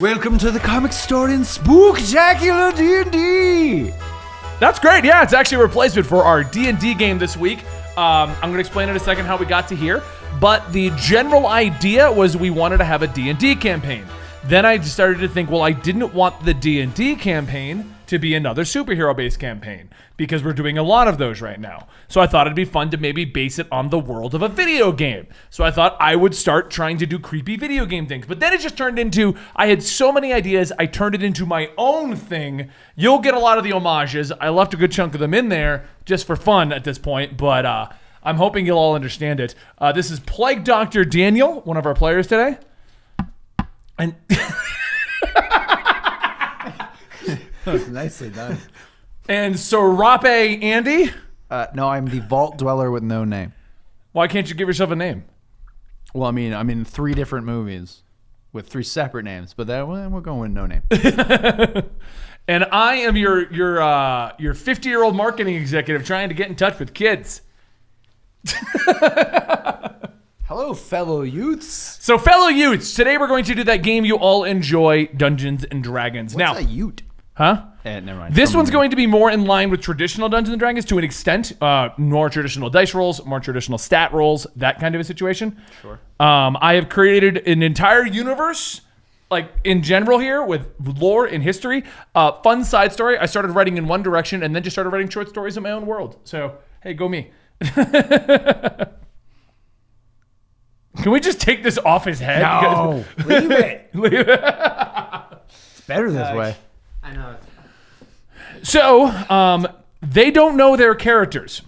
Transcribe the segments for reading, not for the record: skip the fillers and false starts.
Welcome to the Comicstorian Spooktacular D&D! That's great, yeah, it's actually a replacement for our D&D game this week. I'm going to explain in a second how we got to here, but the general idea was we wanted to have a D&D campaign. Then I started to think, well, I didn't want the D&D campaign to be another superhero-based campaign, because we're doing a lot of those right now. So I thought it'd be fun to maybe base it on the world of a video game. So I thought I would start trying to do creepy video game things. But then it just turned into, I had so many ideas, I turned it into my own thing. You'll get a lot of the homages. I left a good chunk of them in there just for fun at this point, but I'm hoping you'll all understand it. This is Plague Dr. Daniel, one of our players today. And That was nicely done. And Sarape Andy. No, I'm the Vault Dweller with no name. Why can't you give yourself a name? Well, I mean, I'm in 3 different movies with 3 separate names, but we're going with no name. And I am your 50-year-old marketing executive trying to get in touch with kids. Hello, fellow youths. So, fellow youths, today we're going to do that game you all enjoy, Dungeons and Dragons. What's a ute? Huh? Never mind. This one's going to be more in line with traditional Dungeons and Dragons to an extent. More traditional dice rolls, more traditional stat rolls, that kind of a situation. Sure. I have created an entire universe, like in general here, with lore and history. Fun side story. I started writing in one direction and then just started writing short stories in my own world. So, hey, go me. Can we just take this off his head? No, leave it. Leave it. It's better this way. I know. So, they don't know their characters.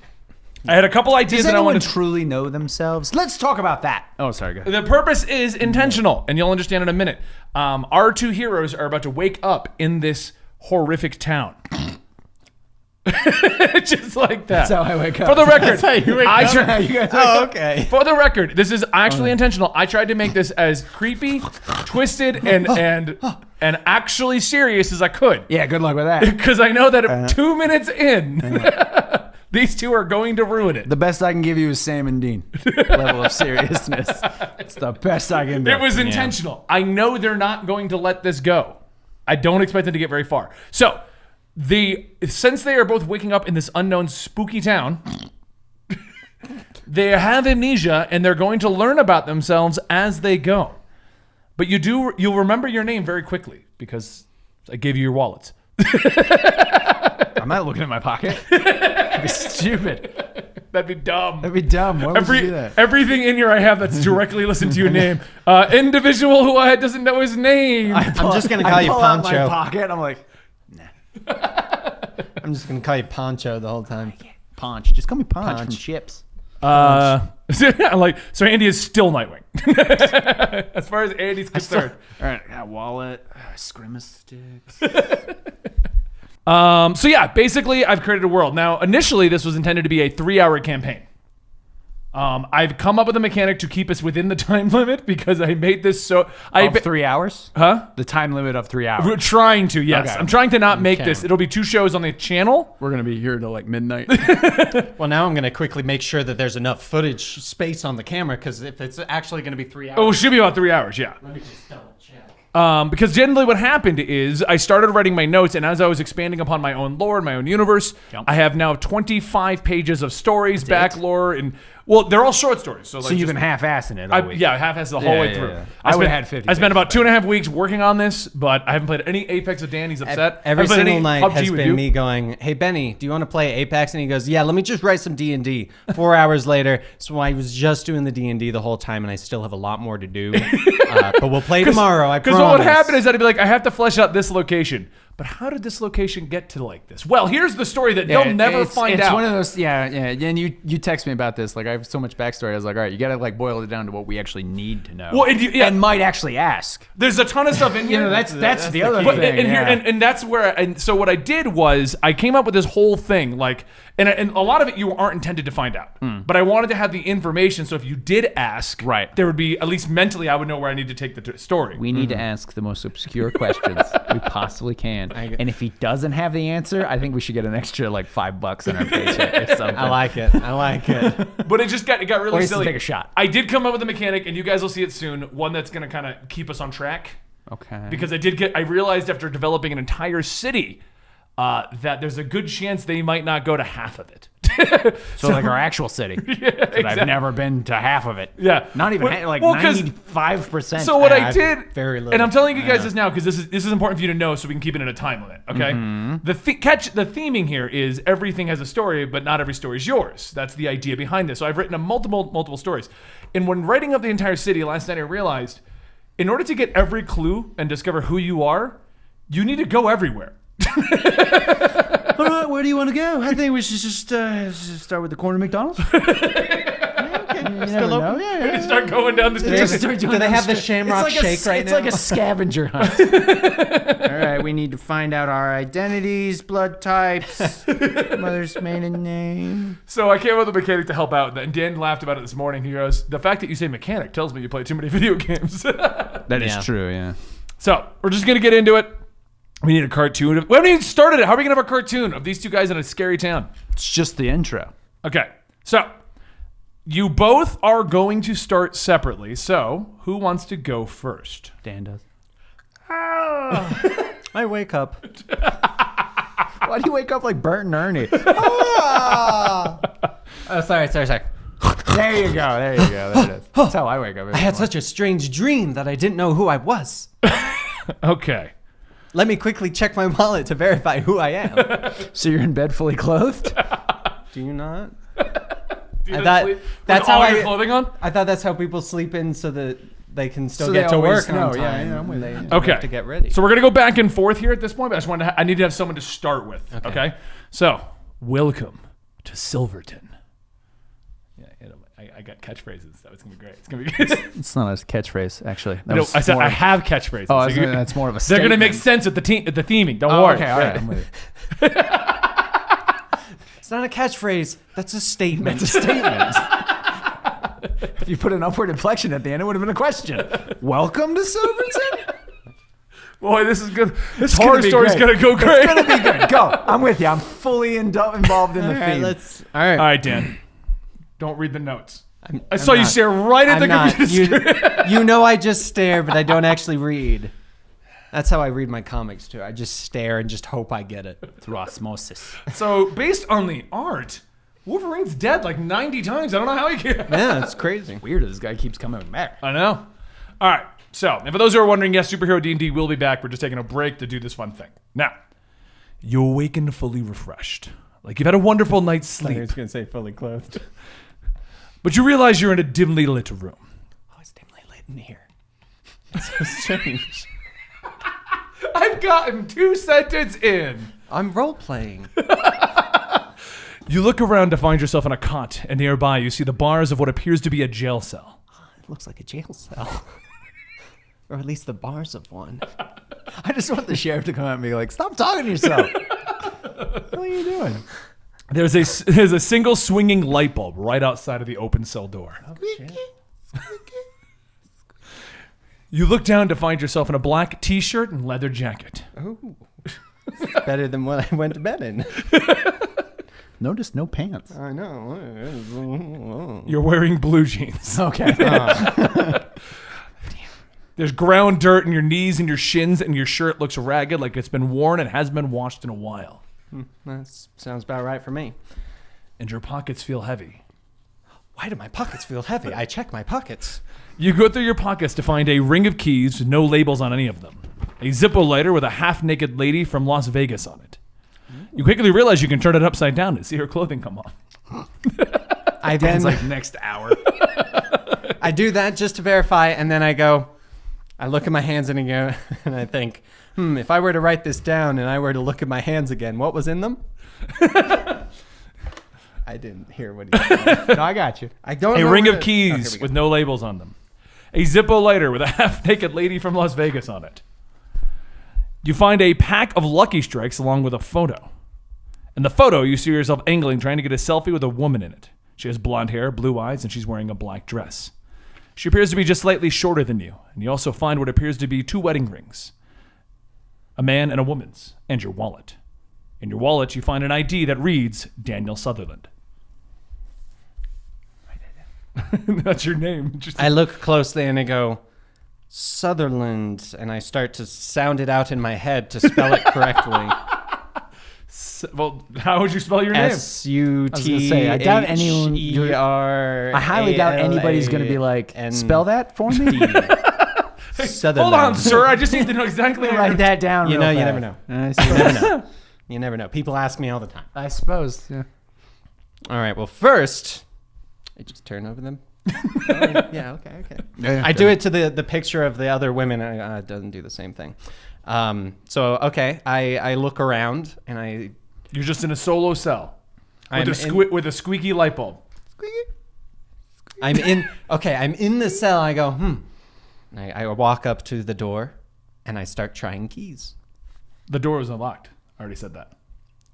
I had a couple ideas Does that I anyone wanted to... truly know themselves? Let's talk about that. Oh, sorry, go ahead. The purpose is intentional, and you'll understand in a minute. Our 2 heroes are about to wake up in this horrific town. Just like that. That's how I wake up. For the record, That's how you wake up? You guys Oh, okay. for the record, this is actually intentional. I tried to make this as creepy, twisted, and actually serious as I could. Yeah, good luck with that. Because I know that if 2 minutes in, these 2 are going to ruin it. The best I can give you is Sam and Dean level of seriousness. It's the best I can do. It was intentional. I know they're not going to let this go. I don't expect them to get very far. So, since they are both waking up in this unknown spooky town, they have amnesia and they're going to learn about themselves as they go. But you'll remember your name very quickly because I gave you your wallets. I'm not looking at my pocket. That'd be stupid. That'd be dumb. That'd be dumb. Why would you do that? Everything in here I have that's directly listened to your name. Individual who doesn't know his name. I'm just gonna call you pull out Poncho. my pocket. I'm like, I'm just gonna call you Poncho the whole time. Punch. Just call me Punch from Punch. Chips. I'm like, so Andy is still Nightwing. As far as Andy's concerned. All right, got a wallet, scrimmage sticks. So yeah, basically I've created a world. Now, initially this was intended to be a 3-hour campaign. I've come up with a mechanic to keep us within the time limit because I made this so... 3 hours? Huh? The time limit of 3 hours. We're trying to, yes. Okay. I'm trying to not make Okay. this. It'll be 2 shows on the channel. We're gonna be here till like midnight. Well, now I'm gonna quickly make sure that there's enough footage space on the camera because if it's actually gonna be 3 hours. Oh, it should be about 3 hours, yeah. Let me just double check. Because generally what happened is I started writing my notes, and as I was expanding upon my own lore and my own universe, Yep. I have now 25 pages of stories, back lore, and well, they're all short stories. So, like, So you've just- been half-assing it all week. yeah, half-assed the whole way through. yeah. I would've had 50 I spent pages. about 2.5 weeks working on this, but I haven't played any Apex with Dan. He's upset. Every I haven't played single any night PUBG has with been you. me going, "Hey Benny, do you want to play Apex?" And he goes, "Yeah, let me just write some D&D." 4 hours later, so I was just doing the D&D the whole time, and I still have a lot more to do. But we'll play tomorrow. I promise. Because what would happen is I'd be like, I have to flesh out this location. But how did this location get to like this? Well, here's the story that they'll never find out. It's one of those, yeah. And you text me about this. Like, I have so much backstory. I was like, all right, you got to like boil it down to what we actually need to know. Well, and might actually ask. there's a ton of stuff in here. That's the other But, thing. and that's where, and so what I did was I came up with this whole thing, like, and a lot of it you aren't intended to find out. But I wanted to have the information, so if you did ask, Right. there would be, at least mentally, I would know where I need to take the story. We need to ask the most obscure questions we possibly can. And if he doesn't have the answer, I think we should get an extra like $5 in our paycheck or something. I like it. I like it. But it got really Or just to silly. take a shot. I did come up with a mechanic, and you guys will see it soon. One that's going to kind of keep us on track. Okay. Because I realized after developing an entire city that there's a good chance they might not go to half of it. So like our actual city. Exactly. I've never been to half of it. Yeah. Not even 95%. So what I did, very little. and I'm telling you guys this now because this is important for you to know, so we can keep it in a time limit. Okay. The theming here is everything has a story, but not every story is yours. That's the idea behind this. So I've written multiple stories, and when writing up the entire city last night, I realized in order to get every clue and discover who you are, you need to go everywhere. All right, where do you want to go? I think we should just start with the corner McDonald's. Still open? We just start going down the street. Do they have the Shamrock Shake right it's now? like a scavenger hunt. All right, we need to find out our identities, blood types, mother's maiden name. So I came up with a mechanic to help out, and Dan laughed about it this morning. He goes, "The fact that you say mechanic tells me you play too many video games." That is true, yeah. So we're just gonna get into it. We need a cartoon. We haven't even started it. How are we gonna have a cartoon of these two guys in a scary town? It's just the intro. Okay, so you both are going to start separately. So who wants to go first? Dan does. I wake up. Why do you wake up like Bert and Ernie? Oh, sorry. There you go. There it is. That's how I wake up. I had such a strange dream that I didn't know who I was. Okay. Let me quickly check my wallet to verify who I am. So you're in bed fully clothed? Do you not? Do you I not thought sleep that's with how all I your clothing on? I thought that's how people sleep in so that they can still So get they to always work on know. time. Yeah, I'm with They you. don't Okay. have to get ready. So we're gonna go back and forth here at this point, but I need to have someone to start with. Okay. So welcome to Silverton. Yeah, I got catchphrases. That was gonna be great. It's gonna be good. It's not a catchphrase, actually. No, I said I have catchphrases. Oh, So you're- that's more of a They're statement. gonna make sense at the theming. Don't Oh, worry. okay, all right. I'm with you. It's not a catchphrase. That's a statement. It's a statement. If you put an upward inflection at the end, it would have been a question. Welcome to Silverton? Boy, this is good. This gonna horror be story's great. gonna go great. It's going to be good. Go. I'm with you. I'm fully involved in the theme. All right. All right, Dan. Don't read the notes. I I'm saw you not. stare right at I'm the not. computer screen. You know I just stare, but I don't actually read. That's how I read my comics too. I just stare and just hope I get it. Through osmosis. So, based on the art, Wolverine's dead like 90 times. I don't know how he can. Yeah, it's crazy. Weird, this guy keeps coming back. I know. All right. So, and for those who are wondering, yes, Superhero D&D will be back. We're just taking a break to do this fun thing. Now, you awaken fully refreshed. Like you've had a wonderful night's I sleep. was gonna say fully clothed. But you realize you're in a dimly lit room. Oh, it's dimly lit in here. It's so strange. I've gotten 2 sentences in. I'm role playing. You look around to find yourself on a cot, and nearby you see the bars of what appears to be a jail cell. It looks like a jail cell. Or at least the bars of one. I just want the sheriff to come out and be like, stop talking to yourself. What are you doing? There's a single swinging light bulb right outside of the open cell door. Oh, shit. You look down to find yourself in a black t-shirt and leather jacket. Ooh. Better than what I went to bed in. Notice no pants. I know. You're wearing blue jeans. Okay. There's ground dirt in your knees and your shins, and your shirt looks ragged like it's been worn and hasn't been washed in a while. That sounds about right for me. And your pockets feel heavy. Why do my pockets feel heavy? I check my pockets. You go through your pockets to find a ring of keys with no labels on any of them. A Zippo lighter with a half-naked lady from Las Vegas on it. You quickly realize you can turn it upside down and see her clothing come off. I then next hour. I do that just to verify, and then I look at my hands and I go, and I think, if I were to write this down and I were to look at my hands again, what was in them? I didn't hear what he said. No, I got you. I don't A know ring what of it- keys Oh, here we go. with no labels on them. A Zippo lighter with a half-naked lady from Las Vegas on it. You find a pack of Lucky Strikes along with a photo. In the photo, you see yourself angling, trying to get a selfie with a woman in it. She has blonde hair, blue eyes, and she's wearing a black dress. She appears to be just slightly shorter than you, and you also find what appears to be 2 wedding rings. A man and a woman's, and your wallet. In your wallet, you find an ID that reads Daniel Sutherland. That's your name. Just I look closely and I go, Sutherland, and I start to sound it out in my head to spell it correctly. Well, how would you spell your name? I doubt anyone. SUTHER. I highly doubt anybody's going to be like, spell that for me. Sutherland. Hold on, sir. I just need to know exactly. Write that down. You real know, you fast. never know. I see. You never know. You never know. People ask me all the time. I suppose. Yeah. All right. Well, first, I just turn over them. Yeah. Okay. Yeah, I do it to the picture of the other women. It doesn't do the same thing. So okay, I look around and You're just in a solo cell with a squeaky light bulb. I'm in the cell. I go, I walk up to the door and I start trying keys. The door was unlocked. I already said that.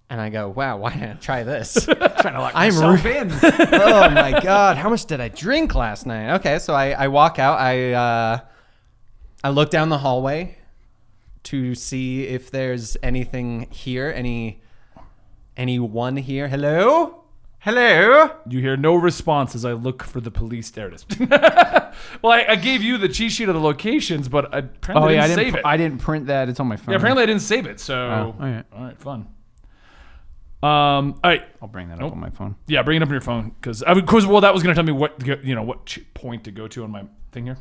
And I go, wow, why didn't I try this? Trying to lock myself in. Oh my God, how much did I drink last night? Okay, so I walk out. I look down the hallway to see if there's anything here, anyone here. Hello? You hear no response as I look for the police. There it is. Well, I gave you the cheat sheet of the locations, but apparently I didn't save it. I didn't print that. It's on my phone. Yeah, apparently I didn't save it. So, all right, fun. All right, I'll bring that up on my phone. yeah, bring it up on your phone because that was going to tell me what point to go to on my thing here.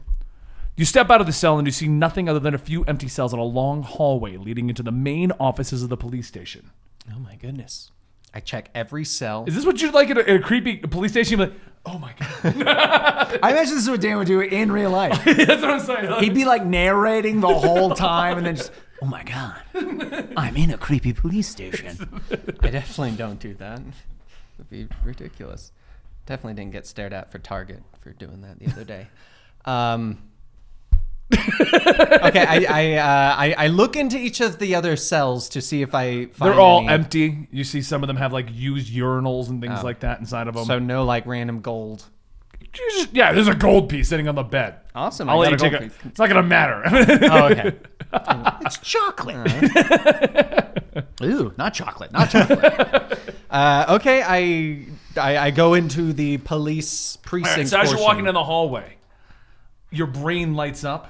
You step out of the cell and you see nothing other than a few empty cells on a long hallway leading into the main offices of the police station. Oh my goodness. I check every cell. Is this what you'd like at a creepy police station? You'd be like, oh my God. I imagine this is what Dan would do in real life. That's what I'm saying. He'd be like narrating the whole time and then just, oh my God, I'm in a creepy police station. I definitely don't do that. It'd be ridiculous. Definitely didn't get stared at for Target for doing that the other day. Okay, I look into each of the other cells to see if I find They're all any. empty. You see some of them have like used urinals and things like that inside of them. So no like random gold. Yeah, there's a gold piece sitting on the bed. Awesome. I'll I let got you a take gold it. It's not going to matter. Oh, okay. It's chocolate. Ooh, not chocolate. Not chocolate. Okay, I go into the police precinct. Right, so as you're portion. walking down the hallway, your brain lights up.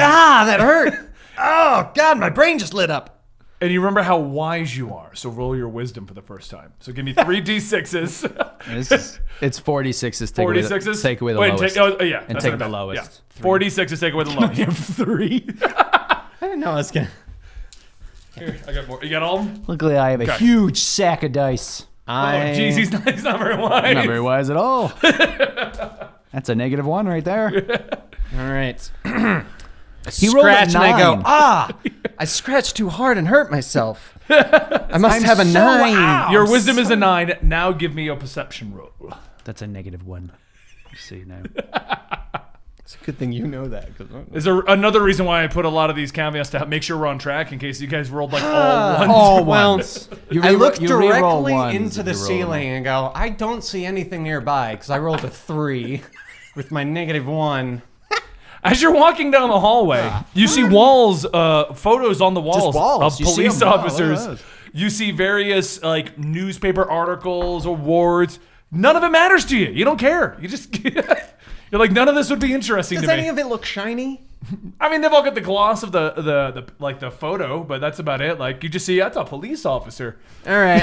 Ah, that hurt. Oh God, my brain just lit up. And you remember how wise you are. So roll your wisdom for the first time. So give me 3 D6s. It's 46s. 46s? Take away the Wait, lowest. yeah. And that's take what I the meant. lowest. Yeah. 46s, take away the lowest. You have 3. I didn't know I was gonna. Here, I got more. You got all of them? Luckily, I have a Okay. huge sack of dice. Oh, jeez, he's not very wise. Not very wise at all. That's a -1 right there. All right. He rolled a Scratch and I go, 9. I scratched too hard and hurt myself. I must have a so 9. out. Your wisdom is a 9. Now give me a perception roll. That's a -1. You see now. It's a good thing you know that. Is there another reason why I put a lot of these caveats to make sure we're on track in case you guys rolled like all ones? all Well, ones. You I look you re-roll directly ones into if the you roll ceiling and go, I don't see anything nearby because I rolled a 3 with my -1. As you're walking down the hallway, you see walls, photos on the walls, walls. of You see police them. Oh, look at officers. those. You see various like newspaper articles, awards. None of it matters to you. You don't care. You just you're like, none of this would be interesting Does to any me. of it look shiny? I mean, they've all got the gloss of the like the photo, but that's about it. Like you just see that's a police officer. All right.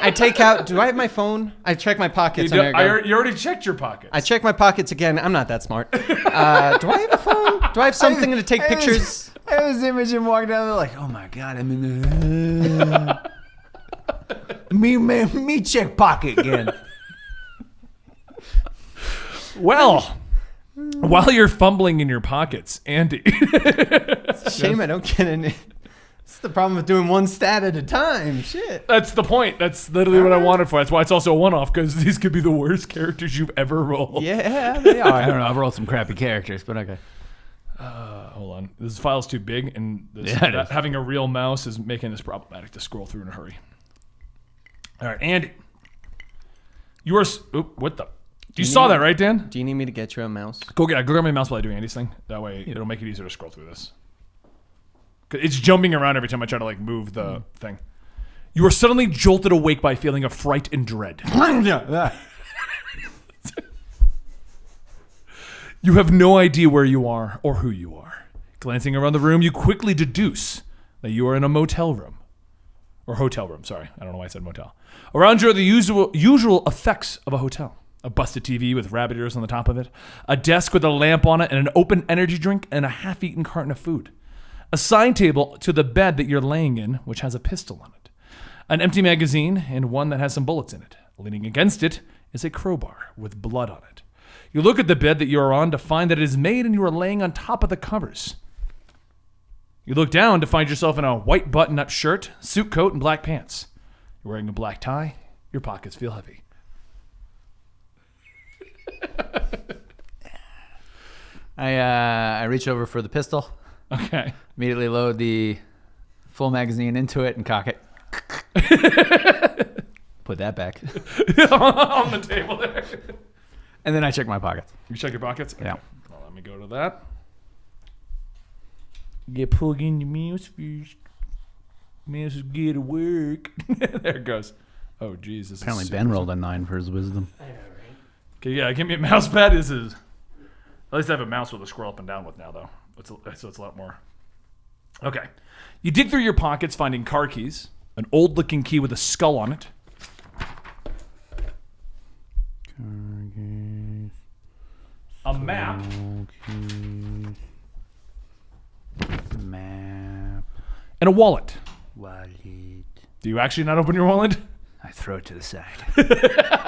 I take out. Do I have my phone? I check my pockets. You, and I go, you already checked your pockets. I check my pockets again. I'm not that smart. Do I have a phone? Do I have something to take pictures? I was imagining walking down there like, oh my God, I'm in the... me check pocket again. Well, while you're fumbling in your pockets, Andy. Shame I don't get any. It's the problem with doing one stat at a time. Shit. That's the point. That's literally what I wanted for. That's why it's also a one-off, because these could be the worst characters you've ever rolled. Yeah, they are. I don't know. I've rolled some crappy characters, but okay. Hold on. This file's too big, and Yeah, it is. having a real mouse is making this problematic to scroll through in a hurry. All right, Andy. You are... what the... You saw that, right, Dan? Do you need me to get you a mouse? Go grab my mouse while I do Andy's thing. That way, it'll make it easier to scroll through this. 'Cause it's jumping around every time I try to like move the thing. You are suddenly jolted awake by feeling of fright and dread. You have no idea where you are or who you are. Glancing around the room, you quickly deduce that you are in a motel room. Or hotel room, sorry. I don't know why I said motel. Around you are the usual effects of a hotel. A busted TV with rabbit ears on the top of it. A desk with a lamp on it and an open energy drink and a half-eaten carton of food. A side table to the bed that you're laying in, which has a pistol on it. An empty magazine and one that has some bullets in it. Leaning against it is a crowbar with blood on it. You look at the bed that you are on to find that it is made and you are laying on top of the covers. You look down to find yourself in a white button-up shirt, suit coat, and black pants. You're wearing a black tie. Your pockets feel heavy. I reach over for the pistol. Okay. Immediately load the full magazine into it and cock it. Put that back. On the table there. And then I check my pockets. You check your pockets? Okay. Yeah. Well, let me go to that. Get plugged in your mouse first. Mouse is good to work. There it goes. Oh, Jesus. Apparently Ben rolled a 9 for his wisdom. Okay, yeah, give me a mouse pad. At least I have a mouse with a scroll up and down with now, though. So it's a lot more. Okay. You dig through your pockets, finding car keys, an old-looking key with a skull on it. A map. Map. And a wallet. Wallet. Do you actually not open your wallet? I throw it to the side.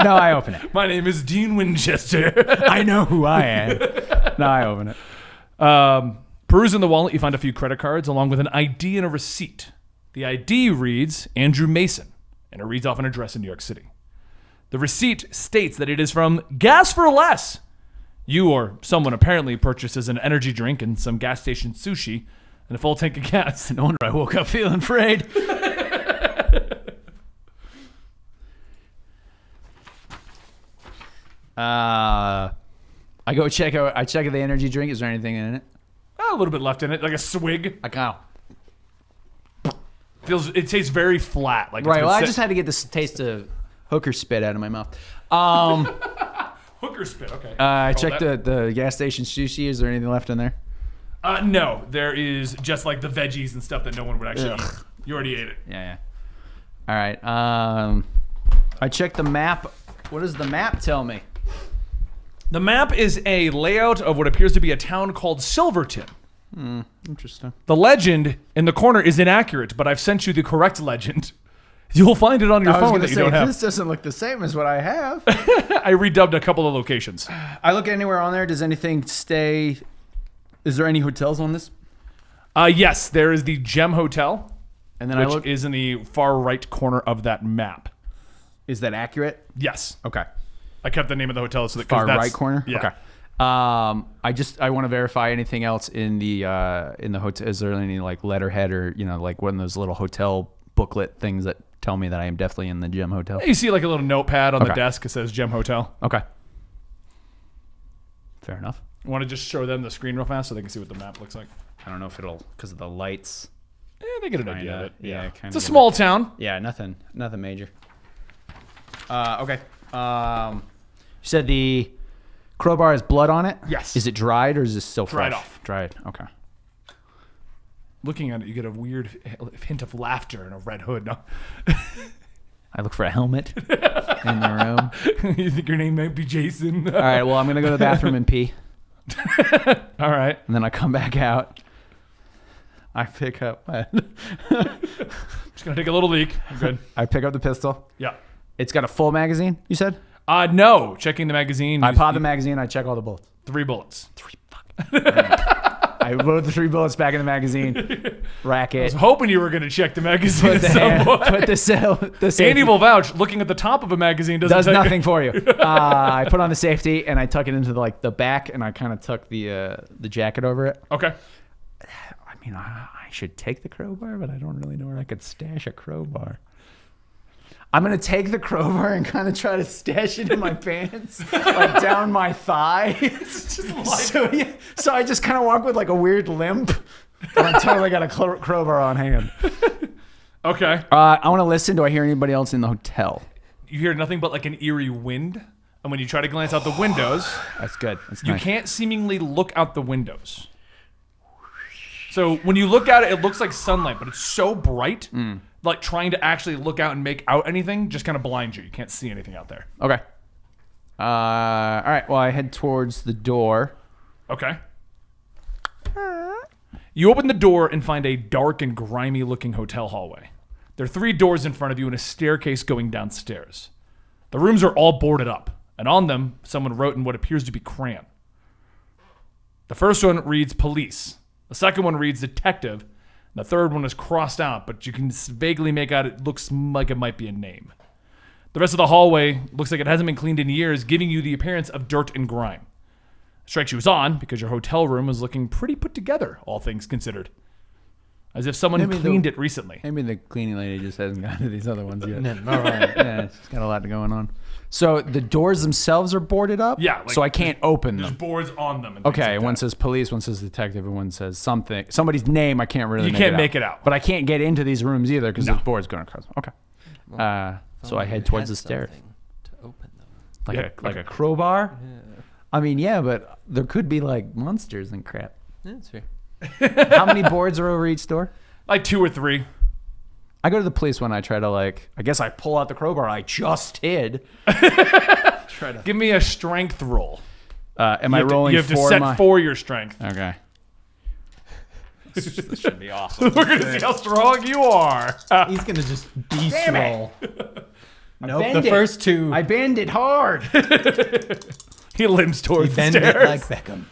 No, I open it. My name is Dean Winchester. I know who I am. No, I open it. Perusing the wallet, you find a few credit cards along with an ID and a receipt. The ID reads Andrew Mason, and it reads off an address in New York City. The receipt states that it is from Gas for Less. You or someone apparently purchases an energy drink and some gas station sushi and a full tank of gas. No wonder I woke up feeling afraid. I go check out. I check the energy drink. Is there anything in it? A little bit left in it, like a swig. I kind of It tastes very flat. Like right. Well, I just had to get this taste of hooker spit out of my mouth. Hooker spit. Okay. I checked the gas station sushi. Is there anything left in there? No, there is just like the veggies and stuff that no one would actually eat. You already ate it. Yeah. All right. I checked the map. What does the map tell me? The map is a layout of what appears to be a town called Silverton. Interesting. The legend in the corner is inaccurate, but I've sent you the correct legend. You'll find it on your phone that you don't have. This doesn't look the same as what I have. I redubbed a couple of locations. I look anywhere on there. Does anything stay? Is there any hotels on this? Yes, there is the Gem Hotel, And then which I look. is in the far right corner of that map. Is that accurate? Yes. Okay. I kept the name of the hotel so that Far that's, right corner. Yeah. Okay. I want to verify anything else in the hotel. Is there any like letterhead or like one of those little hotel booklet things that tell me that I am definitely in the Gem Hotel? You see like a little notepad on the Okay. desk that says Gem Hotel. Okay. Fair enough. I want to just show them the screen real fast so they can see what the map looks like. I don't know if it'll because of the lights. They get an Kinda, idea of it. yeah, It's kinda a get small town. Yeah, nothing major. Okay. You said the crowbar has blood on it? Yes. Is it dried or is it still fresh? Dried off. Dried. Okay. Looking at it, you get a weird hint of laughter and a red hood. No. I look for a helmet in the room. You think your name might be Jason? All right. Well, I'm gonna go to the bathroom and pee, All right. and then I come back out. I pick up. Just gonna take a little leak. I'm good. I pick up the pistol. Yeah. It's got a full magazine. You said? No. Checking the magazine. I pop the magazine. I check all the bullets. 3 bullets. I load the 3 bullets back in the magazine. Rack I was it. hoping you were gonna check the magazine Put at some point. put the safety. Andy will vouch. Looking at the top of a magazine does nothing for you. I put on the safety and I tuck it into the back and I kind of tuck the jacket over it. Okay. I mean, I should take the crowbar, but I don't really know where I could stash a crowbar. I'm gonna take the crowbar and kind of try to stash it in my pants, like down my thigh. So I just kind of walk with like a weird limp. But I'm totally got a crowbar on hand. Okay. I want to listen. Do I hear anybody else in the hotel? You hear nothing but like an eerie wind And when you try to glance out the windows, That's good. That's you nice. can't seemingly look out the windows. So when you look at it, it looks like sunlight, but it's so bright, like trying to actually look out and make out anything just kind of blinds you. You can't see anything out there. Okay. All right. Well, I head towards the door. Okay. You open the door and find a dark and grimy looking hotel hallway. There are 3 doors in front of you and a staircase going downstairs. The rooms are all boarded up, and on them, someone wrote in what appears to be crayon. The first one reads police. The second one reads detective. And the third one is crossed out, but you can vaguely make out it looks like it might be a name. The rest of the hallway looks like it hasn't been cleaned in years, giving you the appearance of dirt and grime. It strikes you as odd because your hotel room is looking pretty put together, all things considered. As if someone cleaned it recently. Maybe the cleaning lady just hasn't gotten to these other ones yet. No, all right. Yeah, she's got a lot going on. So the doors themselves are boarded up? Yeah, like, so I can't open There's them. boards on them. And things Okay, like one that. says police, one says detective, and one says something. Somebody's name I can't really You make can't it make it out. But I can't get into these rooms either because No. there's boards going across. Okay. So I head towards the stairs. To open them. Like a crowbar? I mean, yeah, but there could be like monsters and crap. Yeah, that's fair. How many boards are over each door? Like 2 or 3. I go to the police when I try to I guess I pull out the crowbar I just hid. Give me a strength roll. Am I rolling You have to for set my... for your strength. Okay. This should be awesome. We're going to see how strong you are. He's gonna just beast Damn it. roll. Nope. bend The it. first 2. I bend it hard. He limps towards the bend stairs. it like Beckham.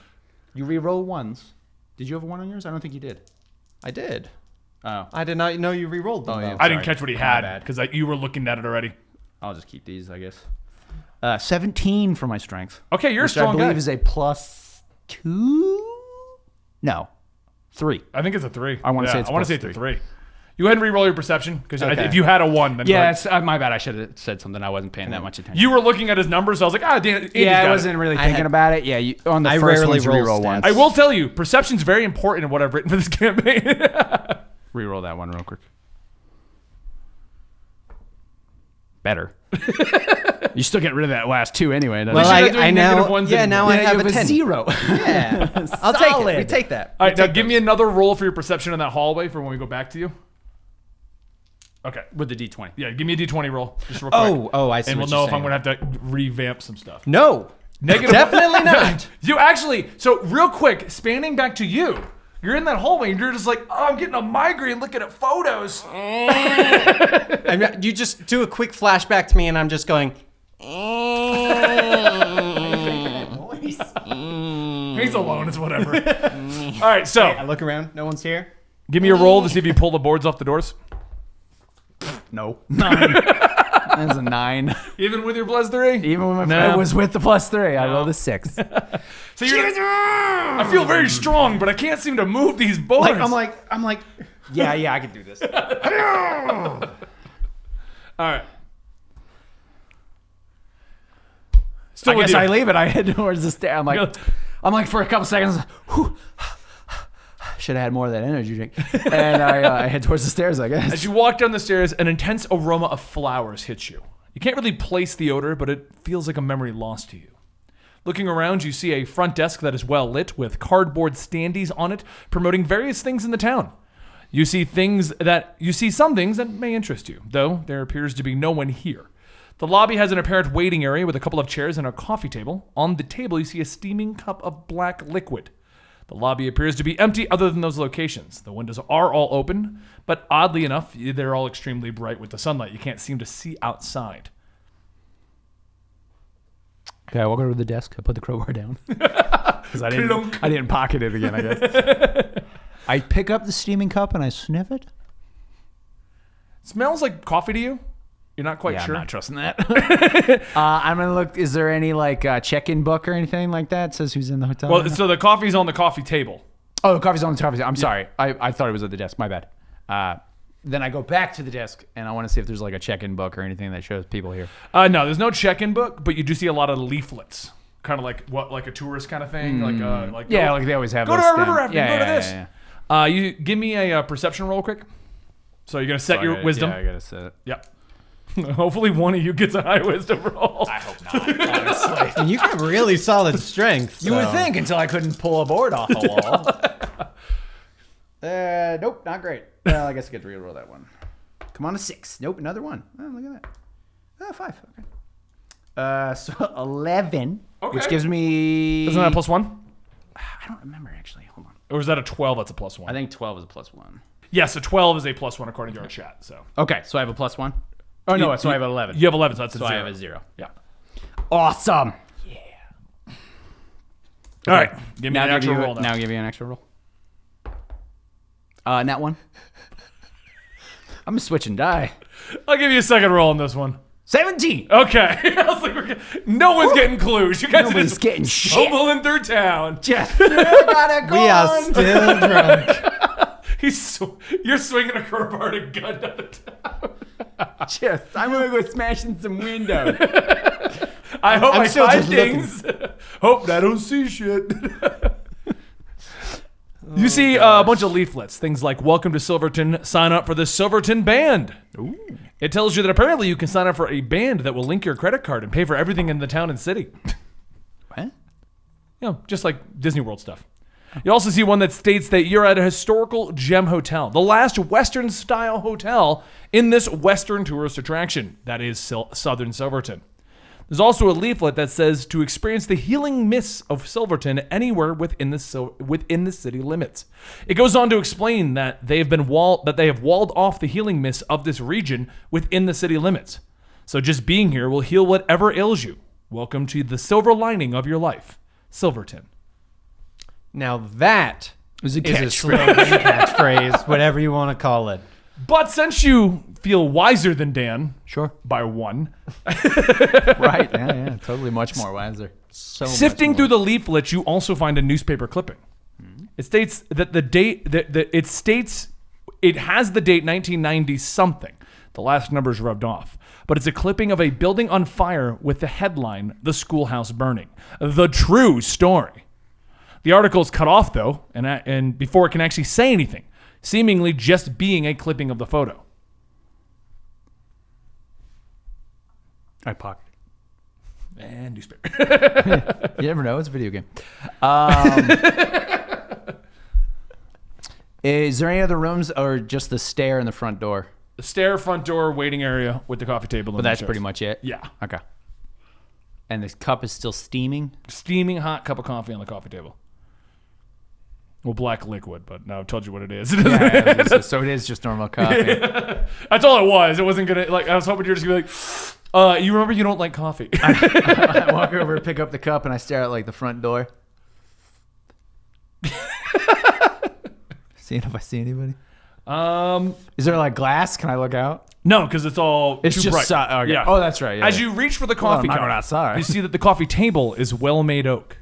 You re-roll ones. Did you have a 1 on yours? I don't think you did. I did. Oh. I did not know you re-rolled them. Oh, yeah. though. I didn't Sorry. catch what he My had bad. because you were looking at it already. I'll just keep these, I guess. 17 for my strength. Okay, you're a which strong I believe guy. is a +2? No. 3. I think it's a 3. I wanna say it's I want to plus say it's a 3. 3. You go ahead and re-roll your perception because Okay. if you had a 1, then Yeah, like, it's, my bad. I should have said something. I wasn't paying that much attention. you were looking at his numbers. So I was like, Dan, yeah, I I wasn't really I thinking had- about it. Yeah, on the I first rarely ones, you roll re-roll stats. once. I will tell you, perception's very important in what I've written for this campaign. Re-roll that one real quick. Better. You still get rid of that last 2 anyway. doesn't Well, it? you're not doing I negative now, ones yeah, anymore. now I Yeah, have you a 10. 0. Yeah, I'll take it. We Solid. take that. All right, now give me another roll for your perception in that hallway for when we go back to you. Okay. With the D20. Yeah, give me a D20 roll. Just real quick. Oh, I see. And we'll what know you're if I'm saying. going to have to revamp some stuff. No, Negative. definitely not. You actually, so real quick, spanning back to you. You're in that hallway and you're just like, oh, I'm getting a migraine looking at photos. You just do a quick flashback to me, and I'm just going. He's alone, it's whatever. All right, I so look around. No one's here. give me a roll to see if you pull the boards off the doors. No. 9. That's a 9. Even with your +3? Even when No. I was with the +3, I rolled a 6. So you're I feel very strong, but I can't seem to move these boards. I'm like. yeah, I can do this. All right. Still I with guess you. I leave it. I head towards the stair. Yeah. I'm like for a couple seconds. Whew, should have had more of that energy drink. And I head towards the stairs, I guess. As you walk down the stairs, an intense aroma of flowers hits you. You can't really place the odor, but it feels like a memory lost to you. Looking around, you see a front desk that is well lit with cardboard standees on it promoting various things in the town. You see some things that may interest you, though there appears to be no one here. The lobby has an apparent waiting area with a couple of chairs and a coffee table. On the table, you see a steaming cup of black liquid. The lobby appears to be empty other than those locations. The windows are all open, but oddly enough, they're all extremely bright with the sunlight. You can't seem to see outside. Okay, I walk over to the desk. I put the crowbar down because I didn't pocket it again. I guess. I pick up the steaming cup and I sniff it. Smells like coffee to you? You're not quite sure? I'm not trusting that. I'm gonna look. Is there any check-in book or anything like that? It says who's in the hotel? Well, so the coffee's on the coffee table. Oh, the coffee's on the coffee. I'm sorry. I thought it was at the desk. My bad. Then I go back to the desk and I want to see if there's a check-in book or anything that shows people here. No, there's no check-in book, but you do see a lot of leaflets. Kind of like a tourist kind of thing. Like They always have. go to those our river stamp- rafting, go to this. You give me a perception roll quick. So you're going to set your wisdom. Yeah, I got to set it. Yep. Hopefully one of you gets a high wisdom roll. I hope not, honestly. And you got really solid strength. You would so- think until I couldn't pull a board off the wall. Nope, not great. Well, I guess I get to reroll that one. Come on, a 6. Nope, another 1. Oh, look at that. 5. Okay. So 11, which gives me. Isn't that a +1? I don't remember actually. Hold on. Or is that a 12? That's a +1. I think 12 is a +1. Yes, a 12 is a +1 according to our chat. So Okay, so I have a +1. Oh no, so I have 11. you have 11, so that's a So 0. I have a 0. Yeah. Awesome. All right. Give me Now an give actual you roll now. now give you an extra roll. That one. I'm switching die. I'll give you a second roll on this one. 17. Okay. I was like, no one's getting clues. You guys are Nobody's just getting shit. stumbling through town. Jeff, got it We are still drunk. You're swinging a crowbar to gun down the town. Jeff, I'm gonna go smashing some windows. I hope I'm I still find just looking. things. Hope I don't see shit. You see a bunch of leaflets, things like "Welcome to Silverton. Sign up for the Silverton Band." Ooh. It tells you that apparently you can sign up for a band that will link your credit card and pay for everything in the town and city. What? Just like Disney World stuff. You also see one that states that you're at a historical gem hotel, the last Western-style hotel in this Western tourist attraction. That is Southern Silverton. There's also a leaflet that says to experience the healing mists of Silverton anywhere within the city limits. It goes on to explain that they have walled off the healing mists of this region within the city limits. So just being here will heal whatever ails you. Welcome to the silver lining of your life, Silverton. Now that Is a is a catchphrase. slogan, catchphrase, whatever you want to call it. But since you feel wiser than Dan, Sure. by 1, Right. Yeah. Totally much more wiser. So sifting much through more. the leaflet, you also find a newspaper clipping. It states that the date it has the date 1990 something. The last number's rubbed off. But it's a clipping of a building on fire with the headline, "The Schoolhouse Burning." The true story. The article's cut off, though, and before it can actually say anything, seemingly just being a clipping of the photo. I pocketed. And newspaper. You never know. It's a video game. Is there any other rooms or just the stair and the front door? The stair, front door, waiting area with the coffee table. But that's pretty much it. Yeah. Okay. And the cup is still steaming. Steaming hot cup of coffee on the coffee table. Well, black liquid, but now I've told you what it is. So it is just normal coffee. That's all it was. It wasn't gonna I was hoping you were just gonna be like, you remember you don't like coffee. I walk over, pick up the cup, and I stare at like the front door. Seeing if I see anybody. Is there like glass? Can I look out? No, because it's all It's too just bright. okay. Yeah. Oh, that's right. Yeah, As yeah. you reach for the coffee I'm not cup, going outside. you see that the coffee table is well-made oak.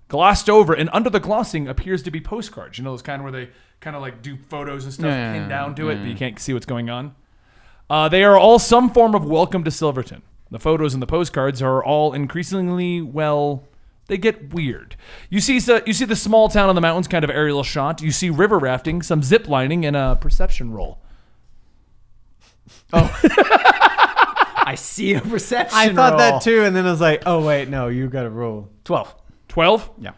Glossed over, and under the glossing appears to be postcards. You know those kind of where they kind of like do photos and stuff pinned down to it, but you can't see what's going on. They are all some form of welcome to Silverton. The photos and the postcards are all increasingly, they get weird. You see the small town on the mountains kind of aerial shot. You see river rafting, some zip lining, and a perception roll. I see a perception I thought roll. that too, and then I was like, oh, wait, no, you got to roll. 12. 12? Yeah.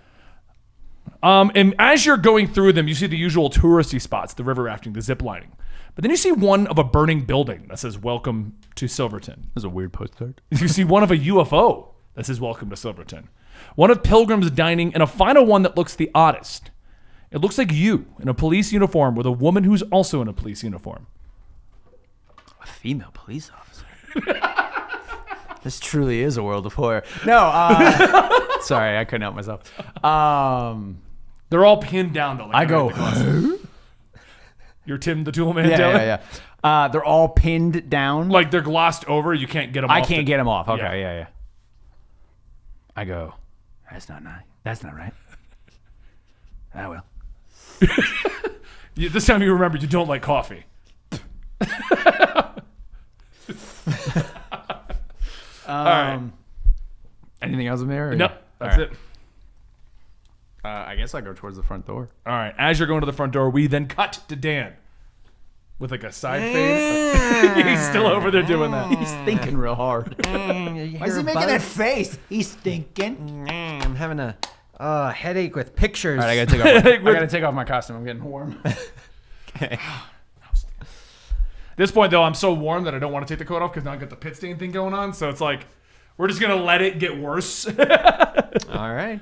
And as you're going through them, you see the usual touristy spots, the river rafting, the zip lining. But then you see one of a burning building that says, "Welcome to Silverton." That's a weird postcard. You see one of a UFO that says, "Welcome to Silverton." One of pilgrims dining, and a final one that looks the oddest. It looks like you in a police uniform with a woman who's also in a police uniform. A female police officer. This truly is a world of horror. No, sorry, I couldn't help myself. They're all pinned down though. Like I go, You're Tim the Tool Man. yeah, Taylor? yeah. They're all pinned down. Like they're glossed over. You can't get them. I off can't get them off. Okay, Yeah. yeah. I go, that's not nice. That's not right. I will. This time you remember you don't like coffee. All right. Anything else in there? or- Nope. That's All right. it. I guess I go towards the front door. All right. As you're going to the front door, we then cut to Dan. with like a side fade. He's still over there doing that. He's thinking real hard. Why Why is he making that face? He's thinking. I'm having a headache with pictures. All right, I gotta take off my costume. I'm getting warm. Okay. At this point, though, I'm so warm that I don't want to take the coat off because now I got the pit stain thing going on. So it's like, we're just going to let it get worse. All right.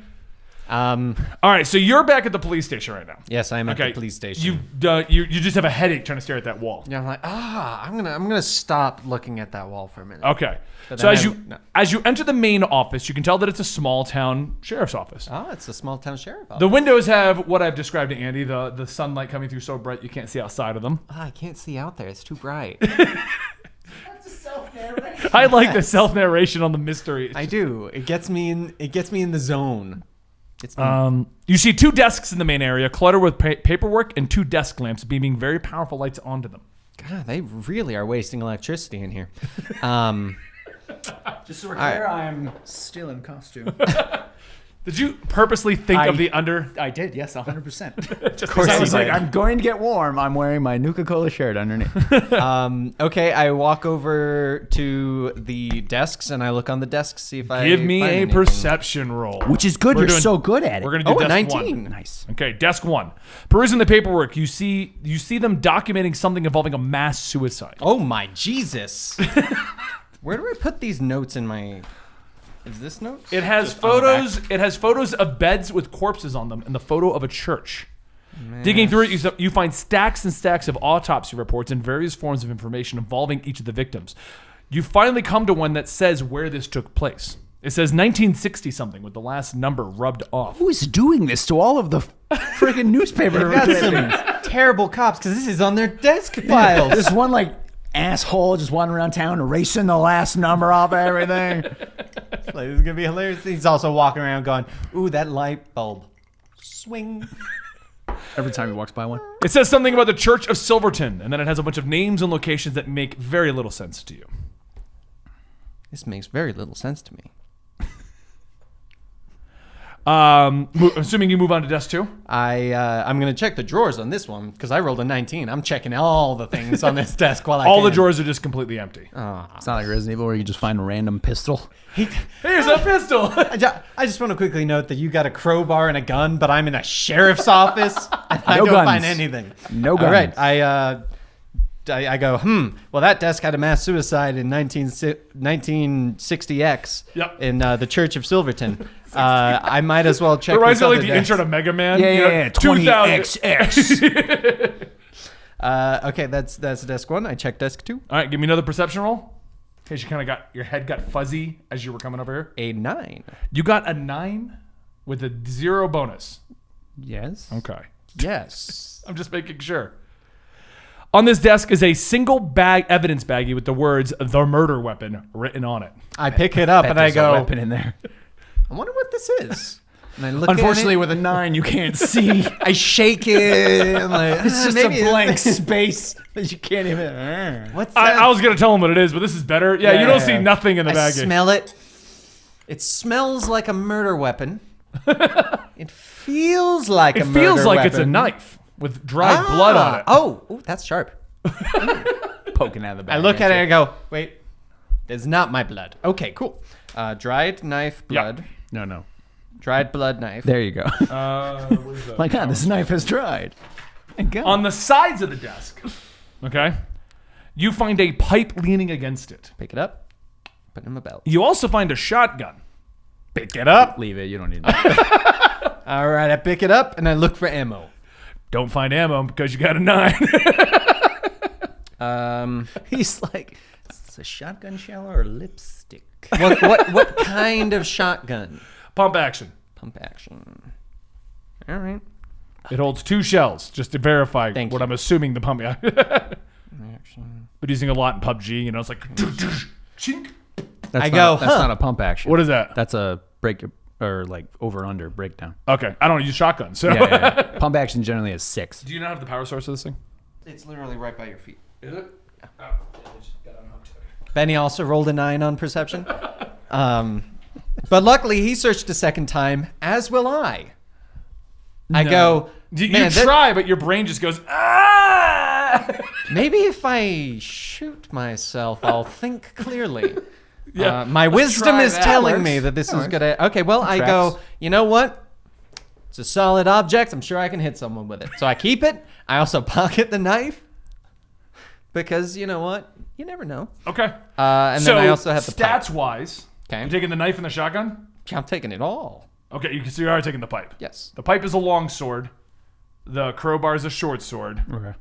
All right, so you're back at the police station right now. Yes, I'm at the police station. You just have a headache trying to stare at that wall. Yeah, I'm like, I'm gonna stop looking at that wall for a minute. Okay. But So then as you enter the main office, you can tell that it's a small town sheriff's office. Oh, it's a small town sheriff office. The windows have what I've described to Andy, the sunlight coming through so bright you can't see outside of them. I can't see out there. It's too bright. That's a self-narration. I like the self-narration on the mystery. I do. It gets me in the zone. It's You see two desks in the main area, cluttered with paperwork and two desk lamps beaming very powerful lights onto them. God, they really are wasting electricity in here. Just so we're clear, I'm still in costume. Did you purposely think of the under? I did, yes, 100%. Of course I was you like, did. I'm going to get warm. I'm wearing my Nuka-Cola shirt underneath. Okay, I walk over to the desks and I look on the desks, see if I Give me find a anything. perception roll. Which is good. We're You're doing- so good at it. We're gonna do Oh, desk 19. one. Nice. Okay, desk one. Perusing the paperwork, you see them documenting something involving a mass suicide. Oh my Jesus! Where do I put these notes in my? Is this notes? It has photos. It has photos of beds with corpses on them and the photo of a church. Digging through it, you find stacks and stacks of autopsy reports and various forms of information involving each of the victims. You finally come to one that says where this took place. It says 1960 something with the last number rubbed off. Who is doing this to all of the friggin' newspaper? Got some terrible cops because this is on their desk files. This one like asshole just wandering around town erasing the last number off everything. Like, this is gonna be hilarious. He's also walking around going, "Ooh, that light bulb, swing." Every time he walks by one. It says something about the Church of Silverton, and then it has a bunch of names and locations that make very little sense to you. This makes very little sense to me. Assuming you move on to desk two. I'm gonna check the drawers on this one because I rolled a 19. I'm checking all the things on this desk while I All the can. drawers are just completely empty. It's not like Resident Evil where you just find a random pistol. Here's a pistol. I just want to quickly note that you got a crowbar and a gun, but I'm in a sheriff's office. And I No don't guns. find anything. No All guns. right, I go, well, that desk had a mass suicide in 1960X Yep. in the Church of Silverton. I might as well check It reminds this me like other the desk. intro to Mega Man. Yeah, you know, yeah, 2000. 20XX. Okay, that's desk one. I check desk two. All right, give me another perception roll. In case you kind of got your head got fuzzy as you were coming over here. A 9. You got a 9 with a 0 bonus. Yes. Okay. Yes. I'm just making sure. On this desk is a single bag evidence baggie with the words "the murder weapon" written on it. I pick it up and I There's a go, weapon in there. I wonder what this is. And I look Unfortunately, at it, with a 9, you can't see. I shake it. I'm like, It's just maybe a blank space that you can't even. What's that? I was gonna tell him what it is, but this is better. Yeah, you don't see nothing in the I baggie. smell it. It smells like a murder weapon. It feels like a It murder feels like weapon. it's a knife with dried blood on it. Oh, ooh, that's sharp. Poking out of the bag. I look at it and go, wait, it's not my blood. Okay, cool. Dried knife, Yeah. blood. No. Dried blood knife. There you go. Where's that? My God, this knife has dried. Thank God. On the sides of the desk, okay, you find a pipe leaning against it. Pick it up, put it in my belt. You also find a shotgun. Pick it up. Leave it. You don't need that. All right, I pick it up and I look for ammo. Don't find ammo because you got a 9. He's like, is this a shotgun shell or lipstick? What kind of shotgun? Pump action. Pump action. All right. It holds 2 shells, just to verify Thank what you. I'm assuming the pump. Action. But using a lot in PUBG, you know, it's like chink. That's I not, go, That's huh. not a pump action. What is that? That's a break or like over under breakdown. Okay, I don't use shotguns. So Yeah. Pump action generally is 6. do you not have the power source of this thing? It's literally right by your feet. Is it? Benny also rolled a 9 on perception. But luckily, he searched a second time, as will I. I go, You man, that- try, but your brain just goes, ah! Maybe if I shoot myself, I'll think clearly. Yeah, My wisdom try is that. telling Works. me that this That is works. gonna. Okay, well, I go. You know what? It's a solid object. I'm sure I can hit someone with it. So I keep it. I also pocket the knife because you know what? You never know. Okay. And so then I also have the pipe. stats-wise, Okay. you taking the knife and the shotgun? I'm taking it all. Okay, so you are taking the pipe. Yes. The pipe is a long sword. The crowbar is a short sword. Okay.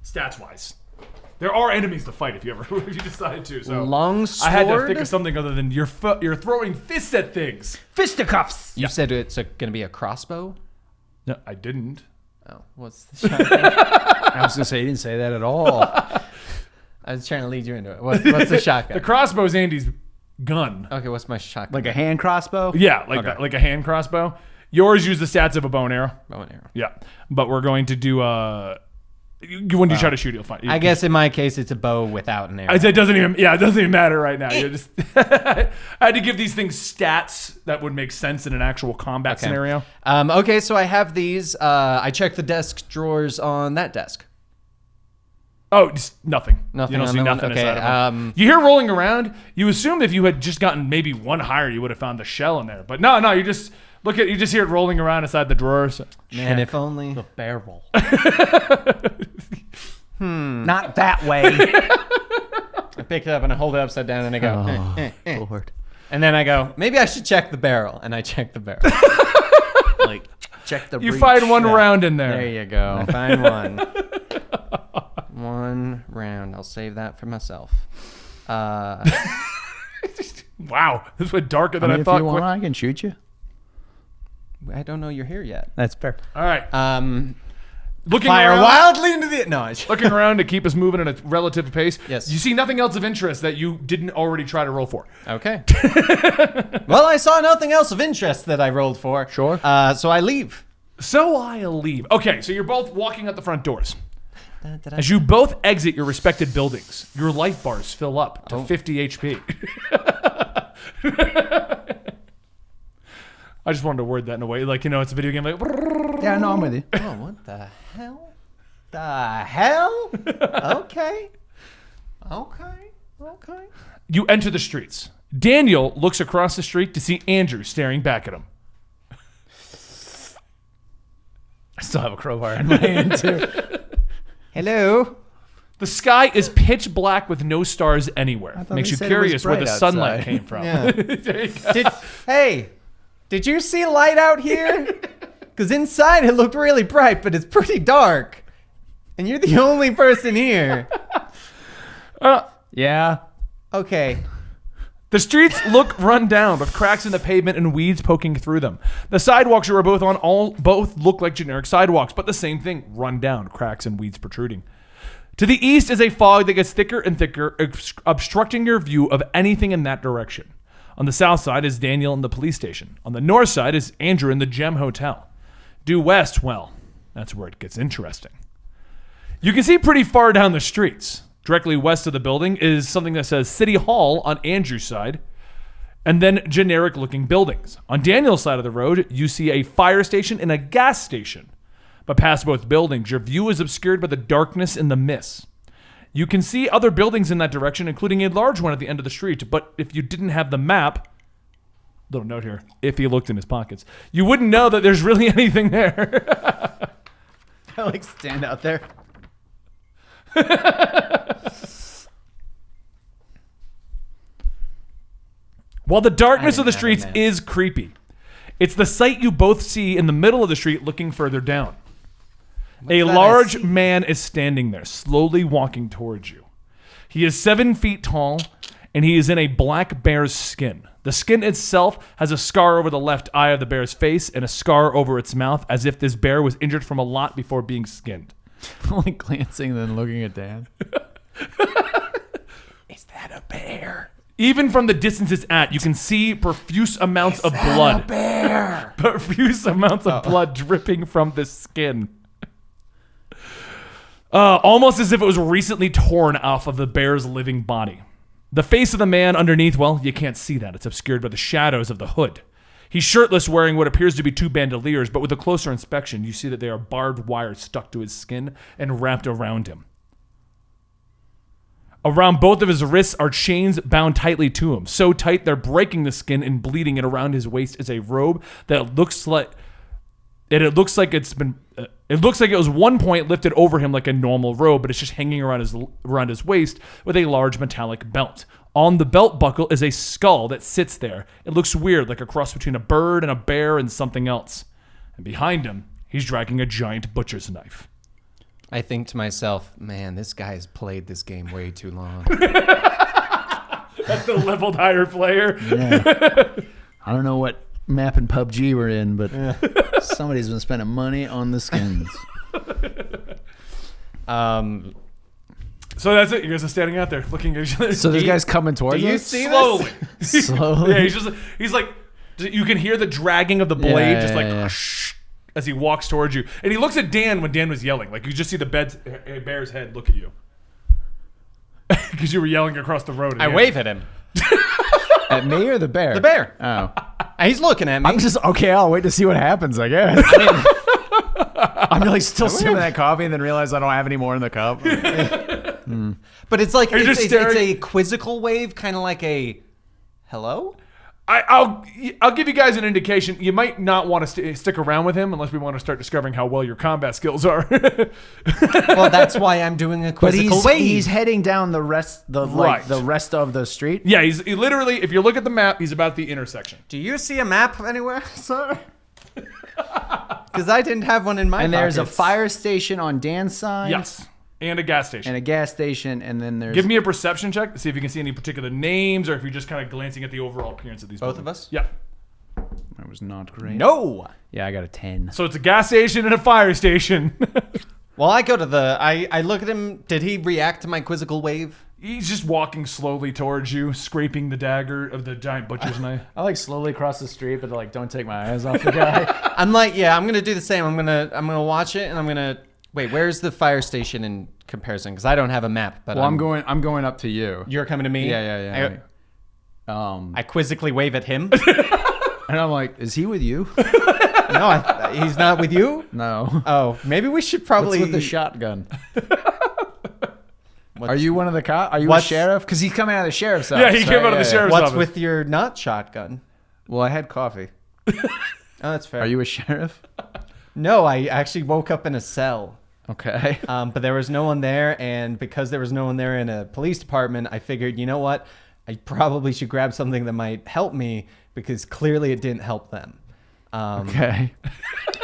Stats-wise, there are enemies to fight if you decide to. So Long I had to sword? think of something other than you're throwing fists at things. Fisticuffs. You said it's going to be a crossbow? No, I didn't. Oh, what's the shotgun? I was gonna say you didn't say that at all. I was trying to lead you into it. What's the shotgun? The crossbow's Andy's gun. Okay, what's my shotgun? Like a hand crossbow. Yeah, like that, like a hand crossbow. Yours use the stats of a bow and arrow. bow and arrow. Yeah, but we're going to do when you try to shoot, you'll find. I guess in my case, it's a bow without an arrow. It doesn't even matter right now. You're just I had to give these things stats that would make sense in an actual combat scenario. Okay, so I have these. I check the desk drawers on that desk. Oh, just nothing. Nothing You don't on see that one? nothing Okay, inside of them. You hear rolling around. You assume if you had just gotten maybe one higher, you would have found the shell in there. But no, you just you just hear it rolling around inside the drawers. Man, if only. The barrel. Not that way. I pick it up and I hold it upside down and I go, Lord. and then I go, maybe I should check the barrel. And I check the barrel. Like check the. You breech. find one round in there. There you go. Find one. One round. I'll save that for myself. Wow, this went darker I than mean, I if thought. you want, I can shoot you. I don't know you're here yet. That's fair. All right, looking Fire around, wildly into the... No, looking around to keep us moving at a relative pace. Yes. You see nothing else of interest that you didn't already try to roll for. Okay. Well, I saw nothing else of interest that I rolled for. Sure. So I leave. So I leave. Okay, so you're both walking out the front doors. As you both exit your respected buildings, your life bars fill up to 50 HP. I just wanted to word that in a way, like, it's a video game, like... Yeah, no, I'm with you. Oh, what the hell? The hell? Okay. Okay. You enter the streets. Daniel looks across the street to see Andrew staring back at him. I still have a crowbar in my hand too. Hello. The sky is pitch black with no stars anywhere. thought Makes they you said it was curious where the bright sunlight outside. came from. Yeah. There you go. Did you see light out here? Because inside it looked really bright, but it's pretty dark. And you're the only person here. Yeah. Okay. The streets look run down with cracks in the pavement and weeds poking through them. The sidewalks you are both on both look like generic sidewalks, but the same thing, run down, cracks and weeds protruding. To the east is a fog that gets thicker and thicker, obstructing your view of anything in that direction. On the south side is Daniel and the police station. On the north side is Andrew and the Gem Hotel. Due west, well, that's where it gets interesting. You can see pretty far down the streets. Directly west of the building is something that says City Hall on Andrew's side, and then generic-looking buildings. On Daniel's side of the road, you see a fire station and a gas station. But past both buildings, your view is obscured by the darkness and the mist. You can see other buildings in that direction, including a large one at the end of the street, but if you didn't have the map, little note here, if he looked in his pockets, you wouldn't know that there's really anything there. I like stand out there. While the darkness of the didn't have a streets map. is creepy, it's the sight you both see in the middle of the street looking further down. A that I large see? man is standing there, slowly walking towards you. He is 7 feet tall, and he is in a black bear's skin. The skin itself has a scar over the left eye of the bear's face and a scar over its mouth, as if this bear was injured from a lot before being skinned. Only glancing, then looking at Dan. Is that a bear? Even from the distance it's at, you can see profuse amounts of blood. Bear. Profuse amounts of blood dripping from the skin. Almost as if it was recently torn off of the bear's living body. The face of the man underneath, well, you can't see that. It's obscured by the shadows of the hood. He's shirtless, wearing what appears to be 2 bandoliers, but with a closer inspection, you see that they are barbed wire stuck to his skin and wrapped around him. Around both of his wrists are chains bound tightly to him, so tight they're breaking the skin and bleeding. And around his waist is a robe that looks like it looks like it's been. It looks like it was one point lifted over him like a normal robe, but it's just hanging around his waist with a large metallic belt. On the belt buckle is a skull that sits there. It looks weird, like a cross between a bird and a bear and something else. And behind him, he's dragging a giant butcher's knife. I think to myself, man, this guy has played this game way too long. That's the leveled higher player. Yeah. I don't know what map in PUBG we're in, but somebody's been spending money on the skins. So that's it. You guys are standing out there looking at each other. So this guy's coming towards Do you us? see slowly. Slowly? Yeah, he's like, you can hear the dragging of the blade, Yeah, just like yeah. as he walks towards you. And he looks at Dan when Dan was yelling. Like you just see the bear's head look at you. Because you were yelling across the road. I wave at him. At me or the bear? The bear. Oh. He's looking at me. I'm just, okay, I'll wait to see what happens, I guess. I'm like still sipping that coffee and then realize I don't have any more in the cup. But it's like, Are you just it's staring? a quizzical wave, kind of like a hello? I'll give you guys an indication. You might not want to stick around with him unless we want to start discovering how well your combat skills are. Well, that's why I'm doing a But quizzical wave. he's heading down the rest Right. the rest of the street. Yeah, he literally, if you look at the map, he's about the intersection. Do you see a map anywhere, sir? Because I didn't have one in my And there's a pockets. fire station on Dan's side. Yes. And a gas station. And a gas station, and then there's Give me a perception check to see if you can see any particular names or if you're just kind of glancing at the overall appearance of these Both of buildings. us? Yeah. That was not great. No. Yeah, I got a 10. So it's a gas station and a fire station. Well, I go to the. I look at him. Did he react to my quizzical wave? He's just walking slowly towards you, scraping the dagger of the giant butcher's knife. I like slowly cross the street, but like don't take my eyes off the guy. I'm like, yeah, I'm gonna do the same. I'm gonna watch it, and I'm gonna wait. Where's the fire station in comparison? Because I don't have a map. But Well, I'm going up to you. You're coming to me. Yeah. I quizzically wave at him. And I'm like, is he with you? No, he's not with you. No. Oh, maybe we should probably. What's with the shotgun? Are you one of the cops? Are you a What's- sheriff? Because he's coming out of the sheriff's office. Yeah, he came out of the sheriff's What's office. with your not shotgun? Well, I had coffee. Oh, that's fair. Are you a sheriff? No, I actually woke up in a cell. Okay. But there was no one there, and because there was no one there in a police department, I figured, you know what? I probably should grab something that might help me because clearly it didn't help them. Okay.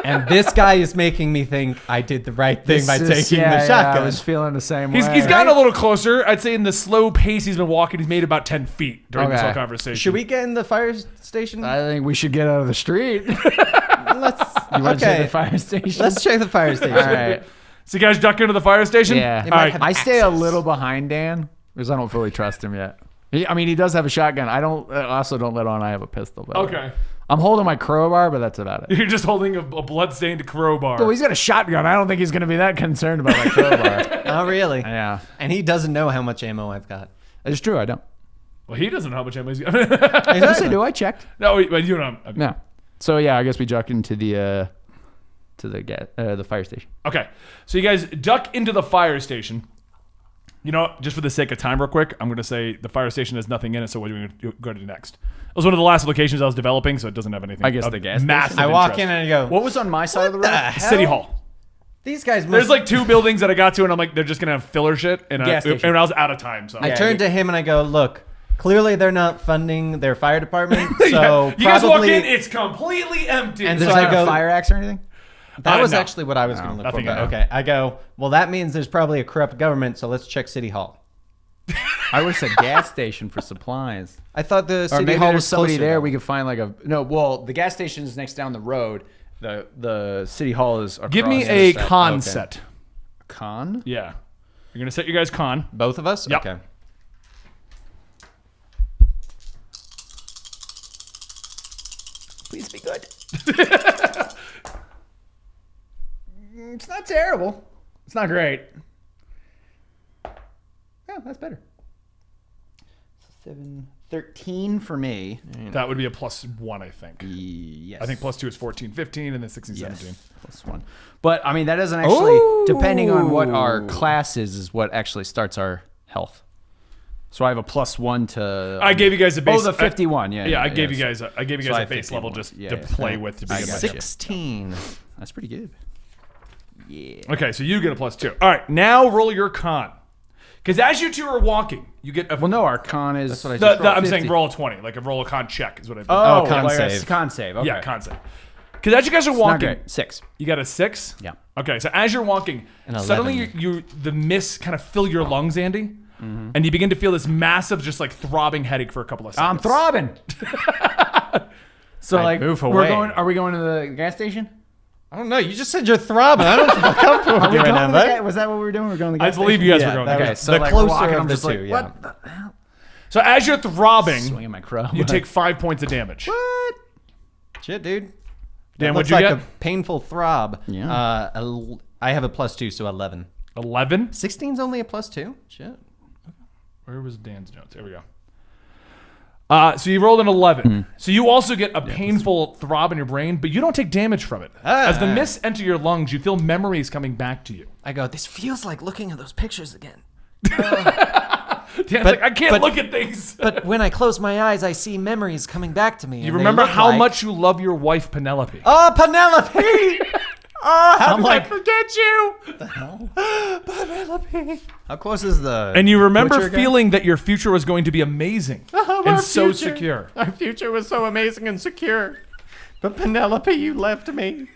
And this guy is making me think I did the right thing by taking yeah, the shotgun. I was feeling the same He's way. gotten a little closer. I'd say in the slow pace he's been walking, he's made about 10 feet during this Okay. whole conversation. Should we get in the fire station? I think we should get out of the street. Let's. You want to check Okay. the fire station? Let's check the fire station. All right. So you guys duck into the fire station? Yeah. They All might right. have I stay a access. little behind Dan because I don't fully trust him yet. He does have a shotgun. I also don't let on I have a pistol. Though. Okay. I'm holding my crowbar, but that's about it. You're just holding a blood-stained crowbar. Well, he's got a shotgun. I don't think he's going to be that concerned about my crowbar. Oh, really? Yeah. And he doesn't know how much ammo I've got. It's true. I don't. Well, he doesn't know how much ammo he's got. Yes, I do. I checked. No, but you don't. No. So, yeah, I guess we duck into the fire station. Okay. So you guys duck into the fire station. You know, just for the sake of time real quick, I'm going to say the fire station has nothing in it, so what are we going to go to next? It was one of the last locations I was developing, so it doesn't have anything. I guess of the gas massive I walk interest. in and I go, What was on my side of the the road? hell? City Hall. These guys must... There's like 2 buildings that I got to, and I'm like, they're just going to have filler shit, and Gas station. I was out of time, so. I turn to him and I go, look, clearly they're not funding their fire department, so Yeah. You guys walk probably... in, it's completely empty. And There's so I not go- a fire axe or anything? That was no. actually what I was going to look for. nothing but in there. Okay, I go, well, that means there's probably a corrupt government, so let's check City Hall. I wish a gas station for supplies. I thought the Or City maybe Hall there's was somebody closer, there. though. We could find like a the gas station is next down the road. The city hall is across. Give me the a side. con Okay. set. Con. Yeah. You're going to set your guys' con. Both of us? Yep. Okay. Please be good. It's not terrible. It's not great. Yeah, that's better. 13 for me. That would be a +1, I think. Yes. I think +2 is 14, 15, and then 16, yes. 17. +1. But I mean that doesn't actually Ooh. depending on what our class is what actually starts our health. So I have a +1 to. I gave you guys a base. Oh, the 51. Yeah. I gave you guys a I have base level 51. just Yeah, to yeah. play with to begin with. 16. That's pretty good. Yeah. Okay, so you get a +2. All right, now roll your con. Because as you two are walking, you get a. Well, no, our con is. That's what I just I'm 50. saying roll a 20, like a roll a con check is what I. Oh, con like a save. Con save. Okay. yeah, con save. Because as you guys are Not walking, great. 6. you got a 6. Yeah. Okay, so as you're walking, An suddenly 11. you the mist kind of fill your lungs, Andy, and you begin to feel this massive, just like throbbing headache for a couple of seconds. I'm throbbing. So like, move we're away. going. Are we going to the gas station? I don't know. You just said you're throbbing. I don't feel comfortable with you right now, bud. Was that what we were doing? We're going to the I gas believe station? you guys Yeah, were going. that Okay. was So the like, we're closer walking, of I'm the just like, two, yeah. what the hell? So as you're throbbing, Swinging my crow. you take 5 points of damage. What? Shit, dude. Dan, That what'd looks you like get? a painful throb. Yeah. I have a +2, so 11. 11. 16's only a +2? Shit. Where was Dan's notes? There we go. So you rolled an 11. So you also get a painful throb in your brain, but you don't take damage from it. As the mists enter your lungs, you feel memories coming back to you. I go, this feels like looking at those pictures again. Dan's like, I can't look at things. But when I close my eyes, I see memories coming back to me. You remember how much you love your wife, Penelope. Oh, Penelope! Oh, how I'm did I like, forget you. Penelope? How close is the... And you remember butcher guy? feeling that your future was going to be amazing and so secure. Our future was so amazing and secure. But Penelope, you left me.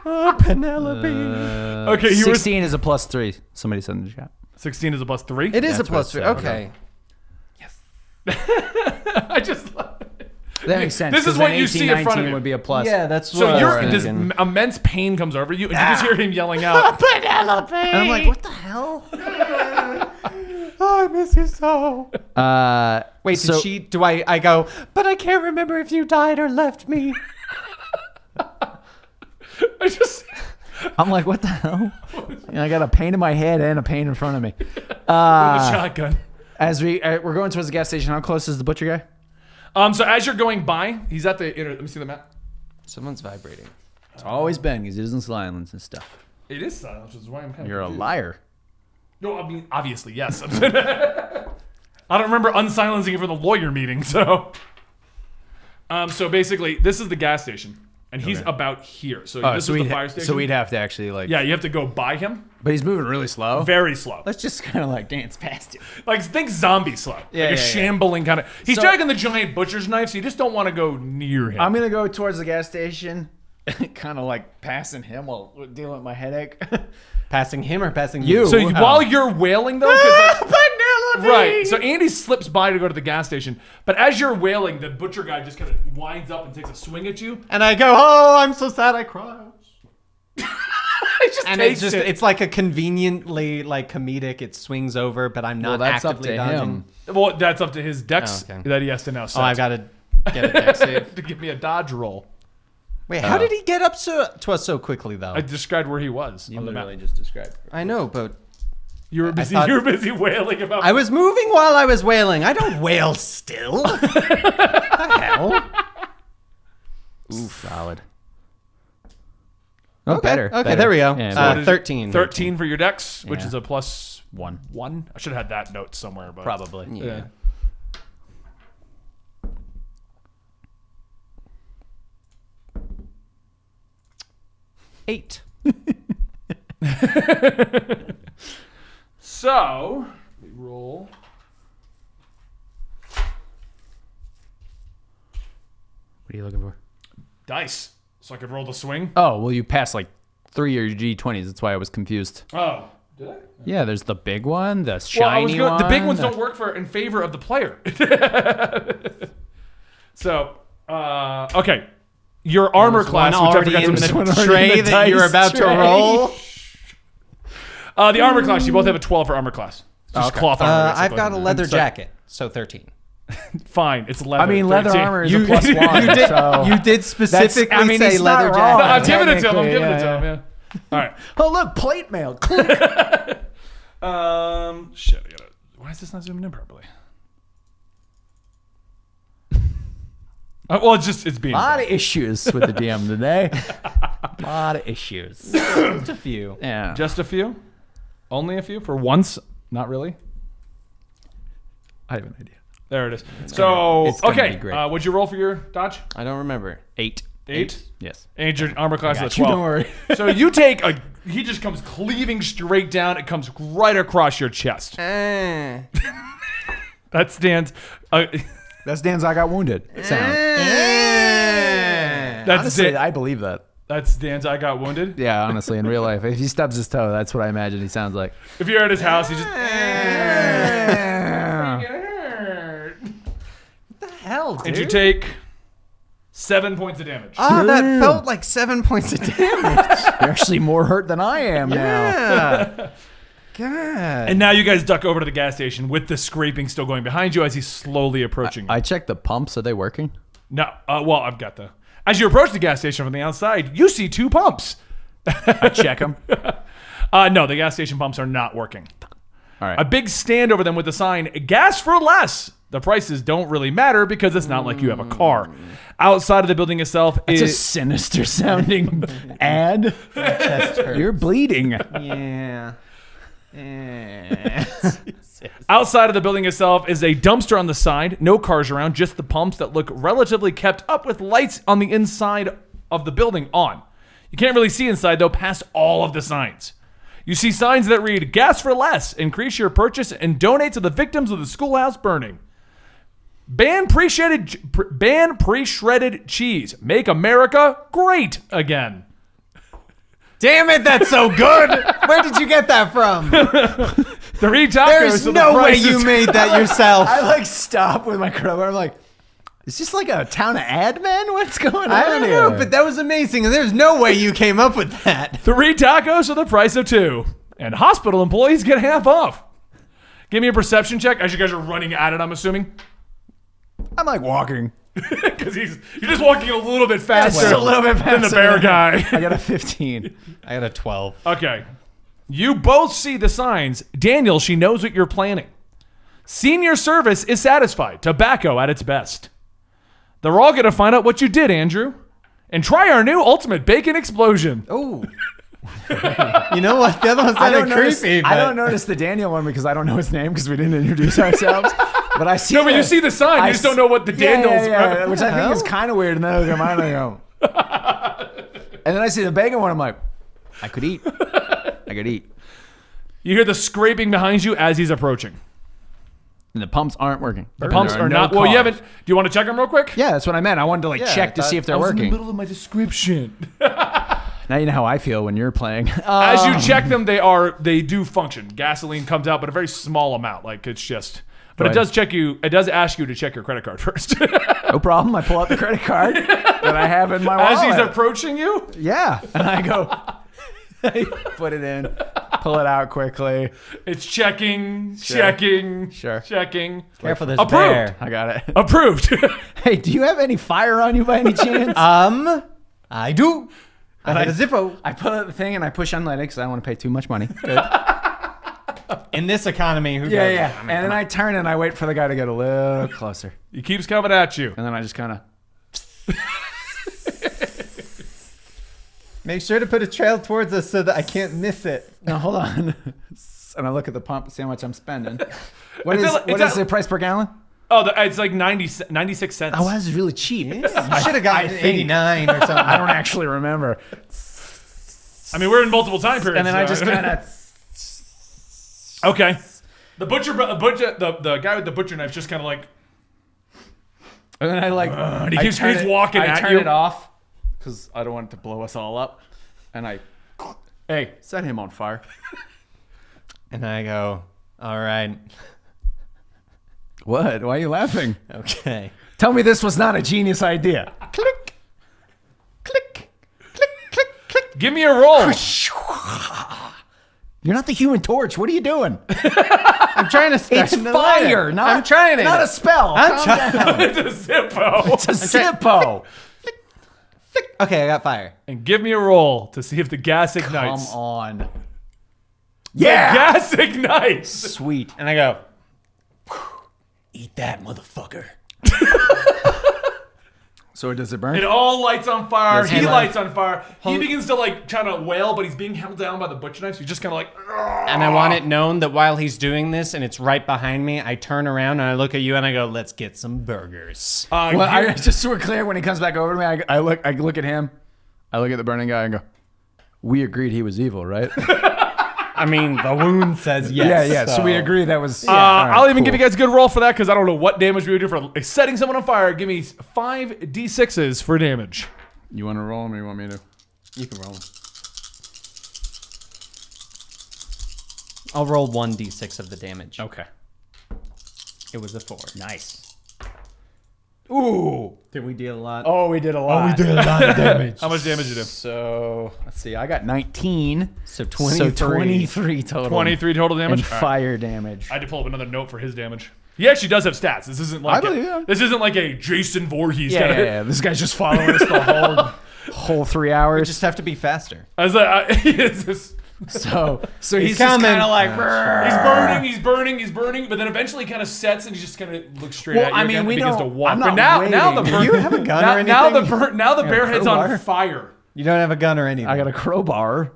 Oh, Penelope. Okay, you were 16 is a +3. Somebody said in the chat. 16 is a +3. It is That's a what it +3. said. Okay. I just love it. That makes sense. This is 'cause what then you see in front of 18, you. would be a plus. Yeah, that's So what you're I was this thinking. immense pain comes over you, and you just hear him yelling out. Penelope! And I'm like, what the hell? Oh, I miss you so. Wait, so- did she... Do I go, but I can't remember if you died or left me. I just. I'm like, what the hell? And I got a pain in my head and a pain in front of me. With a shotgun. As we're going towards the gas station, how close is the butcher guy? So as you're going by, he's at the. Let me see the map. Someone's vibrating. It's always been because he doesn't silence and stuff. It is silent, which is why I'm kind of. You're a liar. No, I mean obviously yes. I don't remember unsilencing it for the lawyer meeting, so. So basically, this is the gas station, and he's about here. So this is the fire station. So we'd have to actually like. Yeah, you have to go by him. But he's moving really slow. Very slow. Let's just kind of like dance past him. Like think zombie slow. Yeah, like a yeah, yeah. shambling kind of. He's So- dragging the giant butcher's knife, so you just don't want to go near him. I'm gonna go towards the gas station, kind of like passing him while dealing with my headache. Passing him or passing You. so Wow. while you're wailing though, 'cause, like, Penelope! right. So Andy slips by to go to the gas station, but as you're wailing, the butcher guy just kind of winds up and takes a swing at you. And I go, oh, I'm so sad I cried. He just And takes it's just, it. it's like a convenient,ly like comedic. It swings over, but I'm not Well, that's up actively to dodging. him. Well, that's up to his dex Oh, okay. that he has to now set. Oh, I've got to get a dex save. to give me a dodge roll. Wait, how did he get up to us so quickly, though? I described where he was You on the map. literally just described. I know, but You were busy. thought- You were busy wailing about. I was moving while I was wailing. I don't wail still. the hell? Ooh, solid. Oh, better. Okay, better. there we go. Yeah, What better. is it? 13. 13 for your dex, which Yeah. is a plus One. 1. I should have had that note somewhere, but Probably. Yeah. Eight. So we roll. What are you looking for? Dice, so I could roll the swing. Oh, well, you passed like 3 or G20s. That's why I was confused. Oh, did I? Yeah, there's the big one, the Well, shiny one. the big ones don't work in favor of the player. So, okay, your armor class, which I already forgot to in mention. the tray that you're about to roll. The armor class, you both have a 12 for armor class. Just cloth armor. I've basically. got a leather I'm sorry. jacket, so 13. Fine, it's leather. I mean, leather 13. armor is a plus one. so You did specifically I mean, say he's not leather wrong. No, I'm jacket. giving it to him. I'm Technically, giving it to yeah, him. Yeah. All right. oh, look, plate mail. Shit. I gotta. Why is this not zooming in properly? Well, it's being. A lot of issues with the DM today. A lot of issues. Just a few. Yeah. Just a few. Only a few for once. Not really. I have an idea. There it is. So, it's gonna be okay. great. What'd you roll for your dodge? I don't remember. 8. 8? Yes. And your armor class is a Got you, 12. don't worry. So you take a. He just comes cleaving straight down. It comes right across your chest. That stands. That's Dan's I got wounded sound. That's Honestly, Dan, I believe that. That's Dan's. I got wounded. Yeah, honestly, in real life, if he stubs his toe, that's what I imagine he sounds like. If you're at his house, he just. What the hell, dude? And you take 7 points of damage. Oh, that felt like 7 points of damage. You're actually more hurt than I am now. Yeah. God. And now you guys duck over to the gas station with the scraping still going behind you as he's slowly approaching you. I checked the pumps. Are they working? No, well, I've got the. As you approach the gas station from the outside, you see 2 pumps. I check them. No, the gas station pumps are not working. All right. A big stand over them with the sign, gas for less. The prices don't really matter because it's not like you have a car. Outside of the building itself It's a is... sinister sounding ad. You're bleeding. Yeah. Outside of the building itself is a dumpster on the side. No cars around, just the pumps that look relatively kept up with lights on the inside of the building on. You can't really see inside, though, past all of the signs. You see signs that read, gas for less, increase your purchase, and donate to the victims of the schoolhouse burning. Ban pre-shredded cheese. Make America great again. Damn it, that's so good. Where did you get that from? 3 tacos. There's so no the way price you is- made that yourself. I like stop with my crowbar. I'm like, is this like a town of ad men? What's going on I don't here? know, but that was amazing, and there's no way you came up with that. 3 tacos for the price of 2. And hospital employees get half off. Give me a perception check as you guys are running at it, I'm assuming. I'm like walking. Because you're just walking a little bit faster, Just a little bit than the faster. bear guy. I got a 15. I got a 12. Okay. You both see the signs. Daniel, she knows what you're planning. Senior service is satisfied. Tobacco at its best. They're all going to find out what you did, Andrew. And try our new ultimate bacon explosion. Oh. You know what? The other one's kind of creepy. I don't notice the Daniel one because I don't know his name because we didn't introduce ourselves. But I see. No, but you see the sign. You just don't know what the Daniels are. which I think is kind of weird. And then I look at mine and I go. And then I see the bacon one. I'm like, I could eat. I could eat. You hear the scraping behind you as he's approaching. And the pumps aren't working. The pumps are not. Well, you haven't. Do you want to check them real quick? Yeah, that's what I meant. I wanted to Yeah, check to see if they're working. of my description. Now you know how I feel when you're playing. As you check them, they do function. Gasoline comes out, but a very small amount. Like it's just. But it Right. does check you. It does ask you to check your credit card first. No problem. I pull out the credit card that I have in my wallet. As he's approaching you, Yeah, and I go. I put it in, pull it out quickly. it's checking, Sure. checking, Sure. checking. Careful, there's Approved. bear. I got it. Approved. Hey, do you have any fire on you by any chance? I do. I had a Zippo. I pull out the thing and I push unlit it because I don't want to pay too much money. In this economy, who Yeah, does yeah. that? And then I turn and I wait for the guy to get a little closer. He keeps coming at you. And then I just kind of. Make sure to put a trail towards us so that I can't miss it. No, hold on. And I look at the pump, see how much I'm spending. What It's is a- what is the price per gallon? Oh, it's like 96 cents. Oh, that's really cheap. You should have gotten think. 89 or something. I don't actually remember. I mean, we're in multiple time periods. And then I so- just kind of. Okay. The the guy with the butcher knife just kind of like. And then I like. And he I keeps turn it- walking I at turn you. it off because I don't want it to blow us all up. And I. Hey, set him on fire. And I go, all right. What? Why are you laughing? Okay. Tell me this was not a genius idea. Click. Click. Click, click, click. Give me a roll. You're not the Human Torch. What are you doing? I'm trying to start It's the fire, letter. not I'm trying it. Not a spell. I'm Calm trying- down. It's a Zippo. It's a Zippo. Okay, I got fire. And give me a roll to see if the gas Come ignites. on. The Yeah. gas ignites. Sweet. And I go, Eat that, motherfucker. So does it burn? It all lights on fire. Yes, He he lights on fire. He begins to like try to wail, but he's being held down by the butcher knife. So you're just kind of like. And I want it known that while he's doing this and it's right behind me, I turn around and I look at you and I go, "Let's get some burgers." Well, I just so we're clear, when he comes back over to me, I look at him, I look at the burning guy and go, "We agreed he was evil, right?" I mean, the wound says yes. Yeah. So we agree that was. I'll even give you guys a good roll for that because I don't know what damage we would do for setting someone on fire. Give me 5 d6s for damage. You want to roll them or you want me to? You can roll them. I'll roll 1d6 of the damage. Okay. It was a 4. Nice. Ooh. Did we deal a lot? Oh, we did a lot. a lot of damage. How much damage did you do? So let's see. I got 19. So 23. So 23 total. 23 total damage. And All right. fire damage. I had to pull up another note for his damage. He actually does have stats. This isn't like this isn't like a Jason Voorhees. Yeah. This guy's just following us the whole 3 hours. We just have to be faster. I was like, So coming. he's just kind of like, he's burning, but then eventually he kind of sets and he just kind of looks straight at you. I mean, again we and begins don't- to walk. I'm But not now the waiting. burn, Do you have a gun or now anything? the bear head's on crowbar? fire. You don't have a gun or anything. I got a crowbar.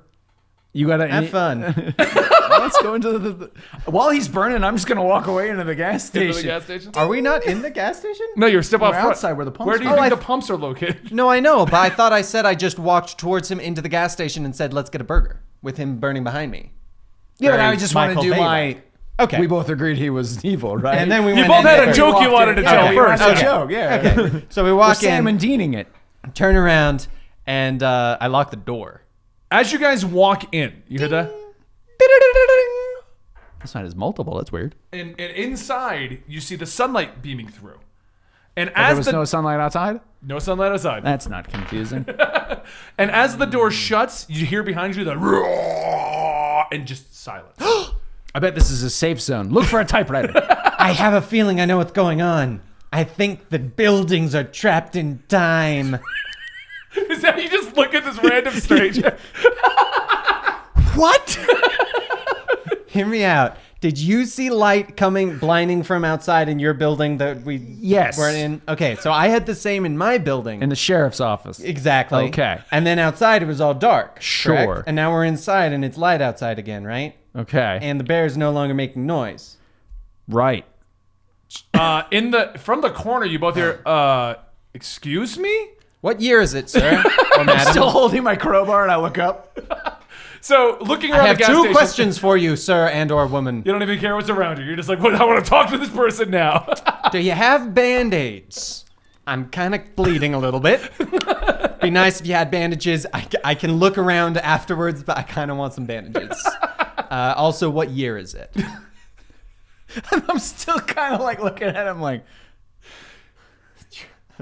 You got to Have fun. Let's go into the. While he's burning, I'm just gonna walk away into the gas station. Into the gas station. Are we not in the gas station? No, you're step off We're front. outside where the pumps Where do you are. think Oh, the pumps are located? No, I know, but I thought I said I just walked towards him into the gas station and said, "Let's get a burger," with him burning behind me. Yeah, but I Very just want to Michael do Bay my. like. Okay. We both agreed he was evil, right? And then we You went both in had there. a joke you wanted to tell we first. had a Okay. joke, yeah. Okay. So we We're walk Sam in, and Deaning it. turn around, and I lock the door. As you guys walk in, you hear that? That's not his multiple. That's weird. And inside, you see the sunlight beaming through. And There as was the no sunlight outside. no sunlight outside. That's not confusing. And as the door shuts, you hear behind you the roar and just silence. I bet this is a safe zone. Look for a typewriter. I have a feeling I know what's going on. I think the buildings are trapped in time. Is that you just look at this random stranger? What? Hear me out. Did you see light coming, blinding from outside in your building that we Yes. weren't in? Okay, so I had the same in my building. In the sheriff's office. Exactly. Okay. And then outside it was all dark. Sure. correct? And now we're inside and it's light outside again, right? Okay. And the bear is no longer making noise. Right. From the corner, you both hear, excuse me? What year is it, sir? Or I'm madam? still holding my crowbar and I look up. So looking I around have the gas two station, questions for you, sir and or woman. you don't even care what's around you. You're just like, what? I want to talk to this person now. Do you have Band-Aids? I'm kind of bleeding a little bit. Be nice if you had bandages. I can look around afterwards, but I kind of want some bandages. Also, what year is it? I'm still kind of like looking at him like,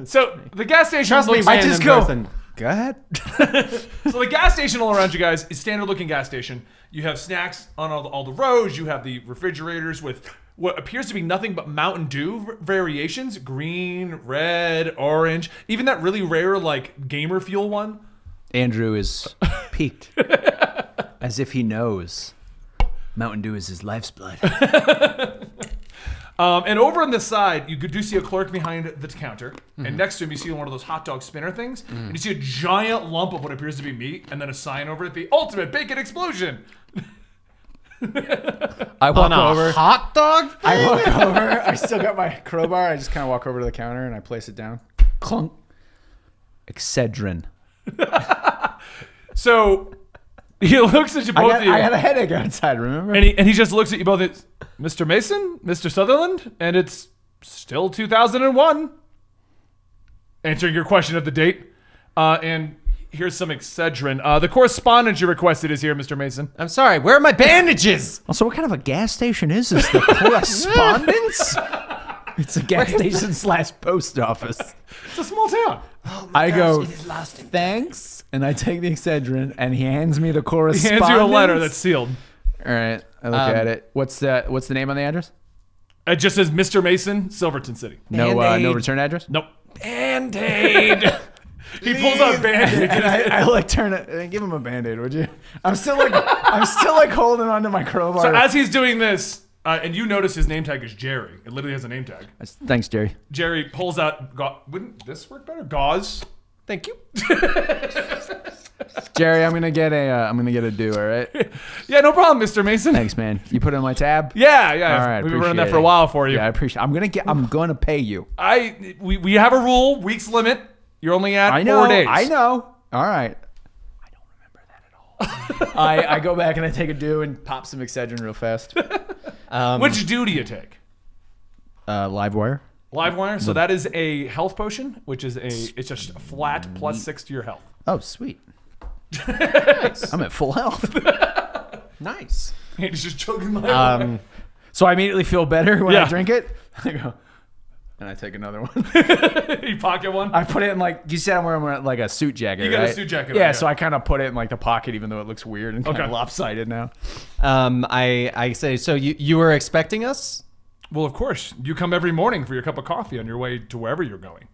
So the gas station Trust me, looks. I random just go- person. go ahead. So the gas station all around you guys is standard looking gas station. You have snacks on all the rows. You have the refrigerators with what appears to be nothing but Mountain Dew variations: green, red, orange. Even that really rare like gamer fuel one. Andrew is peaked. As if he knows. Mountain Dew is his life's blood. And over on the side, you do see a clerk behind the counter, and next to him you see one of those hot dog spinner things, and you see a giant lump of what appears to be meat, and then a sign over it: the ultimate bacon explosion. I walk over. hot dog? I walk over. I still got my crowbar. I just kind of walk over to the counter and I place it down. Clunk. Excedrin. So he looks at you both of you. I had a headache outside, remember? And he just looks at you both. It's Mr. Mason, Mr. Sutherland, and it's still 2001. Answering your question of the date. And here's some Excedrin. The correspondence you requested is here, Mr. Mason. I'm sorry, where are my bandages? Also, what kind of a gas station is this? The correspondence? It's a gas station / post office. It's a small town. I go, thanks, and I take the Excedrin, and he hands me the He correspondence. hands you a letter that's sealed. All right, I look at it. What's the name on the address? It just says Mr. Mason, Silverton City. No Band-Aid. return address. Nope. Band-Aid. He pulls out a band-aid. And I like turn it. Give him a Band-Aid, would you? I'm still like holding onto my crowbar. So as he's doing this, And you notice his name tag is Jerry. It literally has a name tag. Thanks, Jerry. Jerry pulls out. Wouldn't this work better? Gauze. Thank you. Jerry, I'm gonna get a do. All right. Yeah, no problem, Mr. Mason. Thanks, man. You put it in my tab. Yeah. All right. We've been running that appreciate for a it. while for you. Yeah, I appreciate. I'm gonna pay you. We have a rule, weeks limit. You're only at I know. 4 days. I know. All right. I don't remember that at all. I go back and I take a do and pop some Excedrin real fast. Which do you take? Live wire. Live wire. So that is a health potion, which is it's just a flat +6 to your health. Oh, sweet. Nice. I'm at full health. Nice. He's just choking my So I immediately feel better when Yeah. I drink it. I go, and I take another one. You pocket one? I put it in you said I'm wearing like a suit jacket. You got a right? suit jacket on, Yeah, yeah. so I kind of put it in the pocket, even though it looks weird and kind Okay. of lopsided now. I say, so you were expecting us? Well, of course. You come every morning for your cup of coffee on your way to wherever you're going.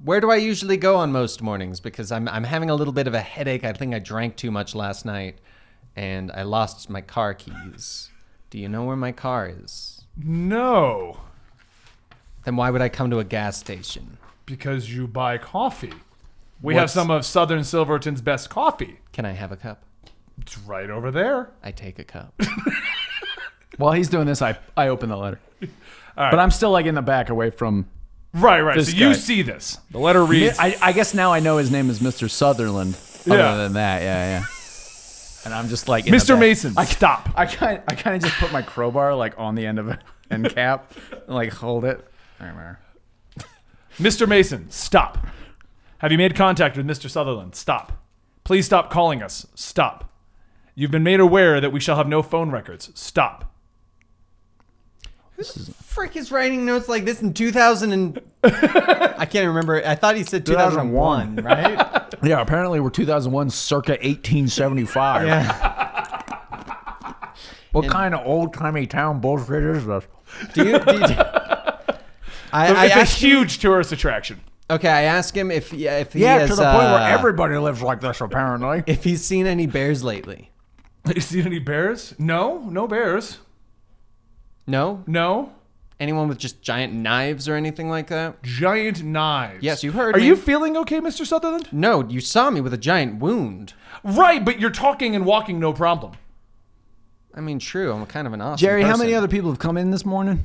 Where do I usually go on most mornings? Because I'm having a little bit of a headache. I think I drank too much last night, and I lost my car keys. Do you know where my car is? No, Then why would I come to a gas station? because you buy coffee. We have What's- some of Southern Silverton's best coffee. Can I have a cup? It's right over there. I take a cup. While he's doing this, I open the letter. All right. But I'm still in the back away from... Right. This So you guy. see this. The letter reads... I guess now I know his name is Mr. Sutherland. Other Yeah. than that, yeah. And I'm just in the Mr. back. Mason, stop. I kind of just put my crowbar on the end of an end cap and hold it. Mr. Mason, stop. Have you made contact with Mr. Sutherland? Stop. Please stop calling us. Stop. You've been made aware that we shall have no phone records. Stop. Frick is writing notes like this in 2000 and... I can't remember. I thought he said 2001, right? Yeah, apparently we're 2001 circa 1875. Yeah. What kind of old-timey town bullshit is this? Do you I It's a asked him, huge tourist attraction. okay, I asked him if he Yeah, has, to the point where everybody lives like this, apparently. if he's seen any bears lately. You seen any bears? No bears. No? No. Anyone with just giant knives or anything like that? Giant knives. Yes, you heard Are me. you feeling okay, Mr. Sutherland? No, you saw me with a giant wound. Right, but you're talking and walking, no problem. I mean, true. I'm kind of an awesome Jerry, how person. many other people have come in this morning?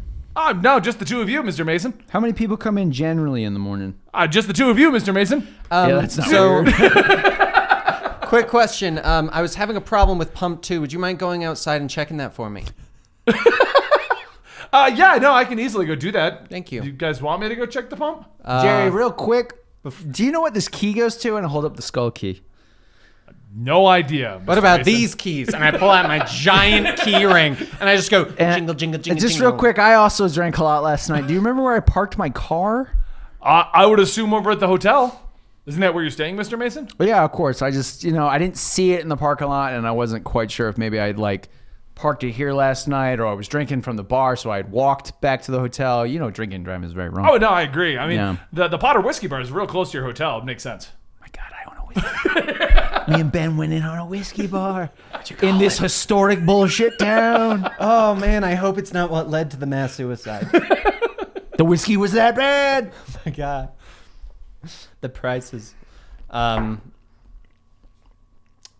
No, just the two of you, Mr. Mason. How many people come in generally in the morning? Just the two of you, Mr. Mason. Yeah, that's not so, weird. quick question. I was having a problem with pump 2. Would you mind going outside and checking that for me? Yeah, no, I can easily go do that. Thank you. You guys want me to go check the pump? Jerry, real quick, do you know what this key goes to? And I hold up the skull key. No idea. What Mr. about Mason. these keys? And I pull out my giant key ring, and I just go jingle, jingle, jingle, Just jingle. real quick, I also drank a lot last night. Do you remember where I parked my car? I would assume over at the hotel. Isn't that where you're staying, Mr. Mason? Well, yeah, of course. I just, I didn't see it in the parking lot, and I wasn't quite sure if maybe I'd parked it here last night, or I was drinking from the bar, so I had walked back to the hotel. Drinking and driving is very wrong. Oh, no, I agree. I mean, Yeah. the Potter Whiskey Bar is real close to your hotel. It makes sense. My God, I own a whiskey. Me and Ben went in on a whiskey bar in this historic bullshit town. Oh, man, I hope it's not what led to the mass suicide. The whiskey was that bad. Oh, my God. The prices.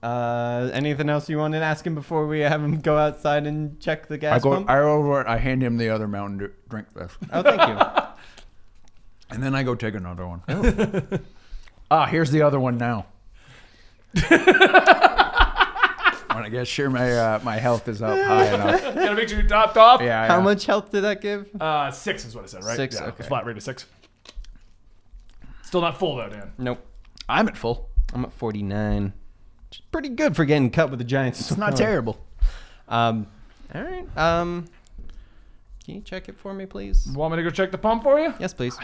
Anything else you wanted to ask him before we have him go outside and check the gas pump? I hand him the other Mountain drink this, Oh, thank you. and then I go take another one. Here's the other one now. I want to get sure my health is up high enough. Gotta make sure you're topped off. Yeah. How much health did that give? 6 is what I said, right? 6, Yeah, okay. it's flat rate of 6. Still not full though, Dan. Nope. I'm at full. I'm at 49. Which is pretty good for getting cut with the Giants. It's not terrible. All right. Can you check it for me, please? Want me to go check the pump for you? Yes, please.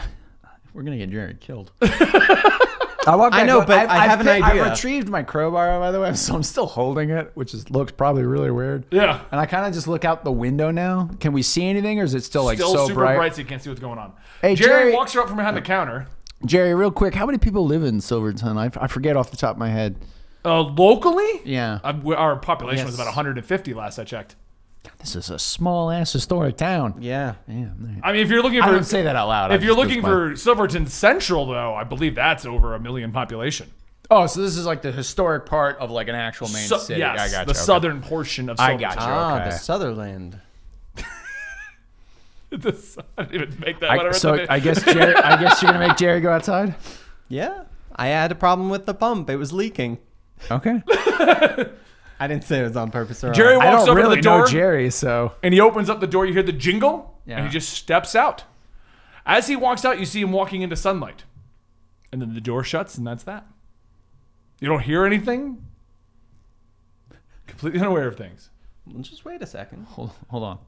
We're gonna get Jared killed. I know, but I have an idea. I retrieved my crowbar, by the way, so I'm still holding it, which looks probably really weird. Yeah. And I kind of just look out the window now. Can we see anything, or is it still Still so super bright so you can't see what's going on. Hey, Jerry Jerry- walks her up from behind the counter. Jerry, real quick, how many people live in Silverton? I forget off the top of my head. Locally? Yeah. Our population was Yes. about 150 last I checked. This is a small ass historic town. Yeah. Man, I mean, if you're looking for, I don't say that out loud. if you're looking for Silverton Central, though, I believe that's over 1 million population. Oh, so this is like the historic part of like an actual main city. Yes, I got the southern portion of I Silverton. got you. Okay. The Sutherland. I didn't even make that. Whatever. So I guess Jerry, I guess you're gonna make Jerry go outside. Yeah. I had a problem with the pump. It was leaking. Okay. I didn't say it was on purpose. Or Jerry I walks don't over to really the door, know Jerry, so and he opens up the door. You hear the jingle, Yeah. and he just steps out. As he walks out, you see him walking into sunlight, and then the door shuts, and that's that. You don't hear anything. Completely unaware of things. Well, just wait a second. hold on.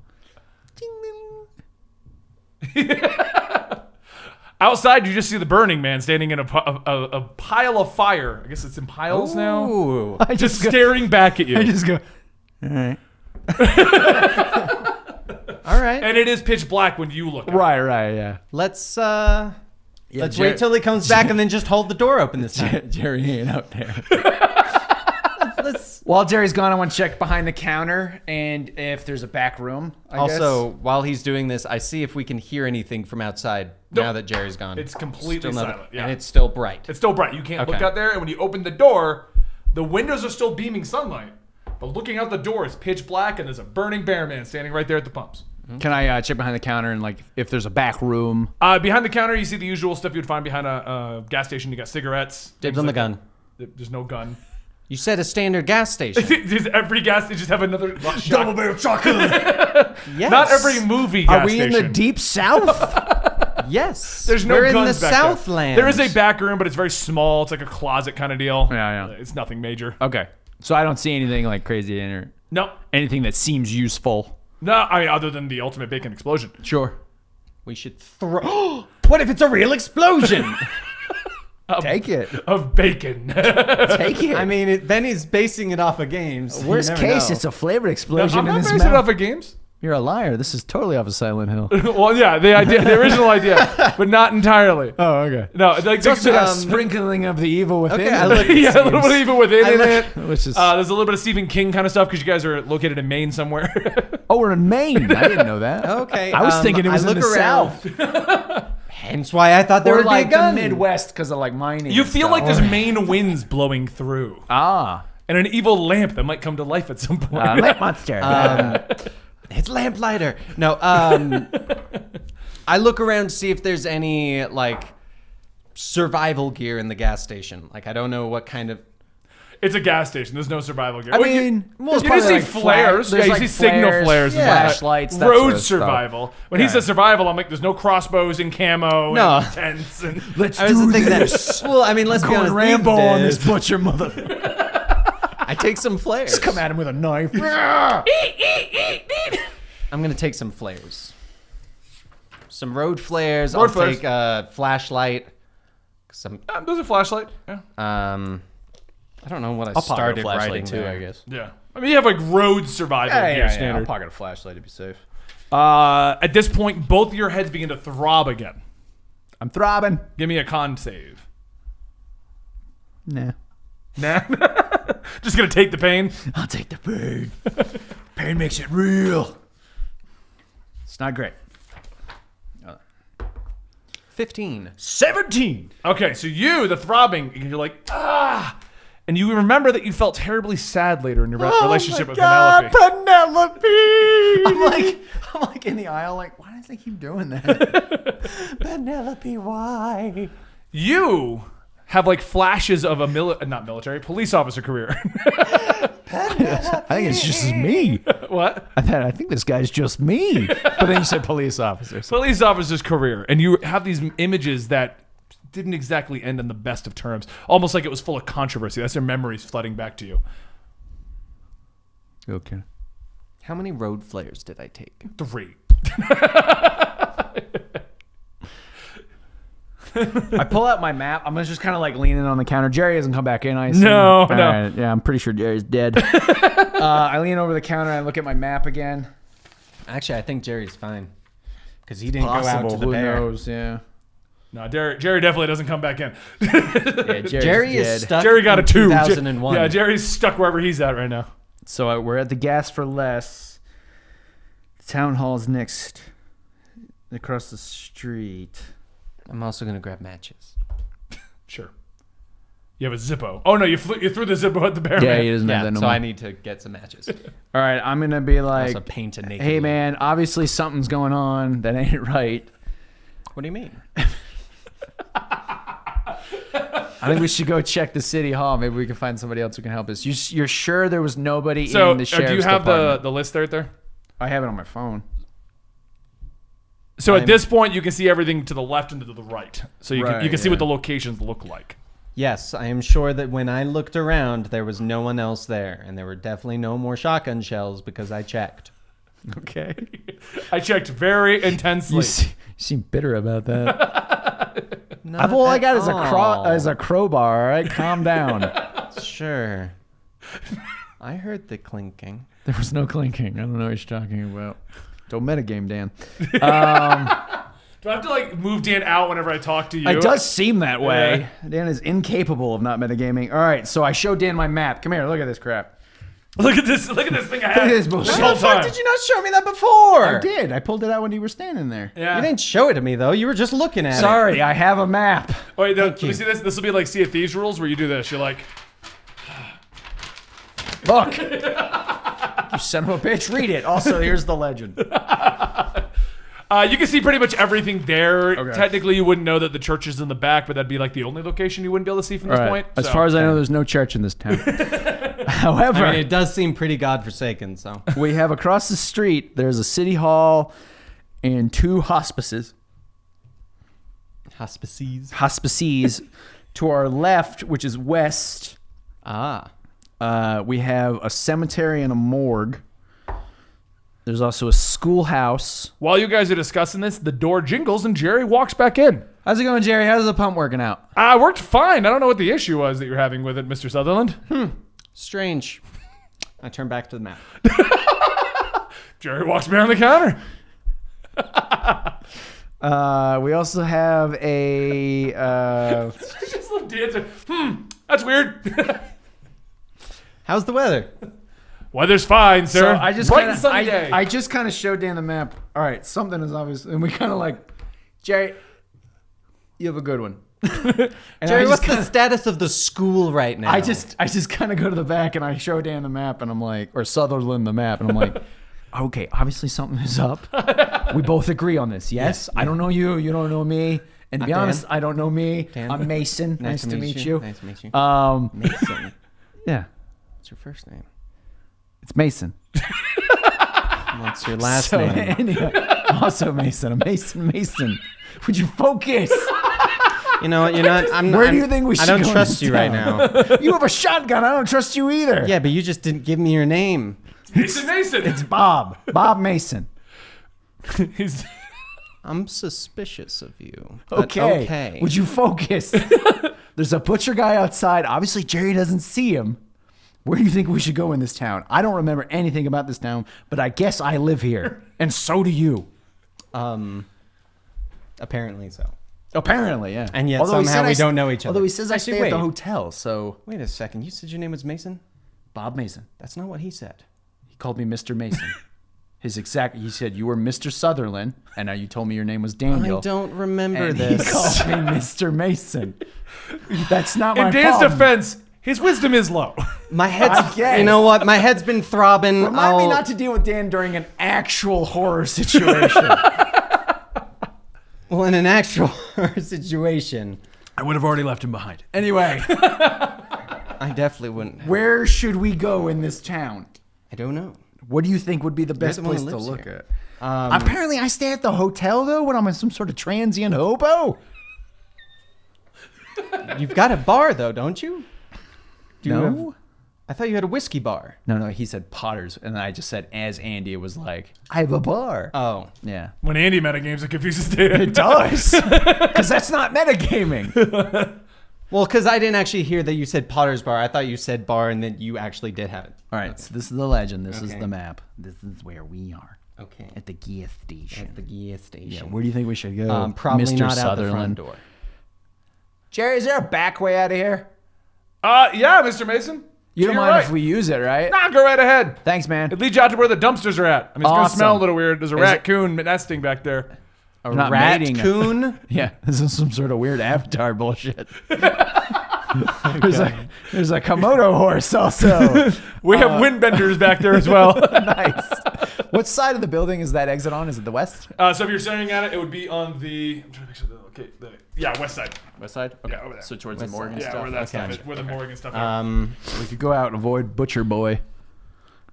Outside, you just see the Burning Man standing in a pile of fire. I guess it's in piles now. Ooh. I Just staring back at you. I just go. All right. All right. And it is pitch black when you look. Right. Yeah. Let's Let's wait till he comes back and then just hold the door open this time. Jerry ain't out there. Let's While Jerry's gone, I want to check behind the counter and if there's a back room. I guess. while he's doing this, I see if we can hear anything from outside now that Jerry's gone. It's completely Still nothing. silent. Yeah. And it's still bright. It's still bright. You can't look Okay. out there. And when you open the door, the windows are still beaming sunlight. But looking out the door is pitch black, and there's a burning bear man standing right there at the pumps. Can I check behind the counter and like if there's a back room? Behind the counter, you see the usual stuff you'd find behind a gas station. You got cigarettes. Dibs things on the like gun. that. There's no gun. You said a standard gas station. Just every gas, they just have another Double barrel shotgun. Yes. Not every movie gas Are we in station. the deep south? Yes. There's no We're guns in the back there. Southland. There is a back room, but it's very small. It's like a closet kind of deal. Yeah. It's nothing major. Okay. So I don't see anything like crazy in or No. anything that seems useful. No, I mean, other than the ultimate bacon explosion. Sure. We should throw. What if it's a real explosion? Take it. Of bacon. Take it. I mean, Benny's basing it off of games. You Worst never case, know. it's a flavor explosion I'm in not his basing it mouth. off of games. You're a liar. This is totally off of Silent Hill. Well, yeah, the original idea, but not entirely. Oh, okay. No, like It's also got a sprinkling of the evil within. Okay, it. I look- yeah, a little bit even within it. Which is There's a little bit of Stephen King kind of stuff because you guys are located in Maine somewhere. oh, we're in Maine. I didn't know that. Okay, I was thinking it was I in look the around. South Hence why I thought there or would like be a gun. the Midwest because of like mining. You and feel stuff. like there's Maine winds blowing through, ah and an evil lamp that might come to life at some point. lamp monster. It's lamplighter. No, I look around to see if there's any like survival gear in the gas station. Like I don't know what kind of. It's a gas station. There's no survival gear. I Well, mean, you there's just probably, see like, flares. there's, Yeah, you like, see signal flares. and yeah. flashlights, that road sort of stuff. survival. When he says survival, I'm like, there's no crossbows and camo No. and tents. And Let's I was do thinking this. that. Well, I mean, let's be Going honest. Rambo these on days, this butcher mother. I take some flares. Come at him with a knife. I'm gonna take some flares. Some road flares. Road I'll flares. take a flashlight. Some. there's a flashlight. Yeah. I don't know what I I'll pocket a started flashlight writing too, there. I guess. Yeah. I mean, you have like road survival gear standard. I'll pocket a flashlight to be safe. At this point, both of your heads begin to throb again. I'm throbbing. Give me a con save. Nah. Nah. Just gonna take the pain. I'll take the pain. Pain makes it real. It's not great. 15. 17. Okay, so you, the throbbing, you're like, ah! And you remember that you felt terribly sad later in your relationship with Penelope. I'm like in the aisle, like, why does they keep doing that? Penelope, why? You have like flashes of a not military, police officer career. I think it's just me. What? I think this guy's just me. But then you said police officer. So Police officer's career. And you have these images that didn't exactly end on the best of terms. Almost like it was full of controversy. That's their memories flooding back to you. okay. How many road flares did I take? 3. I pull out my map. I'm just kind of like leaning on the counter. Jerry hasn't come back in, I assume. No. All right, yeah, I'm pretty sure Jerry's dead. I lean over the counter and I look at my map again. Actually, I think Jerry's fine. Because he didn't Possible. go out to the Who bear. knows? Yeah. No, Jerry definitely doesn't come back in. Yeah, Jerry's Jerry dead. is stuck Jerry got a in 2. 2001. Yeah, Jerry's stuck wherever he's at right now. So we're at the gas for less. town hall's next, across the street. I'm also gonna grab matches. Sure. You have a Zippo. Oh no, you threw the Zippo at the bear. Yeah, man. he doesn't have that no so more. I need to get some matches. All right, I'm gonna be like, Also paint a naked. hey man. man, obviously something's going on that ain't right. What do you mean? I think we should go check the city hall. Maybe we can find somebody else who can help us. You're sure there was nobody So, in the sheriff's do you have department? the list right there? I have it on my phone. So at this point, you can see everything to the left and to the right. So you Right, can see yeah. what the locations look like. Yes, I am sure that when I looked around, there was no one else there, and there were definitely no more shotgun shells because I checked. Okay. I checked very intensely. You seem bitter about that. Not All I at got all. is a crowbar. All right, calm down. Sure. I heard the clinking. There was no clinking. I don't know what you're talking about. Don't metagame, Dan. Do I have to like move Dan out whenever I talk to you? It does seem that way. Dan is incapable of not metagaming. All right, so I showed Dan my map. Come here, look at this crap. Look at this thing I Look had. at this bullshit. This whole time. Did you not show me that before? I did. I pulled it out when you were standing there. Yeah. You didn't show it to me though. You were just looking at it. Sorry, I have a map. Wait, let you. me see this. This will be like Sea of Thieves rules where you do this. You're like, Look. You son of a bitch. Read it. Also, here's the legend. you can see pretty much everything there. Okay. Technically, you wouldn't know that the church is in the back, but that'd be like the only location you wouldn't be able to see from this point. As So- far as I know, there's no church in this town. However, I mean, it does seem pretty godforsaken, so. we have across the street, there's a city hall and 2 hospices. Hospices. To our left, which is west, Ah. we have a cemetery and a morgue. There's also a schoolhouse. While you guys are discussing this, the door jingles and Jerry walks back in. How's it going, Jerry? How's the pump working out? Worked fine. I don't know what the issue was that you're having with it, Mr. Sutherland. Strange. I turn back to the map. Jerry walks behind the counter. We also have a. Just little dancer. That's weird. How's the weather? Weather's fine, sir. So I just bright kinda, and sunny day. I just kind of showed Dan the map. All right, something is obvious, and we kind of like, Jerry, you have a good one. And Jerry, I what's just the kinda, status of the school right now? I just kind of go to the back and I show Dan the map, and I'm like, or Sutherland the map, and I'm like, okay, obviously something is up. We both agree on this. Yes, I don't know you, you don't know me, and to be Dan. honest, I don't know me. Dan. I'm Mason. Nice to meet you. Nice to meet you. Mason. Yeah, What's your first name? it's Mason. What's your last So, name? anyway, also Mason. I'm Mason. Would you focus? You know what? You're not. Where do you think we should I don't go in trust this you right town? now. You have a shotgun. I don't trust you either. Yeah, but you just didn't give me your name. Mason. It's Bob. Bob Mason. He's I'm suspicious of you. but Okay. Okay. Would you focus? There's a butcher guy outside. Obviously, Jerry doesn't see him. Where do you think we should go in this town? I don't remember anything about this town, but I guess I live here, and so do you. Apparently so. Apparently, yeah. And yet Although he somehow said we don't know each other. Although he says I Actually, stay at the wait. hotel, so Wait a second. You said your name was Mason? Bob Mason. That's not what he said. He called me Mr. Mason. He said you were Mr. Sutherland, and now you told me your name was Daniel. I don't remember and this. he called me Mr. Mason. That's not my in Dan's problem. defense, his wisdom is low. My head's. I guess. You know what? My head's been throbbing. Remind me not to deal with Dan during an actual horror situation. Well, in an actual situation, I would have already left him behind. Anyway, I definitely wouldn't. where should we go in this town? I don't know. What do you think would be the best the one place who to lives look here. at? Apparently, I stay at the hotel, though, when I'm some sort of transient hobo. You've got a bar, though, don't you? Do you No? have- I thought you had a whiskey bar. No, he said Potter's, and I just said, as Andy, it was like, I have a bar. Oh. Yeah. When Andy metagames, it confuses Dan. It does. Because that's not metagaming. Well, because I didn't actually hear that you said Potter's Bar. I thought you said bar and then you actually did have it. All right, so this is the legend. This is Okay. the map. This is where we are. Okay. At the gas station. At the gas station. Yeah, where do you think we should go? Probably Mr. not out the Sutherland. front door. Jerry, is there a back way out of here? Yeah, Mr. Mason. You don't You're mind right. if we use it, right? Nah, go right ahead. Thanks, man. It leads you out to where the dumpsters are at. I mean, it's gonna Awesome. smell a little weird. There's a Is raccoon nesting back there. A Not mating. raccoon? Yeah, this is some sort of weird Avatar bullshit. there's a Komodo horse also. We have windbenders back there as well. Nice. What side of the building is that exit on? Is it the west? So if you're staring at it, it would be on the. I'm trying to make sure. West side. West side? Okay. Yeah, over there. So towards West the morgue and Yeah, stuff? where that stuff Okay. is. Where the morgue and stuff are. We could go out and avoid Butcher Boy,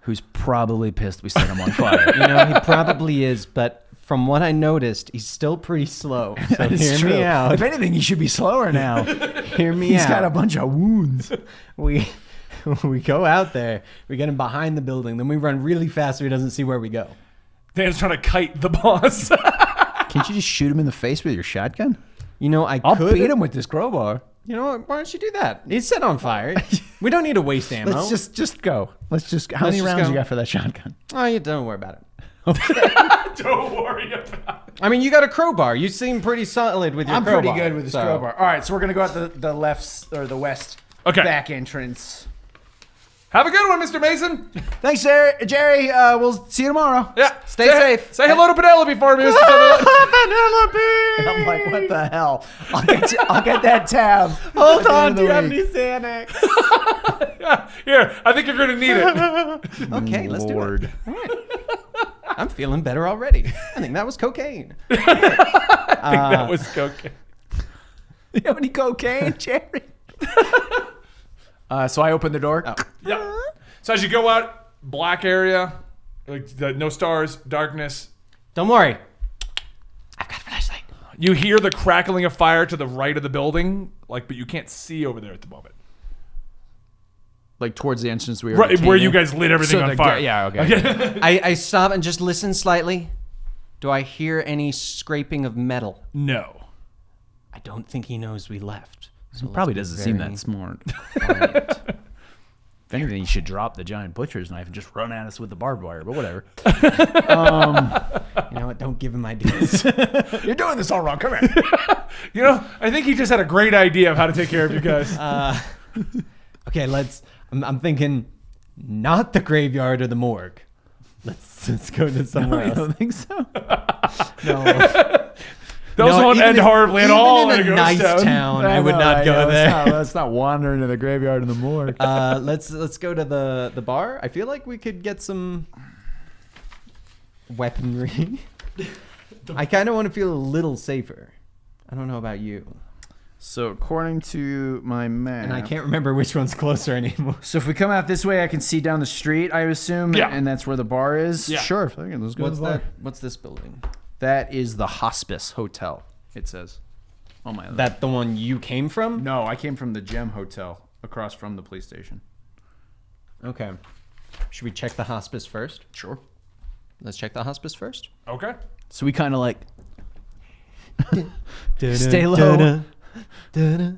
who's probably pissed we set him on fire. You know, he probably is, but from what I noticed, he's still pretty slow. So That is hear true. me out. If anything, he should be slower now. Hear me He's out. got a bunch of wounds. we go out there, we get him behind the building, then we run really fast so he doesn't see where we go. Dan's trying to kite the boss. Can't you just shoot him in the face with your shotgun? You know, I'll could beat him with this crowbar. You know what? Why don't you do that? He's set on fire. We don't need to waste ammo. Let's just go. How Let's many just rounds go. you got for that shotgun? Oh, you don't worry about it. Don't worry about it. I mean, you got a crowbar. You seem pretty solid with your I'm crowbar. pretty good with this so- crowbar. All right, so we're gonna go out the left or the west back entrance. Have a good one, Mr. Mason. Thanks, Jerry. We'll see you tomorrow. Yeah. Stay safe. Say hello to Penelope for me, Mr. Sutherland. I'm like, what the hell? I'll get that tab. Hold at the end on. of Do the you have week. any Xanax? Yeah, here, I think you're going to need it. Okay, let's do Lord. it. All right. I'm feeling better already. I think that was cocaine. I think that was cocaine. You have any cocaine, Jerry? So I opened the door. Oh. Yeah. So as you go out, black area, like no stars, darkness. Don't worry. I've got a flashlight. You hear the crackling of fire to the right of the building, but you can't see over there at the moment. Like towards the entrance we Right, where you guys lit everything on fire. Yeah, okay. I stop and just listen slightly. Do I hear any scraping of metal? No. I don't think he knows we left. So let's Probably be doesn't seem very that smart. quiet. If anything, you should drop the giant butcher's knife and just run at us with the barbed wire, but whatever. You know what? Don't give him ideas. You're doing this all wrong. Come here. I think he just had a great idea of how to take care of you guys. Okay, I'm thinking not the graveyard or the morgue. Let's go to somewhere You else. don't think so? No. Those won't end horribly at all. Even in a nice town, I would not go there. Let's not wander into the graveyard and the morgue. Let's go to the bar. I feel like we could get some weaponry. I kind of want to feel a little safer. I don't know about you. So according to my map, And I can't remember which one's closer anymore. So if we come out this way, I can see down the street, I assume, Yeah. and that's where the bar is. Yeah. Sure. Okay, let's go. What's to the bar. that? What's this building? That is the Hospice Hotel. It says. Oh my. That the one you came from? No, I came from the Gem Hotel across from the police station. Okay. Should we check the hospice first? Sure. Let's check the hospice first. Okay. So we kind of like stay low. I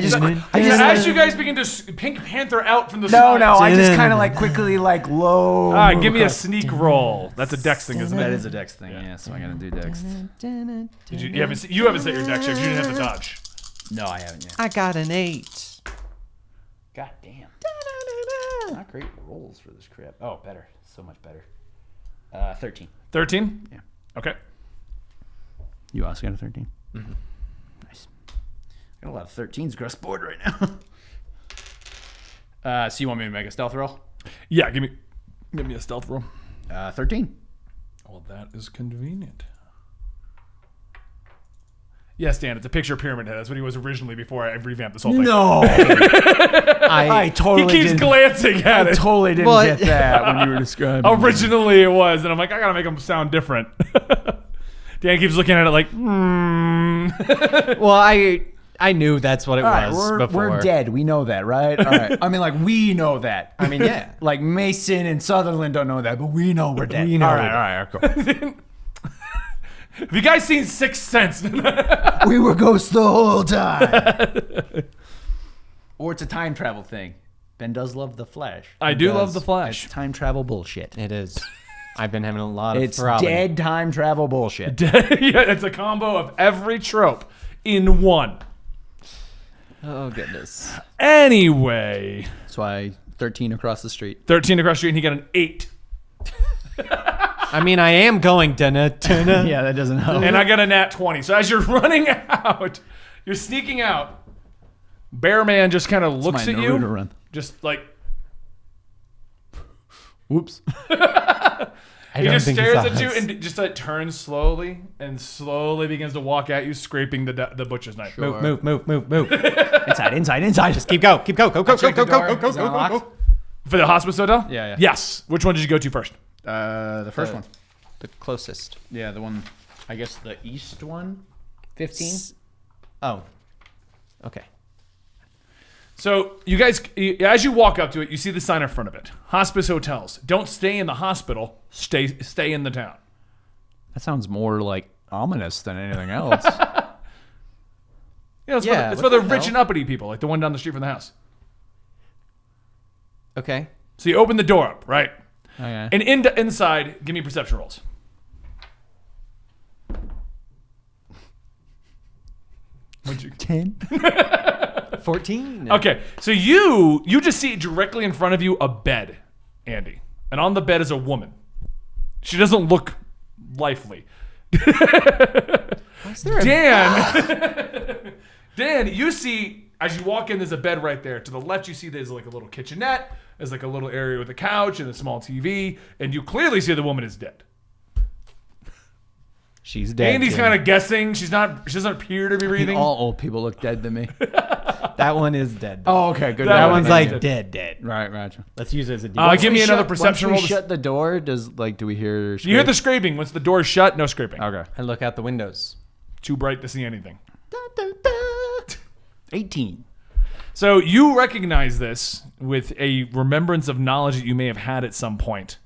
just As you guys begin to Pink Panther out from the no, side. I just kind of like quickly like low. All right, move give me a across. sneak roll. That's a dex thing, isn't That it? is a dex thing. Yeah, so I gotta do dex. You haven't set your dex yet 'cause you didn't have to dodge. No, I haven't yet. I got an 8. God damn. Not great rolls for this crap. Oh, better. So much better. 13. 13? Yeah. Okay. You also got a 13? Mm-hmm. Nice. Got a lot of 13s across the board right now. So you want me to make a stealth roll? Yeah, give me a stealth roll. 13. Well, that is convenient. Yes, Dan, it's a picture pyramid head. That's what he was originally before I revamped this whole thing. No. I He totally keeps didn't. glancing at I it. totally didn't Well, get that when you were describing it. Originally it was, and I'm like, I gotta make him sound different. Dan keeps looking at it like, Well, I knew that's what it All right, was before. we're dead. We know that, right? All right. I mean, like, we know that. I mean, yeah. Like, Mason and Sutherland don't know that, but we know we're dead. We know all we're right, dead. all right, cool. have you guys seen Sixth Sense? We were ghosts the whole time. Or it's a time travel thing. Ben does love The Flash. I He do does. love The Flash. It's time travel bullshit. It is. I've been having a lot of It's throbbing. dead time travel bullshit. Yeah, it's a combo of every trope in one. Oh, goodness. Anyway, That's why 13 across the street. 13 across the street, and he got an 8. I mean, I am going dunna. Yeah, that doesn't help. And I got a nat 20. So as you're running out, you're sneaking out, Bear Man just kind of looks my at you. Naruto run. Just like, Whoops. he just stares at you and just like turns slowly and slowly begins to walk at you, scraping the butcher's knife. Move. Inside. Just keep go. Go. Check the door. Is it unlocked? For the hospice hotel? Yeah. Yes. Which one did you go to first? The first one. The closest. Yeah, the one, I guess the east one. 15. Oh. Okay. So you guys, as you walk up to it, you see the sign in front of it. Hospice hotels. Don't stay in the hospital. Stay in the town. That sounds more like ominous than anything else. It's Yeah, for what the the rich hell? and uppity people, like the one down the street from the house. Okay. So you open the door up, right? Okay. And inside, give me perception rolls. What'd you? 10. 14. Okay, so you just see directly in front of you a bed, Andy, and on the bed is a woman. She doesn't look lively. Is there Dan, Dan, you see as you walk in, there's a bed right there. To the left, you see there's like a little kitchenette. There's like a little area with a couch and a small TV, and you clearly see the woman is dead. She's dead. Andy's Jim. kind of guessing. She doesn't appear to be breathing. All old people look dead to me. That one is dead. Oh, okay, good. That That one one's is like dead. dead. Right. Let's use it as a D. Give me another perception roll. Once we shut the door, do we hear? You hear the scraping. Once the door's shut, no scraping. Okay. I look out the windows. Too bright to see anything. 18. So you recognize this with a remembrance of knowledge that you may have had at some point,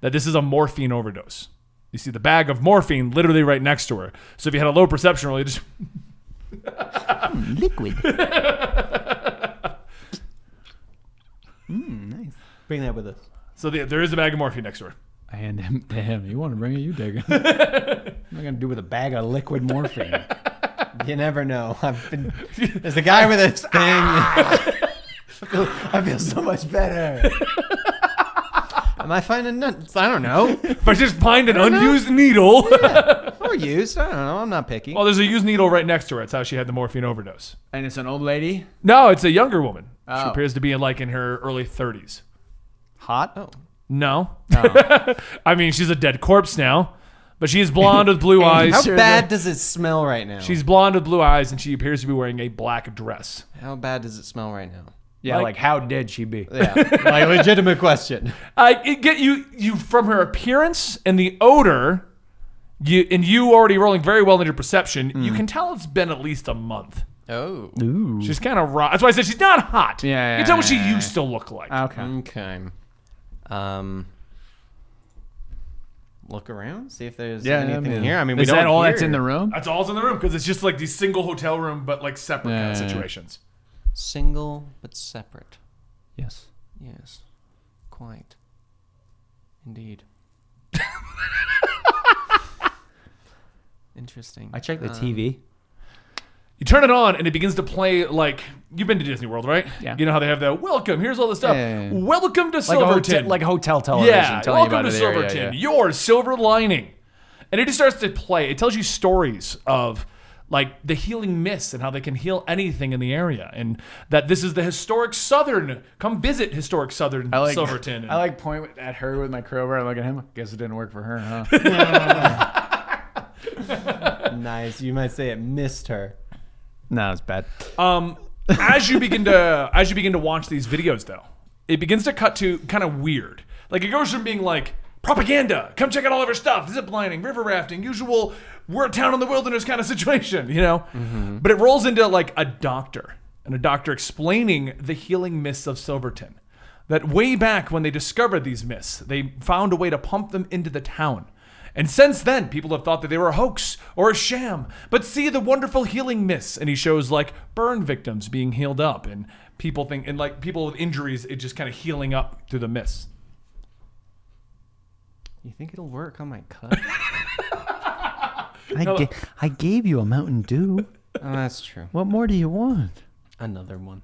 that this is a morphine overdose. You see the bag of morphine literally right next to her. So if you had a low perception roll, you just... Liquid. Nice. Bring that with us. So there is a bag of morphine next to her. I hand him to him. You want to bring it? You take it. What am I gonna do with a bag of liquid morphine? You never know. There's a guy with a thing. I feel so much better. Am I finding nuts? I don't know. If I just find an unused needle... Or used. I don't know. I'm not picky. Well, there's a used needle right next to her. That's how she had the morphine overdose. And it's an old lady. No, it's a younger woman. She Oh. appears to be in her early 30s. Hot. Oh. No. I mean, she's a dead corpse now. But she is blonde with blue eyes. How Sure, bad does it smell right now? She's blonde with blue eyes, and she appears to be wearing a black dress. How bad does it smell right now? Yeah, like how dead she be? Yeah, like legitimate question. I get you from her appearance and the odor. You already rolling very well in your perception. You can tell it's been at least a month. Oh. Ooh. She's kind of raw. That's why I said she's not hot. Yeah, you can tell what she yeah. used to look like. Okay. Okay. Look around, see if there's Yeah, anything here. I mean, is we don't that all hear. that's in the room? That's all's in the room because it's just like these single hotel room, but like separate kind of Yeah. situations. Single but separate. Yes. Yes, quite. Indeed. Interesting. I checked the TV. You turn it on and it begins to play like you've been to Disney World, right? Yeah. You know how they have the welcome. Here's all the stuff. Yeah. Welcome to Like Silverton. like hotel television. Yeah, telling you welcome about to it there, Silverton. yeah. Your silver lining. And it just starts to play. It tells you stories of like the healing mists and how they can heal anything in the area. And that this is the historic Southern. Come visit historic Southern Silverton. I like point at her with my crowbar and look at him. Guess it didn't work for her, huh? Nice. You might say it missed her. No, it's bad. As you begin to watch these videos, though, it begins to cut to kind of weird. Like it goes from being like propaganda, come check out all of our stuff, zip lining, river rafting, usual we're a town in the wilderness kind of situation, you know. Mm-hmm. But it rolls into like a doctor explaining the healing mists of Silverton. That way back when they discovered these mists, they found a way to pump them into the town. And since then, people have thought that they were a hoax or a sham. But see the wonderful healing mists. And he shows like burn victims being healed up and people with injuries, it just kind of healing up through the mists. You think it'll work on my cut? I gave you a Mountain Dew. Oh, that's true. What more do you want? Another one.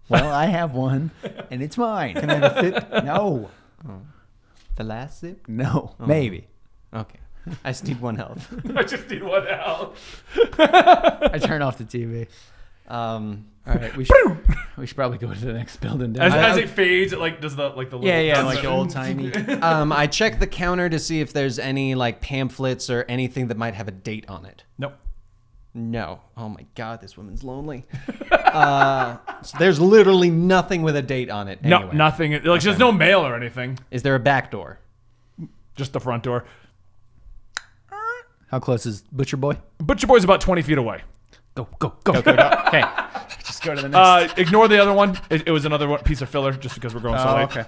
Well, I have one, and it's mine. Can I have a sip? No. The last sip? No. Maybe. Okay. I just need one health. I just need one out. I turn off the TV. All right, we should probably go to the next building down. As it fades, it like does the little like the old timey. I check the counter to see if there's any like pamphlets or anything that might have a date on it. Nope. No. Oh my God, this woman's lonely. So there's literally nothing with a date on it. No, Anyway. nothing. Like there's no mail or anything. Is there a back door? Just the front door. How close is Butcher Boy? Butcher Boy's about 20 feet away. Go. Okay. Just go to the next. Ignore the other one. It was another piece of filler just because we're going so late. Okay.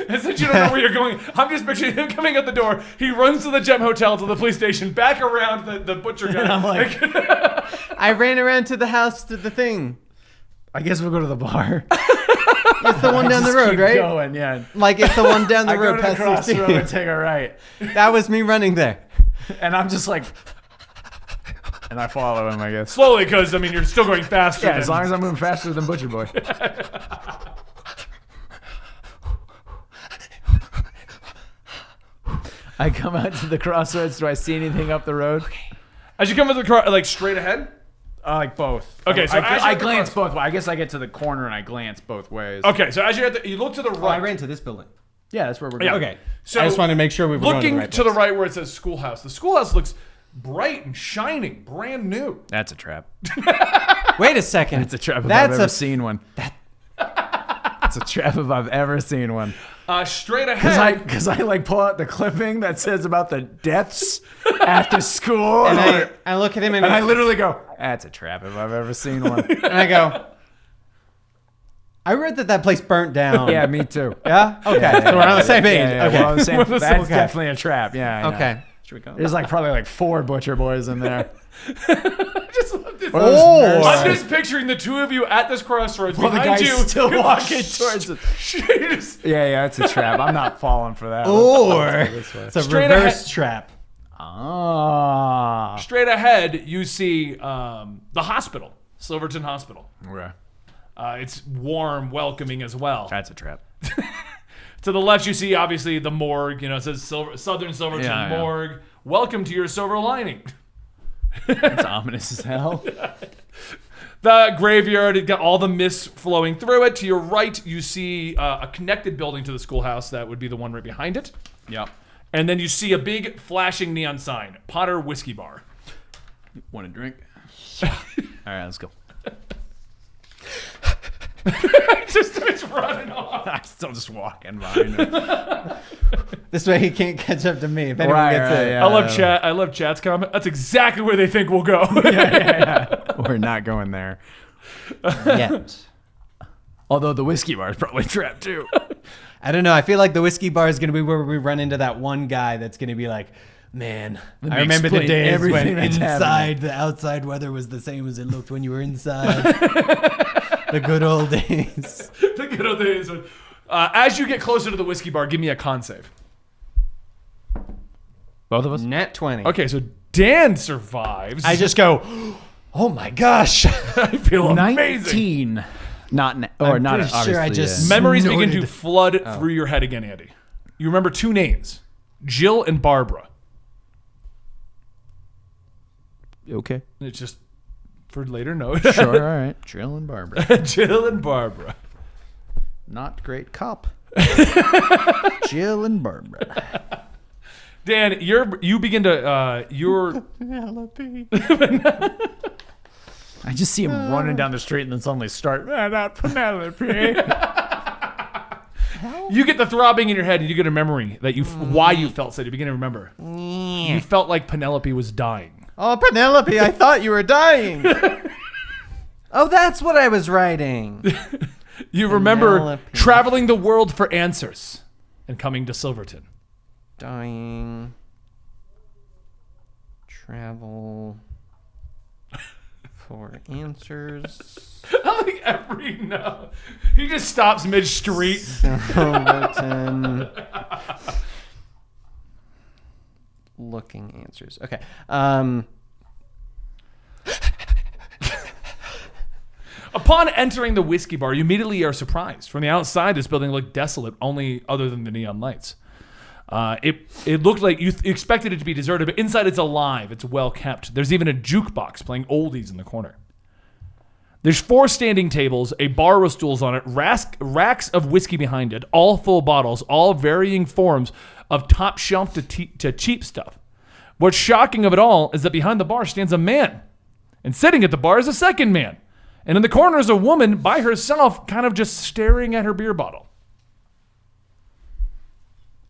And since you don't know where you're going, I'm just picturing him coming out the door. He runs to the Gem Hotel, to the police station, back around the butcher guy. And I'm like, I ran around to the house to the thing. I guess we'll go to the bar. It's the one down the road, right? Going, yeah. Like it's the one down the I go road to the past cross the road and take a right. That was me running there. And I'm just like, and I follow him, I guess. Slowly, because, I mean, you're still going faster. Yeah, as long as I'm moving faster than Butcher Boy. I come out to the crossroads. Do I see anything up the road? As you come to the car, like straight ahead? Like both. Okay, so as I you're at the glance cross- both ways. I guess I get to the corner and I glance both ways. Okay, so as you're you look to the Oh, I right. ran to this building. Yeah, that's where we're Yeah. going. Okay. So I just wanted to make sure we were going looking to the right place. where it says schoolhouse. The schoolhouse looks bright and shining, brand new. That's a trap. Wait a second. It's a trap if That's I've ever a- seen one. It's a trap if I've ever seen one. Straight ahead. Because I like pull out the clipping that says about the deaths at the school. And I look at him and, And I literally go, that's a trap if I've ever seen one. and I go, I read that place burnt down. Yeah, me too. Yeah? Okay. So we're on the same page. Yeah, Okay. we're on the same. We're on the That's same- definitely a trap. Yeah. Okay. Should we go? There's like probably like 4 Butcher Boys in there. Just love this. Or those Oh! nurses. I'm just picturing the two of you at this crossroads. Well, the behind guy's you, still walking towards it. Just- Yeah, it's a trap. I'm not falling for that. Or This way. it's a Straight reverse ahead. trap. Ah. Straight ahead, you see the hospital, Silverton Hospital. Okay. It's warm, welcoming as well. That's a trap. To the left, you see obviously the morgue. You know, it says Southern Silverton Yeah, yeah. Morgue. Welcome to your silver lining. It's ominous as hell. The graveyard, it got all the mist flowing through it. To your right, you see a connected building to the schoolhouse. That would be the one right behind it. Yep. And then you see a big flashing neon sign, Potter Whiskey Bar. Want a drink? All right, let's go. It just starts running off. I'm still just walking behind him. This way he can't catch up to me if anyone Right, gets right, it. yeah. I love chat's comment. That's exactly where they think we'll go. We're not going there. Yet. Although the whiskey bar is probably trapped too. I don't know. I feel like the whiskey bar is going to be where we run into that one guy that's going to be like, man, Let I me remember the explain days everything when that's inside the outside weather was the same as it looked when you were inside. The good old days. The good old days. As you get closer to the whiskey bar, give me a con save. Both of us? Nat 20. Okay, so Dan survives. I just go, oh my gosh. I feel amazing. 19. Not I'm not pretty sure obviously, I just- yeah. Memories begin to Snorted. flood through your head again, Andy. You remember 2 names, Jill and Barbara. Okay. It's just for later note. Sure. All right. Jill and Barbara. Jill and Barbara. Not great cop. Jill and Barbara. Dan, you begin to you're I just see him running down the street and then suddenly start. Not Penelope. you get the throbbing in your head and you get a memory that why you felt sad. You begin to remember. You felt like Penelope was dying. Oh, Penelope, I thought you were dying. Oh, that's what I was writing. You remember Penelope. traveling the world for answers and coming to Silverton. Dying. Travel. For answers. I like every no. He just stops mid street. Silverton. looking answers. Okay. Upon entering the whiskey bar, you immediately are surprised. From the outside, this building looked desolate, only other than the neon lights. It looked like you expected it to be deserted, but inside it's alive. It's well kept. There's even a jukebox playing oldies in the corner. There's 4 standing tables, a bar with stools on it, racks of whiskey behind it, all full bottles, all varying forms of top shelf to cheap stuff. What's shocking of it all is that behind the bar stands a man, and sitting at the bar is a second man. And in the corner is a woman by herself, kind of just staring at her beer bottle.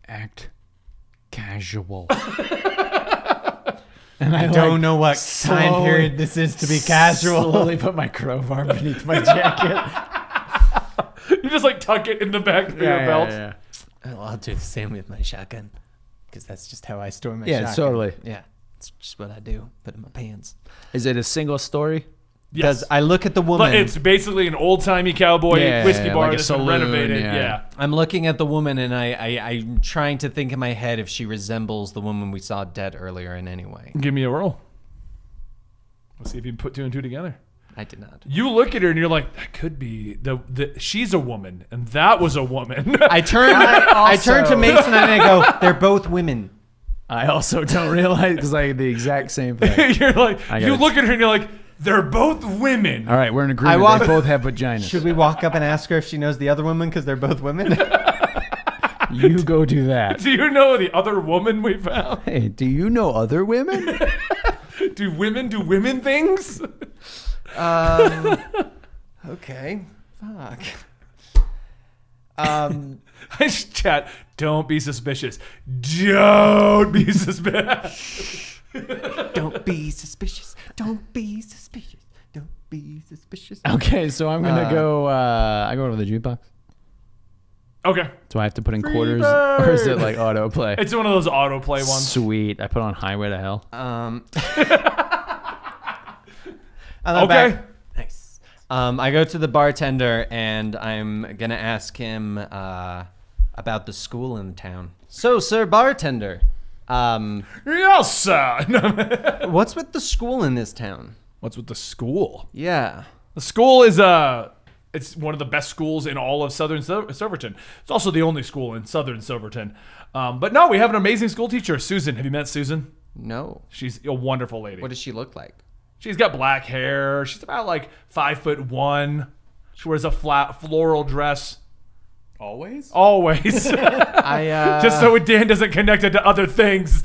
Act casual. And I don't know what time period this is to be casual. Slowly put my crowbar beneath my jacket. You just like tuck it in the back of your belt. Yeah. Well, I'll do the same with my shotgun, because that's just how I store my Yeah, shotgun. totally. Yeah, it's just what I do. Put it in my pants. Is it a single story? Because I look at the woman. But it's basically an old-timey cowboy whiskey bar like a that's been saloon, renovated. yeah. Yeah. I'm looking at the woman, and I'm trying to think in my head if she resembles the woman we saw dead earlier in any way. Give me a roll. Let's see if you can put 2 and 2 together. I did not. You look at her and you're like, that could be she's a woman and that was a woman. I turn to Mason and I go, they're both women. I also don't realize because I the exact same thing. You're like, got you it. look at her and you're like, they're both women. All right, we're in agreement. They both have vaginas. Should we walk up and ask her if she knows the other woman because they're both women? You go do that. Do you know the other woman we found? Hey, do you know other women? Do women do women things? Okay. Fuck. Chat, don't be suspicious. Don't be suspicious. Don't be suspicious. Don't be suspicious. Don't be suspicious. Okay, so I'm gonna go. I go to the jukebox. Okay. Do I have to put in quarters, or is it like autoplay? It's one of those autoplay ones. Sweet. I put on Highway to Hell. Okay. Nice. I go to the bartender and I'm gonna ask him about the school in town. So, sir bartender, Yes, sir. what's with the school in this town? What's with the school? Yeah. The school is it's one of the best schools in all of Southern Silverton. It's also the only school in Southern Silverton. But no, we have an amazing school teacher, Susan. Have you met Susan? No. She's a wonderful lady. What does she look like? She's got black hair. She's about like 5'1". She wears a flat floral dress. Always? Always. Just so Dan doesn't connect it to other things.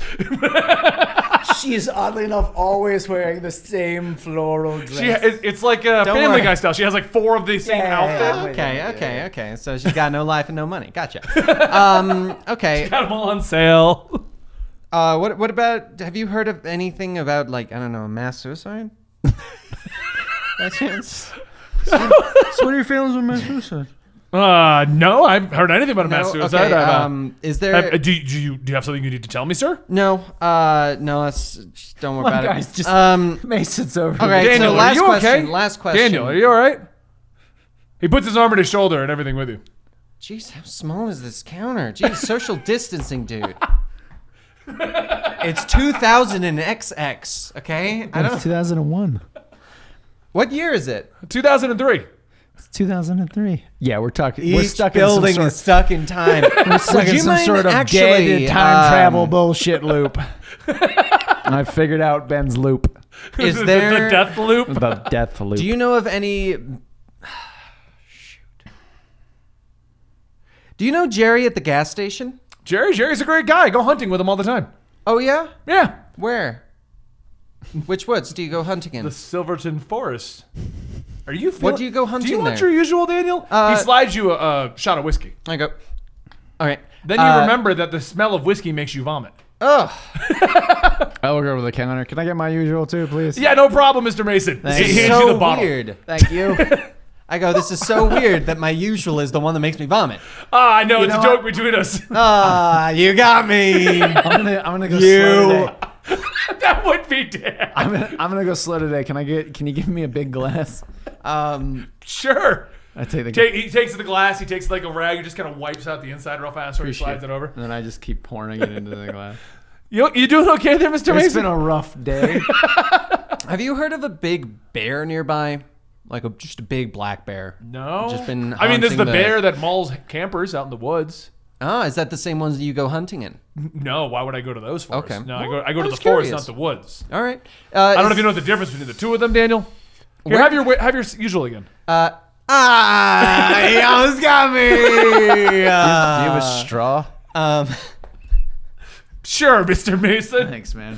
She is oddly enough always wearing the same floral dress. It's like a Family worry. Guy style. She has like 4 of the same outfit. Okay. So she's got no life and no money. Gotcha. Okay. Got them all on sale. What about? Have you heard of anything about like I don't know, mass suicide? By chance? So what are your feelings on my suicide? No, I haven't heard anything about a mass suicide. Okay, is there? Do you have something you need to tell me, sir? No. No. Just don't worry about guys, it. just Mason's over. Okay. Daniel, so are you okay? Last question. Daniel, are you all right? He puts his arm on his shoulder and everything with you. Jeez, how small is this counter? Jeez, social distancing, dude. It's 2000 and XX. Okay. I It's don't. 2001. What year is it? 2003. It's 2003. Yeah, we're talking. we're Each stuck building in some is stuck in time. we're stuck in you some mind sort of actually, gated time travel bullshit loop. I figured out Ben's loop. Is the there? death loop? The death loop. Do you know of any? Shoot. Do you know Jerry at the gas station? Jerry's a great guy. I go hunting with him all the time. Oh yeah. Yeah. Where? Which woods do you go hunting in? The Silverton Forest. Are you? What do you go hunting Do you want there? your usual, Daniel? He slides you a shot of whiskey. I go. All right. Then you remember that the smell of whiskey makes you vomit. Oh, I look over the counter. Can I get my usual too, please? Yeah, no problem, Mr. Mason. this He is hands you the so bottle. weird. Thank you. I go. This is so weird that my usual is the one that makes me vomit. I know, it's know a joke between us. You got me. I'm gonna go slow today. That would be Dan. I'm gonna go slow today. Can you give me a big glass? Sure. I take the He takes the glass, he takes like a rag, he just kind of wipes out the inside real fast, or he slides it over. and then I just keep pouring it into the glass. You doing okay there, Mr. Mason? It's been a rough day. Have you heard of a big bear nearby? Like just a big black bear. No. Just been I mean, there's the haunting bear that mauls campers out in the woods. Ah, is that the same ones that you go hunting in? No, why would I go to those forests? Okay. No, Well, I go I to was the forest, curious. not the woods. All right. I don't know if you know the difference between the two of them, Daniel. Here, have your usual again. He almost got me. Do you have a straw? Sure, Mr. Mason. Thanks, man.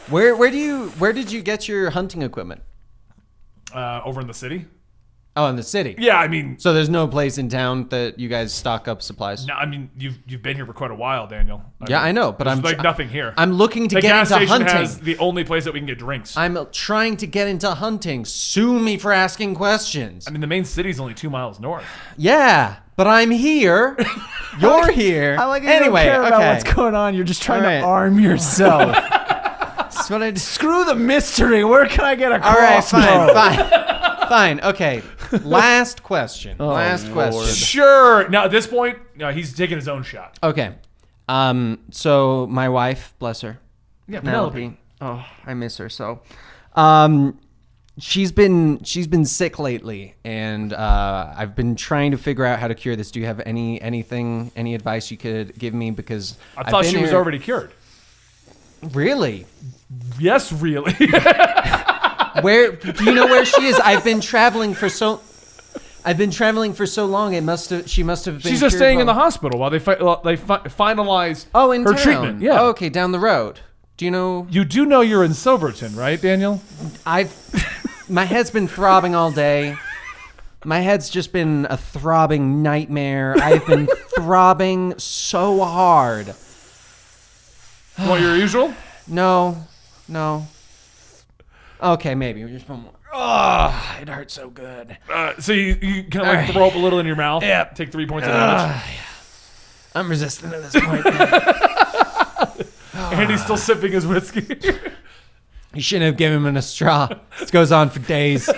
Where did you get your hunting equipment? Over in the city. Oh, in the city. Yeah, I mean, So there's no place in town that you guys stock up supplies. no, I mean you've been here for quite a while, Daniel. Yeah, I know, but there's I'm like nothing here. I'm looking to the get gas into station hunting. has the only place that we can get drinks. I'm trying to get into hunting. Sue me for asking questions. I mean, the main city's only 2 miles north. Yeah, but I'm here. You're here. I like it. Anyway, You don't care about okay. what's going on. You're just trying All right. to arm yourself. That's what I just. Screw the mystery. Where can I get a All right, crossbow? fine. Okay. Last question. Last Lord. question. Sure. Now at this point, no, he's taking his own shot. Okay. So my wife, bless her, Yeah, Penelope. Oh, I miss her so. She's been sick lately, and I've been trying to figure out how to cure this. Do you have any advice you could give me? Because I thought I've she been was here- already cured. Really. Yes, really. Where do you know where she is? I've been traveling for so long. She must have been. She's just cured staying in the long- hospital while they finalize in her town. treatment. Yeah. Oh, okay, down the road. Do you know? You do know you're in Silverton, right, Daniel? My head's been throbbing all day. My head's just been a throbbing nightmare. I've been throbbing so hard. What your usual? No. Okay, maybe just one more. Oh, it hurts so good. So you kind of like throw up a little in your mouth. Yeah. Take 3 points of damage. I'm resistant at this point. And he's still sipping his whiskey. You shouldn't have given him a straw. This goes on for days. You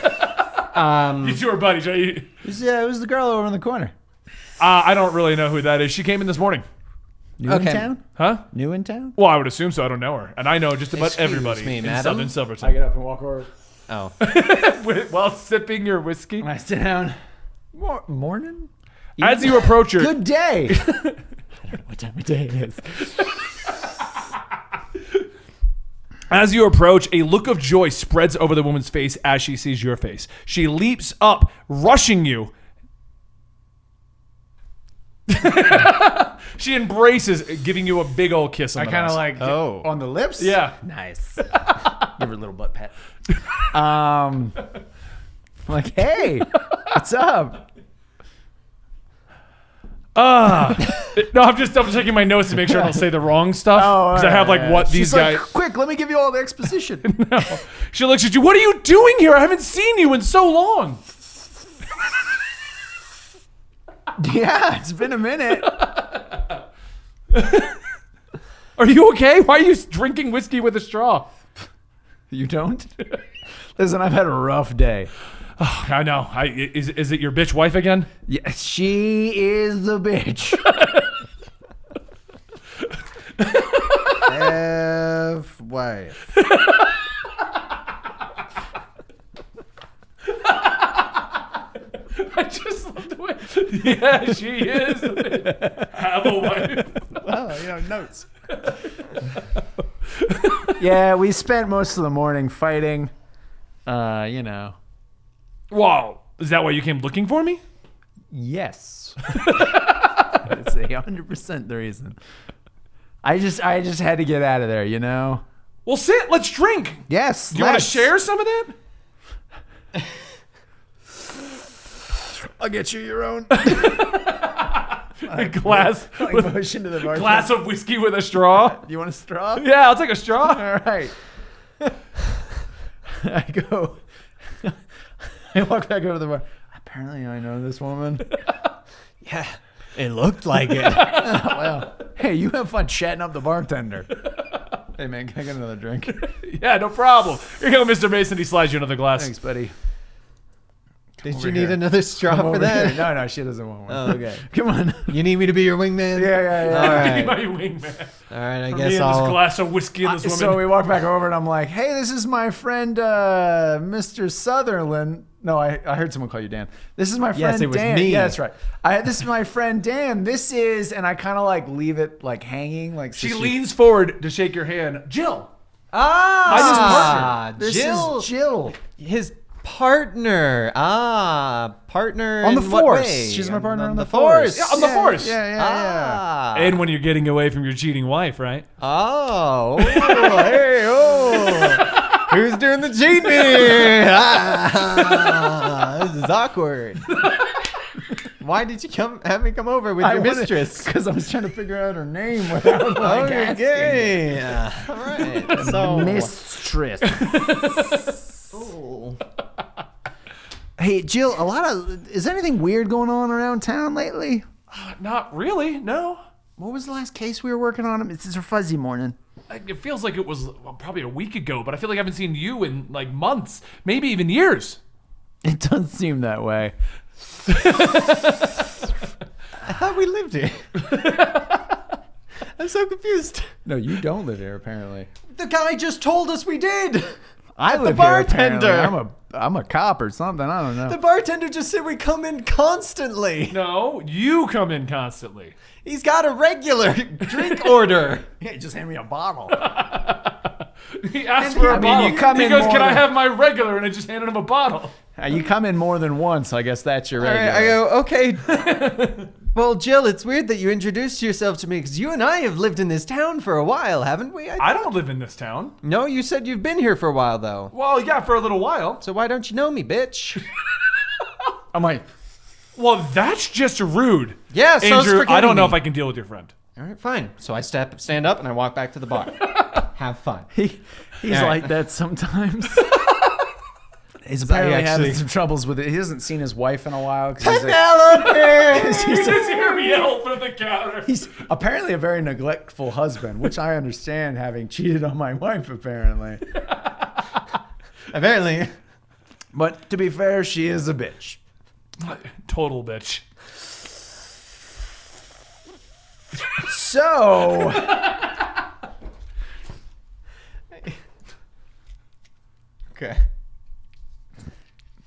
two are buddies, right? Yeah, it was the girl over in the corner. I don't really know who that is. She came in this morning. New Okay. in town? Huh? New in town? Well, I would assume so. I don't know her. And I know just about Excuse everybody me, in madam? Southern Silverton. get up and walk over. Oh. While sipping your whiskey. I sit down. Morning? As you approach her, Good day. I don't know what time of day it is. As you approach, a look of joy spreads over the woman's face as she sees your face. She leaps up, rushing you. She embraces, giving you a big old kiss on I the kind of mouth. like on the lips. Yeah. Nice. Give her a little butt pat. Like, hey, what's up? No, I'm just double checking my notes to make sure I don't say the wrong stuff. Because I have like what these She's guys. like, quick, let me give you all the exposition. No. She looks at you. What are you doing here? I haven't seen you in so long. Yeah, it's been a minute. Are you okay? Why are you drinking whiskey with a straw? You don't? Listen, I've had a rough day. Oh, I know. Is it your bitch wife again? Yes, she is the bitch. F-wife. I just love the way. Yeah, she is. Have a wife. Well, notes. Yeah, we spent most of the morning fighting. Wow. Is that why you came looking for me? Yes. That's 100% the reason. I just had to get out of there, Well, sit. Let's drink. Yes. Do you want to share some of that? I'll get you your own. A glass. with- motion to the bartender. glass of whiskey with a straw. You want a straw? Yeah, I'll take a straw. All right. I go. I walk back over to the bar. Apparently, I know this woman. Yeah. It looked like it. Well, hey, you have fun chatting up the bartender. Hey, man, can I get another drink? Yeah, no problem. Here you go, Mr. Mason. He slides you another glass. Thanks, buddy. Did over you need here. another straw Come for over that? here. No, she doesn't want one. Oh, okay. Come on. You need me to be your wingman? Yeah. All Be right. my wingman. All right, I For guess me and this I'll... glass of whiskey and this woman. So we walk back over, and I'm like, "Hey, this is my friend, Mr. Sutherland." No, I heard someone call you Dan. This is my friend Yes, it was Dan. me. Yeah, that's right. This is my friend Dan. This is, and I kind of like leave it like hanging, like so she leans forward to shake your hand. Jill. This Jill. is Jill His partner. Partner on the in what force. way? She's my partner on the force. Yeah, on the force. Yeah. And when you're getting away from your cheating wife, right? Oh. Hey, oh. Who's doing the cheating? This is awkward. Why did you have me come over with your mistress? Because I was trying to figure out her name without like asking. Okay. All right. So Mistress. Ooh. Hey, Jill, is anything weird going on around town lately? Not really, no. What was the last case we were working on? It's a fuzzy morning. It feels like it was probably a week ago, but I feel like I haven't seen you in like months, maybe even years. It does seem that way. I thought we lived here. I'm so confused. No, you don't live here, apparently. The guy just told us we did. I The live bartender. here, apparently. I'm a cop or something. I don't know. The bartender just said we come in constantly. No, you come in constantly. He's got a regular drink order. Hey, just hand me a bottle. He asked for a bottle. you come He in goes, more "Can I than- have my regular?" And I just handed him a bottle. You come in more than once. I guess that's your All regular. right, I go, okay. Well, Jill, it's weird that you introduced yourself to me because you and I have lived in this town for a while, haven't we? I don't live in this town. No, you said you've been here for a while, though. Well, yeah, for a little while. So why don't you know me, bitch? I'm like, Well, that's just rude. Yeah, so Andrew, I don't know if I can deal with your friend. All right, fine. So I stand up, and I walk back to the bar. Have fun. he's All right. like that sometimes. He's I apparently having actually- some troubles with it. He hasn't seen his wife in a while. Cause he's, Penelope! You just hear me yell from the counter. he's apparently a very neglectful husband, which I understand, having cheated on my wife, apparently. Apparently. But to be fair, she is a bitch. Total bitch. So, Okay.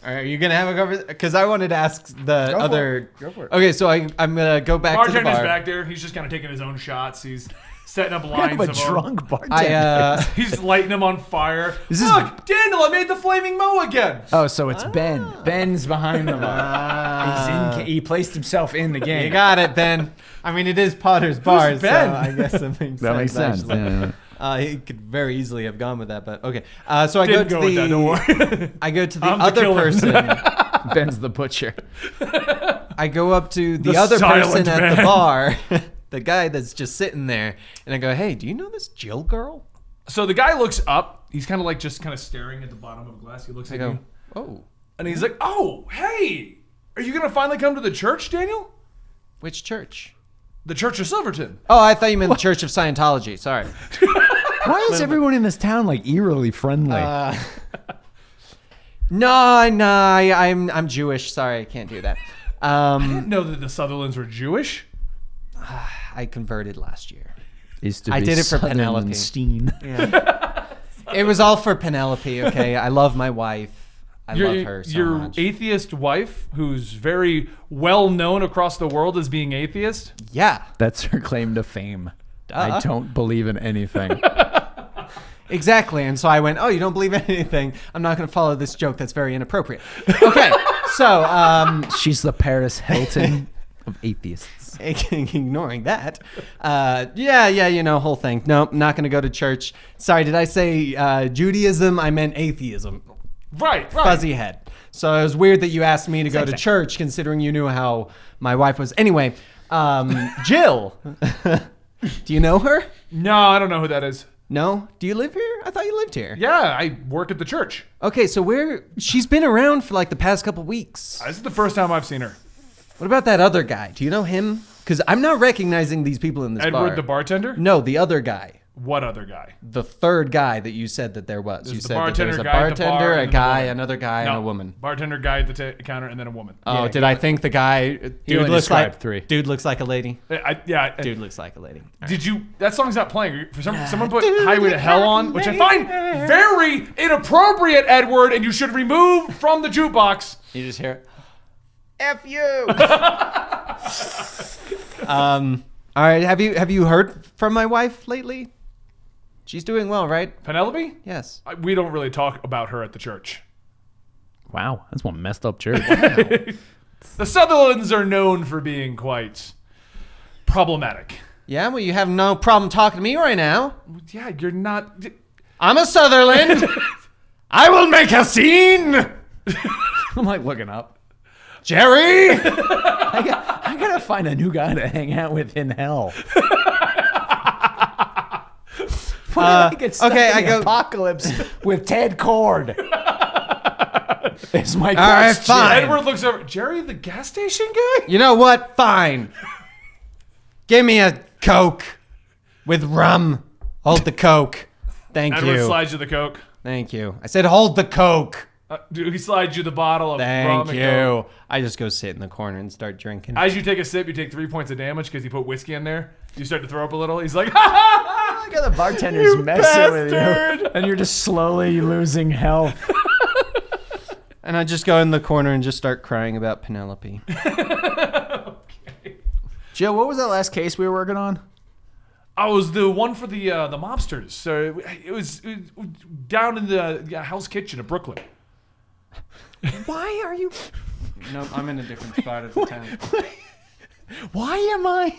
All right, are you gonna have a conversation? Because I wanted to ask the Go for other. it. Go for it. Okay, so I'm gonna go back to the Bartender's bar. back there. He's just kind of taking his own shots. He's setting up kind lines of a of 'em. drunk bartender. He's lighting them on fire. This is- Look, Daniel, I made the flaming moe again. Oh, so it's Ben. Ben's behind the bar. He placed himself in the game. You got it, Ben. I mean, it is Potter's bar, so Ben? I guess it makes That makes sense. actually. Yeah. He could very easily have gone with that, but okay. So I Didn't go go to with that, don't the. worry. I go to the I'm the other killer. person. Ben's the butcher. I go up to the The other silent person at the man. bar, the guy that's just sitting there, and I go, "Hey, do you know this Jill girl?" So the guy looks up. He's kind of like just kind of staring at the bottom of a glass. He looks I at go, you. "Oh, And he's like, "Oh, hey, are you gonna finally come to the church, Daniel? which church?" The Church of Silverton." Oh, I thought you meant the Church of Scientology. Sorry. Why is everyone in this town like eerily friendly? No, I'm Jewish. Sorry, I can't do that. I didn't know that the Sutherlands were Jewish. I converted last year. Used to I be did it for Sutherland Penelope. Steen. It was all for Penelope. Okay, I love my wife. I love her so your much. atheist wife, who's very well known across the world as being atheist. Yeah, That's her claim to fame. Duh. I don't believe in anything. exactly. And so I went, "Oh, you don't believe in anything? I'm not going to follow this joke. That's very inappropriate." Okay, so She's the Paris Hilton of atheists. ignoring that, whole thing. Nope, not going to go to church. Sorry, did I say Judaism? I meant atheism. Right. Fuzzy head. So it was weird that you asked me to go to church, considering you knew how my wife was. Anyway, Jill, do you know her? No, I don't know who that is. No? Do you live here? I thought you lived here. Yeah, I work at the church. Okay, so she's been around for like the past couple weeks. This is the first time I've seen her. What about that other guy? Do you know him? Because I'm not recognizing these people in this bar. Edward the bartender? No, the other guy. What other guy? The third guy that you said that there was. There's You the said that bartender, there's a guy at the bar, bartender, and a then the guy, woman. another guy, and a woman. Bartender, guy at the counter, and then a woman. Oh, did I think the guy dude only looks like described 3. Dude looks like a lady? Dude looks like a lady. Did you? That song's not playing. For someone put "Highway to Hell" on, which I find very inappropriate, Edward, and you should remove from the jukebox. You just hear it. F you. All right, have you heard from my wife lately? She's doing well, right? Penelope? Yes. We don't really talk about her at the church. Wow, that's one messed up church. The Sutherlands are known for being quite problematic. Yeah, well, you have no problem talking to me right now. Yeah, you're not. I'm a Sutherland. I will make a scene. I'm like looking up. Jerry. I gotta find a new guy to hang out with in hell. Okay, I go. Apocalypse with Ted Cord. Is my question. All right, fine. Edward looks over. Jerry, the gas station guy? You know what? Fine. Give me a Coke with rum. Hold the Coke. Thank Edward you. slides you the Coke. Thank you. I said hold the Coke. Dude, he slides you the bottle of rum Thank and you. Coke. I just go sit in the corner and start drinking. As you take a sip, you take 3 points of damage because you put whiskey in there. You start to throw up a little. He's like, ha ha ha! Look at the bartender's messing with you. And you're just slowly losing health. And I just go in the corner and just start crying about Penelope. Okay. Joe, what was that last case we were working on? I was the one for the mobsters. So it was down in the Hell's Kitchen of Brooklyn. Why are you... No, I'm in a different spot of the town. Why am I...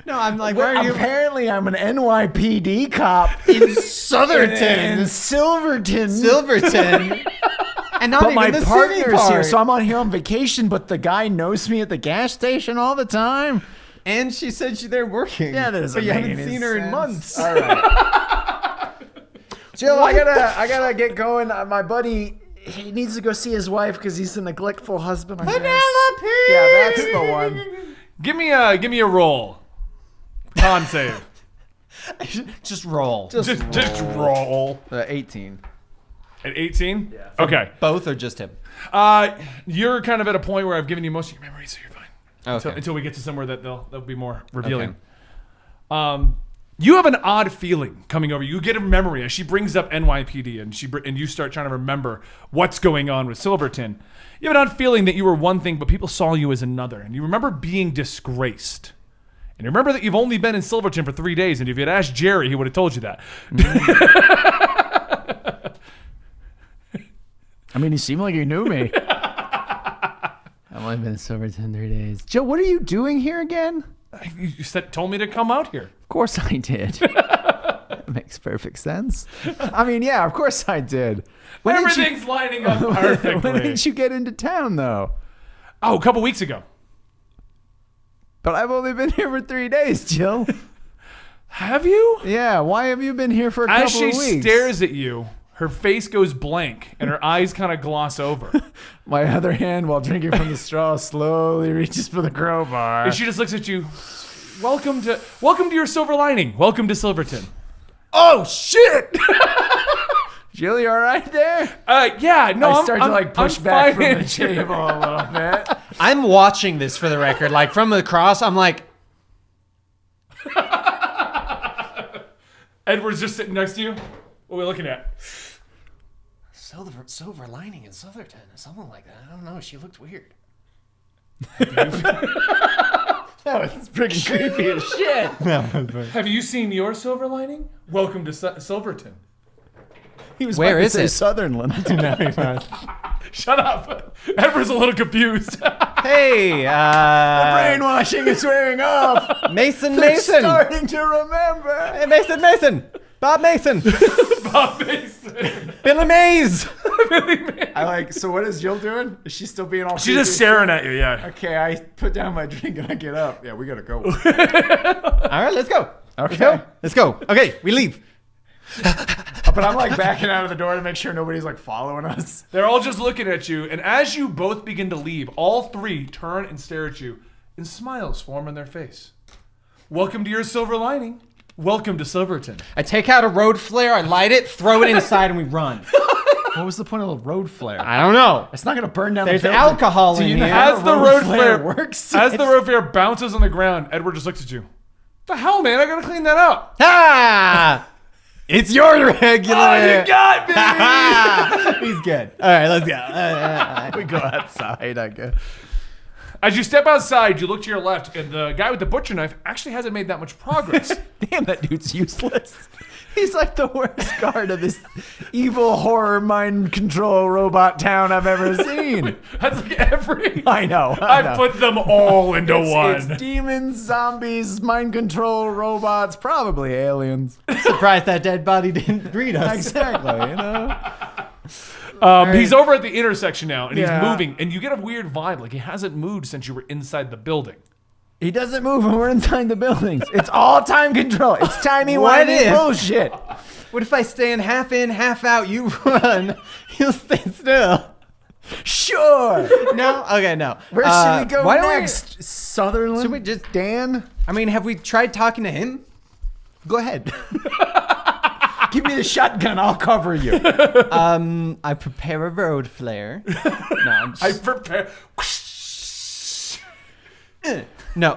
No, I'm like, where are you? Apparently, I'm an NYPD cop In Silverton. in Silverton. Silverton. And not But even my the city partner's here, part. so I'm here on vacation, but the guy knows me at the gas station all the time. And she said they're working. Yeah, that doesn't But you make haven't any seen her in sense. months. All right. Jill, I gotta get going. My buddy, he needs to go see his wife because he's a neglectful husband. I guess. Penelope! Yeah, that's the one. Give me a roll. Con save. Just roll. Just roll. 18. At 18? Yeah. Okay. Both or just him? You're kind of at a point where I've given you most of your memories, so you're fine. Okay. Until we get to somewhere that they'll be more revealing. You have an odd feeling coming over. You get a memory as she brings up NYPD and you start trying to remember what's going on with Silverton. You have an odd feeling that you were one thing, but people saw you as another. And you remember being disgraced. And you remember that you've only been in Silverton for 3 days. And if you had asked Jerry, he would have told you that. I mean, he seemed like he knew me. I've only been in Silverton 3 days. Joe, what are you doing here again? You told me to come out here. Of course I did. That makes perfect sense. I mean, yeah, of course I did. Everything's lining up perfectly. When did you get into town, though? Oh, a couple weeks ago. But I've only been here for 3 days, Jill. Have you? Yeah, why have you been here for a As couple she of weeks? stares at you, her face goes blank and her eyes kind of gloss over. My other hand, while drinking from the straw, slowly reaches for the crowbar. And she just looks at you. Welcome to your silver lining. Welcome to Silverton. Oh, shit! Jill, you all right there? Yeah, no, I start to like push back from the table. table a little bit. I'm watching this for the record. Like from across, I'm like, Edward's just sitting next to you. What are we looking at? silver lining in Silverton or something like that. I don't know. She looked weird. That was pretty creepy as shit. Have you seen your silver lining? Welcome to Silverton. He was Where about to is say it? Sutherland. Shut up. Edward's a little confused. Hey, Brainwashing is wearing off. Mason. Starting to remember. Hey, Mason. Bob Mason. Bob Mason. Billy Mays. I like. So what is Jill doing? Is she still being all? She's just staring at you, yeah. Okay, I put down my drink and I get up. Yeah, we gotta go. All right, let's go. Okay. Let's go. Okay, we leave. But I'm like backing out of the door to make sure nobody's like following us. They're all just looking at you, and as you both begin to leave, all three turn and stare at you, and smiles form on their face. Welcome to your silver lining. Welcome to Silverton. I take out a road flare, I light it, throw it inside, and we run. What was the point of the road flare? I don't know. It's not going to burn down There's the building. alcohol Do in you know here. how As the road flare works? As the road flare bounces on the ground, Edward just looks at you. The hell, man? I gotta clean that up. Ah! It's your regular. Oh, you got me! He's good. All right, let's go. we go outside, I guess. As you step outside, you look to your left, and the guy with the butcher knife actually hasn't made that much progress. Damn, that dude's useless. He's like the worst guard of this evil horror mind control robot town I've ever seen. That's like every. I know. I put them all into one. It's demons, zombies, mind control robots, probably aliens. Surprised that dead body didn't greet us. Exactly, you know? He's over at the intersection now, and Yeah. he's moving, and you get a weird vibe, like he hasn't moved since you were inside the building. He doesn't move when we're inside the buildings. It's all time control. It's timey What wimey if- bullshit. What if I stand half in, half out? You run. He'll stay still. Sure. No? Okay, no. Where should we go why don't next? Sutherland? Should we just- Dan? I mean, have we tried talking to him? Go ahead. Give me the shotgun. I'll cover you. I prepare a road flare. No, I'm I just, prepare. no,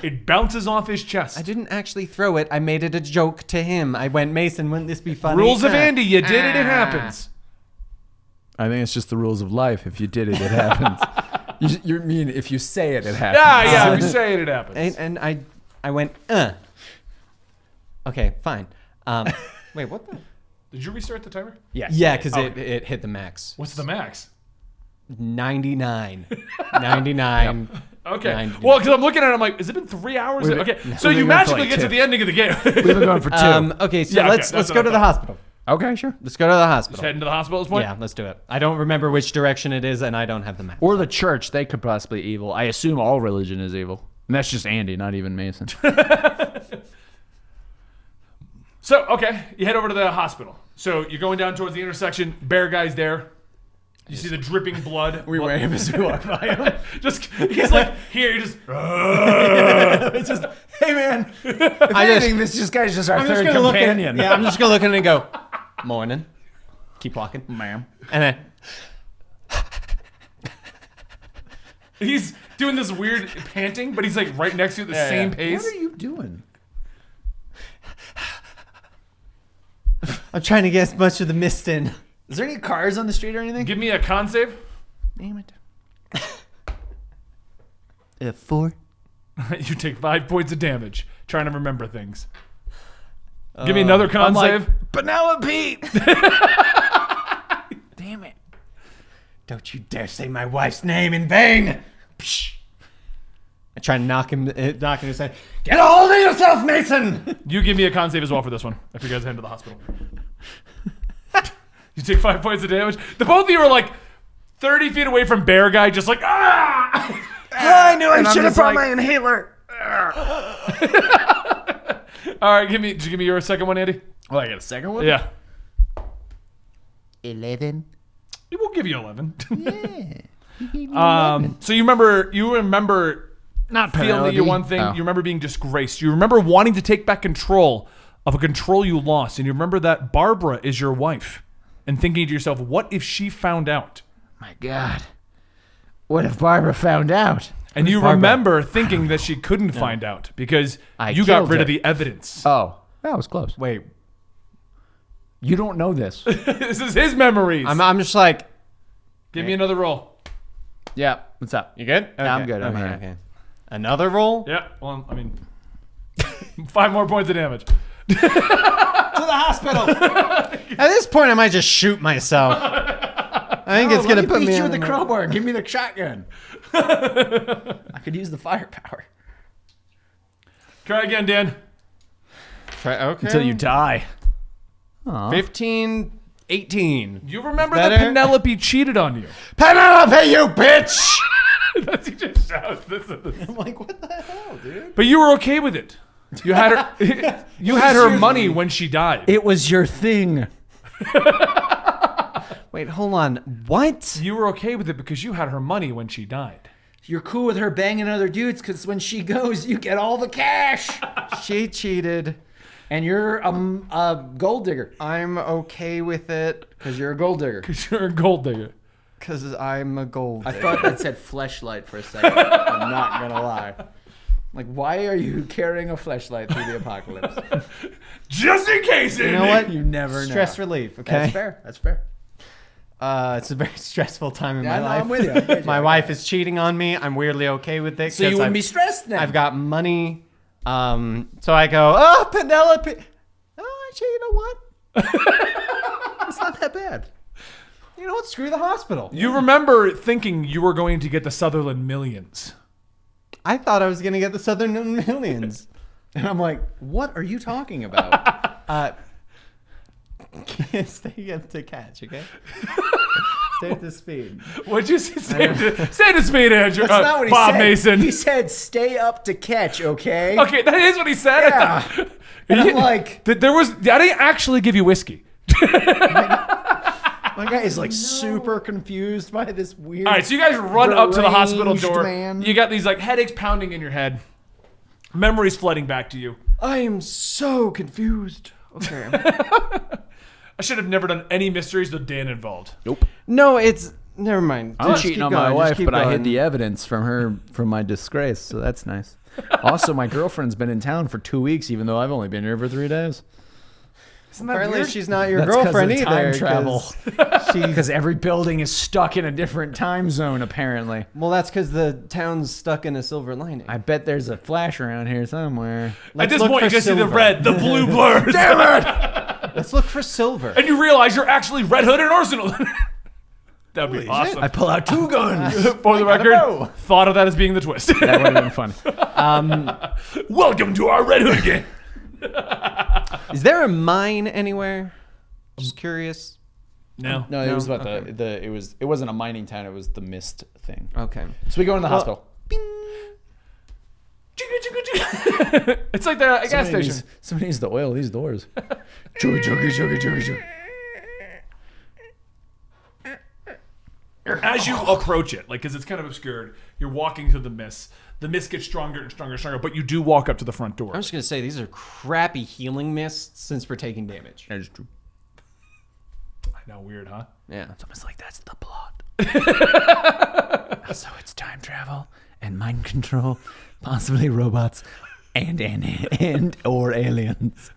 It bounces off his chest. I didn't actually throw it. I made it a joke to him. I went, Mason, wouldn't this be funny? Rules of Andy. You did it. It happens. I think it's just the rules of life. If you did it, it happens. You mean if you say it, it happens. Yeah. If you say it, it happens. And I went, Okay, fine. Wait, what the? Did you restart the timer? Yes. Yeah, because Oh. it hit the max. What's the max? 99. 99. Okay. 90. Well, because I'm looking at it, I'm like, has it been 3 hours? We've- Okay. no. So We've you been going for magically like get to 2. the ending of the game. We've been going for 2. Okay, so Yeah, okay, let's that's go what to I the thought. hospital. Okay, sure. Let's go to the hospital. Just heading to the hospital at this point? Yeah, let's do it. I don't remember which direction it is, and I don't have the map. Or the church. They could possibly be evil. I assume all religion is evil. And that's just Andy, not even Mason. So, okay, you head over to the hospital. So you're going down towards the intersection. Bear guy's there. You see the dripping blood. We wave as we walk by him. Just he's like here. You just. It's just, hey man. If anything, this guy's just our third companion. I'm just gonna look at it and go, morning. Keep walking, Ma'am. and then He's doing this weird panting, but he's like right next to you at the same pace. What are you doing? I'm trying to get as much of the mist in. Is there any cars on the street or anything? Give me a con save. Damn it. 4. You take 5 points of damage trying to remember things. Give me another con save. Penelope! Damn it. Don't you dare say my wife's name in vain. Psh. I try to knock him in his head. Get a hold of yourself, Mason. You give me a con save as well for this one. After you guys head to the hospital. You take 5 points of damage. The both of you are like 30 feet away from Bear Guy, just like, ah! I knew I And I'm should have just brought like- my inhaler. All right, did you give me your second one, Andy? Oh, I got a second one? Yeah. 11. We'll give you 11. Yeah. So you remember Not feeling that Penelope. you one thing. Oh. You remember being disgraced. You remember wanting to take back control of a control you lost. And you remember that Barbara is your wife. And thinking to yourself, what if she found out? My God. What if Barbara found out? And you Barbara? remember thinking that she couldn't find out because I you got killed rid her. of the evidence. Oh. That was close. Wait, You don't know this. This is his memories. I'm just like, Give me another roll. Yeah. What's up? you good? Okay. I'm good, I'm Okay, alright. okay. Another roll? Yeah, well, I mean, 5 more points of damage. To the hospital. At this point, I might just shoot myself. I think it's gonna put me you on with the crowbar. Give me the shotgun. I could use the firepower. Try again, Dan. Try, okay. Until you die. 15, 18. You remember Is that that it? Penelope cheated on you. Penelope, you bitch! That's he just shouts. I'm like, what the hell, dude? But you were okay with it. You had her. You had her money when she died. It was your thing. Wait, hold on. What? You were okay with it because you had her money when she died. You're cool with her banging other dudes because when she goes, you get all the cash. She cheated. And you're a gold digger. I'm okay with it Because you're a gold digger. Because you're a gold digger. because I'm a gold I digger. thought that said fleshlight for a second. I'm not going to lie. Like, why are you carrying a fleshlight through the apocalypse? Just in case, You know what? You never know. Stress relief, okay? That's fair. That's fair. It's a very stressful time in Yeah, my no, life. I'm with you. I'm with you. My wife is cheating on me. I'm weirdly okay with it. So you 'cause wouldn't I've- be stressed then. I've got money. So I go, oh, Penelope. Oh, actually, you know what? It's not that bad. You know what? Screw the hospital. You remember thinking you were going to get the Sutherland millions. I thought I was going to get the Southern Millions. And I'm like, what are you talking about? Stay up to catch, okay? Stay at the speed. What'd you say? Say the speed, Andrew. That's not what he Bob said. Mason. He said, stay up to catch, okay? Okay, that is what he said. Yeah. And I'm like, I didn't actually give you whiskey. my guy is like super confused by this weird. All right, so you guys run up to the hospital deranged door. man. You got these like headaches pounding in your head. Memories flooding back to you. I am so confused. Okay. I should have never done any mysteries with Dan involved. No, it's... Never mind. I'm Just cheating keep on going, my just wife, keep but I going. hid the evidence from my disgrace, so that's nice. Also, my girlfriend's been in town for 2 weeks, even though I've only been here for 3 days. Isn't that Apparently weird? she's not your That's 'cause girlfriend of either. time travel. 'cause Because every building is stuck in a different time zone, apparently. Well, that's because the town's stuck in a silver lining. I bet there's a flash around here somewhere. At Let's this look point, you for can see the silver. red, the blue blurs. Damn it! Let's look for silver. And you realize you're actually Red Hood and Arsenal. That'd be awesome. I pull out 2 guns. For the gotta record, go. thought of that as being the twist. That would have been funny. Welcome to our Red Hood game. Is there a mine anywhere? Just curious. No. No, it was about Okay. it wasn't a mining town, it was the mist thing. Okay. So we go in the hospital. It's like the gas station. Somebody needs to oil these doors. Chugga, chugga, chugga, chugga, chugga. As you approach it, like, because it's kind of obscured, you're walking through the mist. The mist gets stronger and stronger and stronger, but you do walk up to the front door. I'm just gonna say these are crappy healing mists since we're taking damage. That's true. I know, weird, huh? Yeah. It's almost like that's the plot. So it's time travel and mind control, possibly robots and or aliens.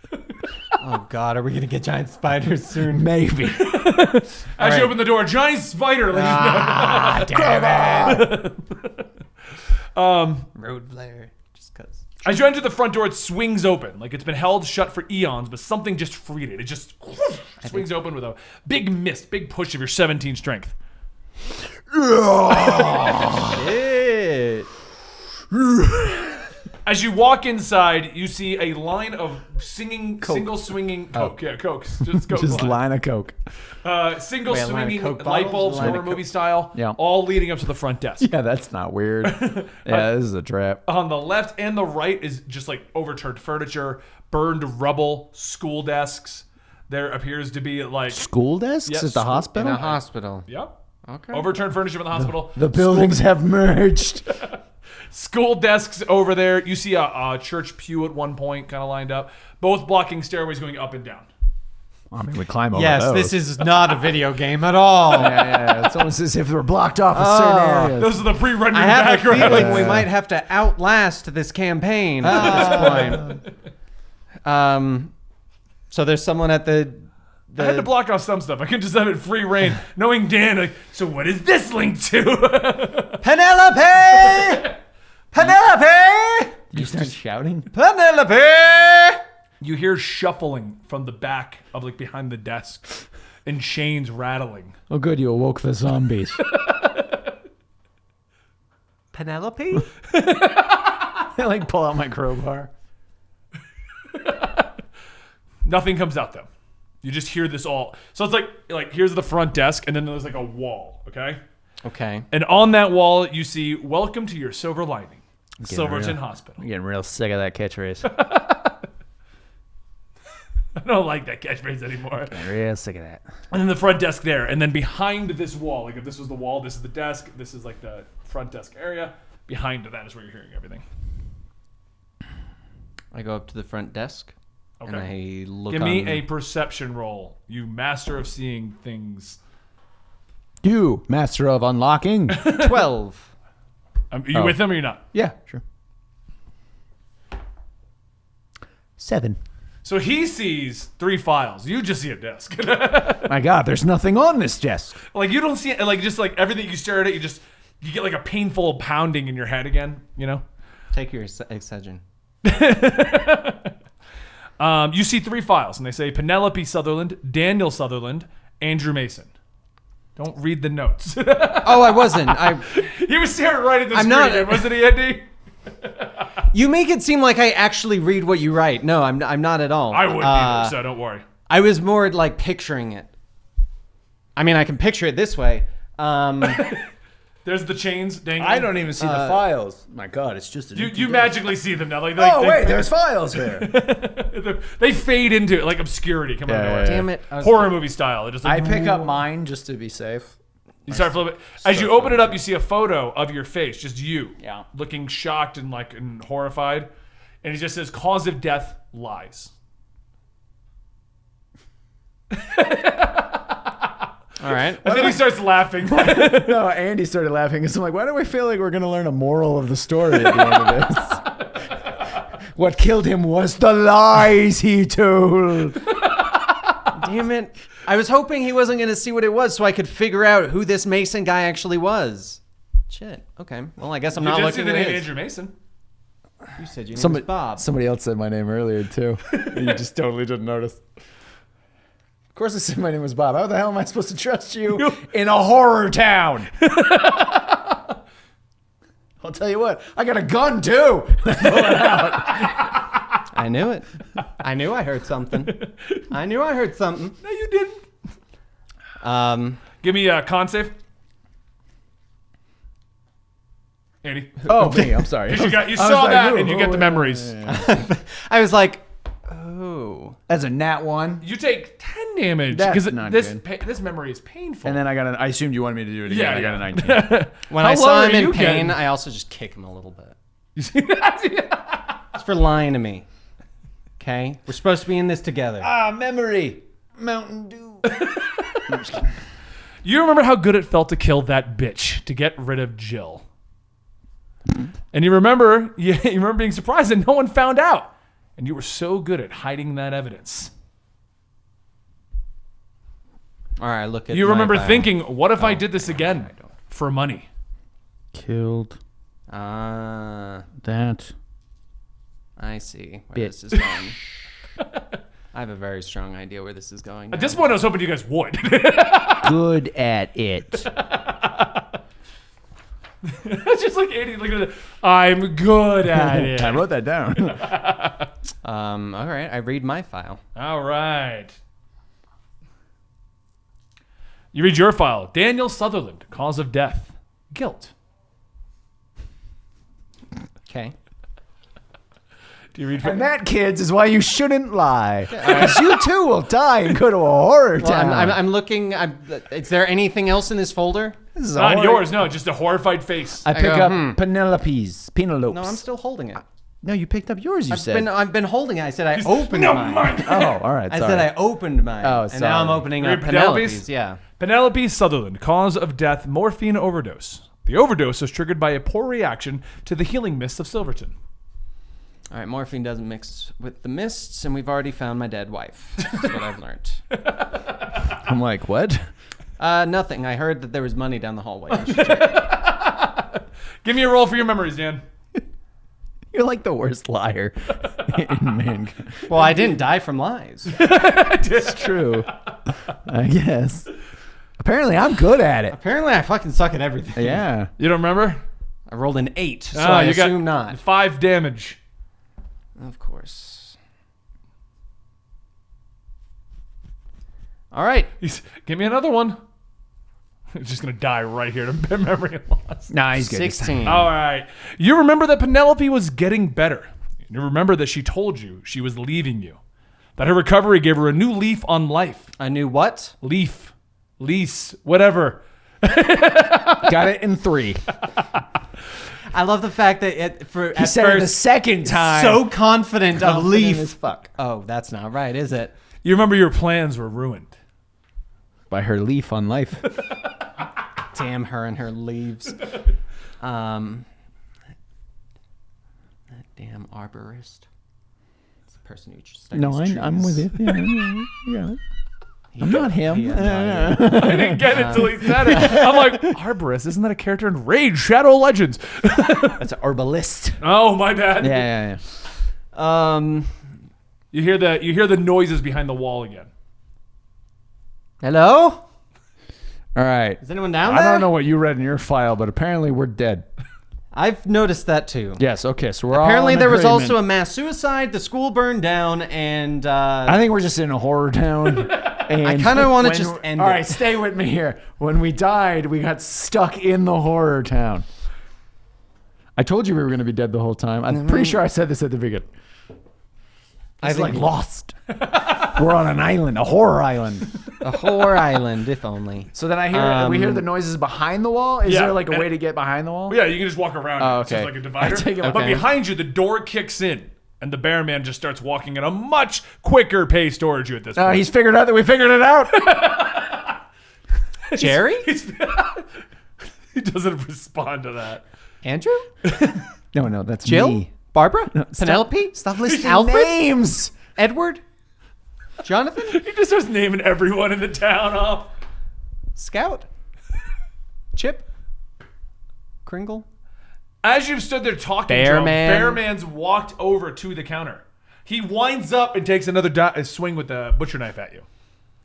Oh God, are we gonna get giant spiders soon? Maybe. As you open the door, giant spider. Ah, damn it. Road flare. Just cause. As you enter the front door, it swings open. Like it's been held shut for eons, but something just freed it. It just swings open with a big mist, big push of your 17 strength. Shit. As you walk inside, you see a line of single swinging Coke. Yeah, Cokes. Just Coke. Just line. line of Coke. Single Wait, a line of swinging Coke light bottles? bulbs, A line of horror Coke- movie style. Yeah. All leading up to the front desk. Yeah, that's not weird. Yeah, this is a trap. On the left and the right is just like overturned furniture, burned rubble, school desks. There appears to be like School desks Yeah, at the school- In hospital? a hospital. Yep. Okay. Overturned furniture in the hospital. The buildings have merged. School desks over there. You see a church pew at one point, kind of lined up. Both blocking stairways going up and down. I mean, we climb over Yes, those. this is not a video game at all. Yeah, it's almost as if we're blocked off of certain areas. Those are the pre-rendered I have a backgrounds. feeling we might have to outlast this campaign at this point. So there's someone at the I had to block off some stuff. I couldn't just have it free reign. Knowing Dan, like, so what is this linked to? Penelope! Penelope! You start shouting? Penelope! You hear shuffling from the back of like behind the desk and chains rattling. Oh, good, you awoke the zombies. Penelope? I like pull out my crowbar. Nothing comes out though. You just hear this all. So it's like here's the front desk, and then there's like a wall, okay? Okay. And on that wall, you see, "Welcome to your silver lining, Silverton real. Hospital." I'm getting real sick of that catchphrase. I don't like that catchphrase anymore. Getting real sick of that. And then the front desk there, and then behind this wall, like if this was the wall, this is the desk, this is like the front desk area. Behind that is where you're hearing everything. I go up to the front desk. And I look Give on... me a perception roll. You master of seeing things. You, master of unlocking. 12. Are you with them or you're not? Yeah, sure. 7. So he sees 3 files. You just see a desk. My God, there's nothing on this desk. Like you don't see it. Like just like everything you stare at it, you get like a painful pounding in your head again. You know. Take your excision. You see 3 files, and they say Penelope Sutherland, Daniel Sutherland, Andrew Mason. Don't read the notes. Oh, I wasn't. He was staring right at the I'm screen, not- again, wasn't he, Andy? You make it seem like I actually read what you write. No, I'm not at all. I wouldn't either, so don't worry. I was more like picturing it. I mean, I can picture it this way. There's the chains dangling. I don't even see the files. My God, it's just You magically see them now. Like there's files here. they fade into it like obscurity. Come on, Yeah. Damn it. horror movie style. They're just I like, pick up mine just to be safe. You start flipping. As you open it up, you see a photo of your face, just you, Yeah. looking shocked and horrified, and it just says "cause of death lies." All right. And then he starts laughing. No, Andy started laughing because I'm like, why do we feel like we're going to learn a moral of the story at the end of this? What killed him was the lies he told. Damn it. I was hoping he wasn't going to see what it was so I could figure out who this Mason guy actually was. Shit. Okay. Well, I guess I'm You not did see looking the at name his. Andrew Mason. You said your name was Bob. Somebody else said my name earlier, too. And you just totally didn't notice. Of course I said my name was Bob. How the hell am I supposed to trust you in a horror town? I'll tell you what, I got a gun, too. Pull it out. I knew it. I knew I heard something. No, you didn't. Give me a con save. Andy. Oh, me, I'm sorry. You saw that and you get the memories. I was like, oh. That's a nat 1. You take 10 damage That's because not this good. this memory is painful. And then I assumed you wanted me to do it again. Yeah, I got yeah. a 19. When How I low saw are him in you pain, getting? I also just kick him a little bit. You see that? It's for lying to me. Okay? We're supposed to be in this together. Memory. Mountain Dew. You remember how good it felt to kill that bitch to get rid of Jill. And you remember being surprised that no one found out. And you were so good at hiding that evidence. All right, look at You my remember file. thinking, what if I did this again for money? Killed That. I see where Bit. this is going. I have a very strong idea where this is going. At this point, I was hoping you guys would. Good at it. It's just like Andy looking at it. I'm good at it. I wrote that down. All right, I read my file. All right. You read your file. Daniel Sutherland, cause of death, guilt. Okay. Do you read? And that, kids, is why you shouldn't lie. Because you too will die and go to a horror Well, town. I'm looking. Is there anything else in this folder? This is a Not horror- yours, no, just a horrified face. I pick go, up Penelope's. Penelopes. No, I'm still holding it. No, you picked up yours, you said. I've been holding it. I said I opened no, mine. Oh, all right. I Sorry. said I opened mine. Oh, and now I'm sorry. opening Read up Penelope's? Penelope's. Yeah. Penelope Sutherland, cause of death, morphine overdose. The overdose was triggered by a poor reaction to the healing mist of Silverton. All right, morphine doesn't mix with the mists, and we've already found my dead wife. That's what I've learned. I'm like, what? Nothing. I heard that there was money down the hallway. You should check. Give me a roll for your memories, Dan. You're like the worst liar in mankind. Well, I didn't die from lies. It's true. I guess. Apparently, I'm good at it. Apparently, I fucking suck at everything. Yeah. You don't remember? I rolled an 8, so I you assume got not. 5 damage. Of course. All right. Give me another one. He's just going to die right here to memory loss. Nah, he's good. 16. All right. You remember that Penelope was getting better. You remember that she told you she was leaving you. That her recovery gave her a new leaf on life. I knew what? Leaf. Lease. Whatever. Got it in 3. I love the fact that He said it the second time. so confident of Confident Leaf. as fuck. Oh, that's not right, is it? You remember your plans were ruined. By her leaf on life. Damn her and her leaves. That damn arborist. It's the person who studies No, trees. I'm with you. Yeah. I'm not him. I didn't get it until he said it. I'm like, Arborist, isn't that a character in Rage Shadow Legends? That's an herbalist. Oh, my bad. Yeah. You hear the noises behind the wall again. Hello? All right. Is anyone down there? I don't know what you read in your file, but apparently we're dead. I've noticed that too. Yes. Okay. So we're Apparently all in there was agreement. also a mass suicide, the school burned down, and I think we're just in a horror town. And I kind of want to when- just end All it. right, stay with me here. When we died, we got stuck in the horror town. I told you we were going to be dead the whole time. I'm pretty sure I said this at the beginning. I It's think like Lost. We're on an island, a horror island. a horror island, if only. So then we hear the noises behind the wall. Is Yeah, there like a and- way to get behind the wall? Yeah, you can just walk around. Oh, It's just okay. like a divider. I take it- But okay. behind you, the door kicks in, and the bear man just starts walking at a much quicker pace towards you at this point. He's figured out that we figured it out. Jerry? He doesn't respond to that. Andrew? No, that's Jill? me. Barbara? stop- Penelope? Stop listing Alfred? names. Edward? Jonathan? He just starts naming everyone in the town off. Scout? Chip? Kringle? As you've stood there talking Bear to him, Man. Bear Man's walked over to the counter. He winds up and takes another swing with the butcher knife at you.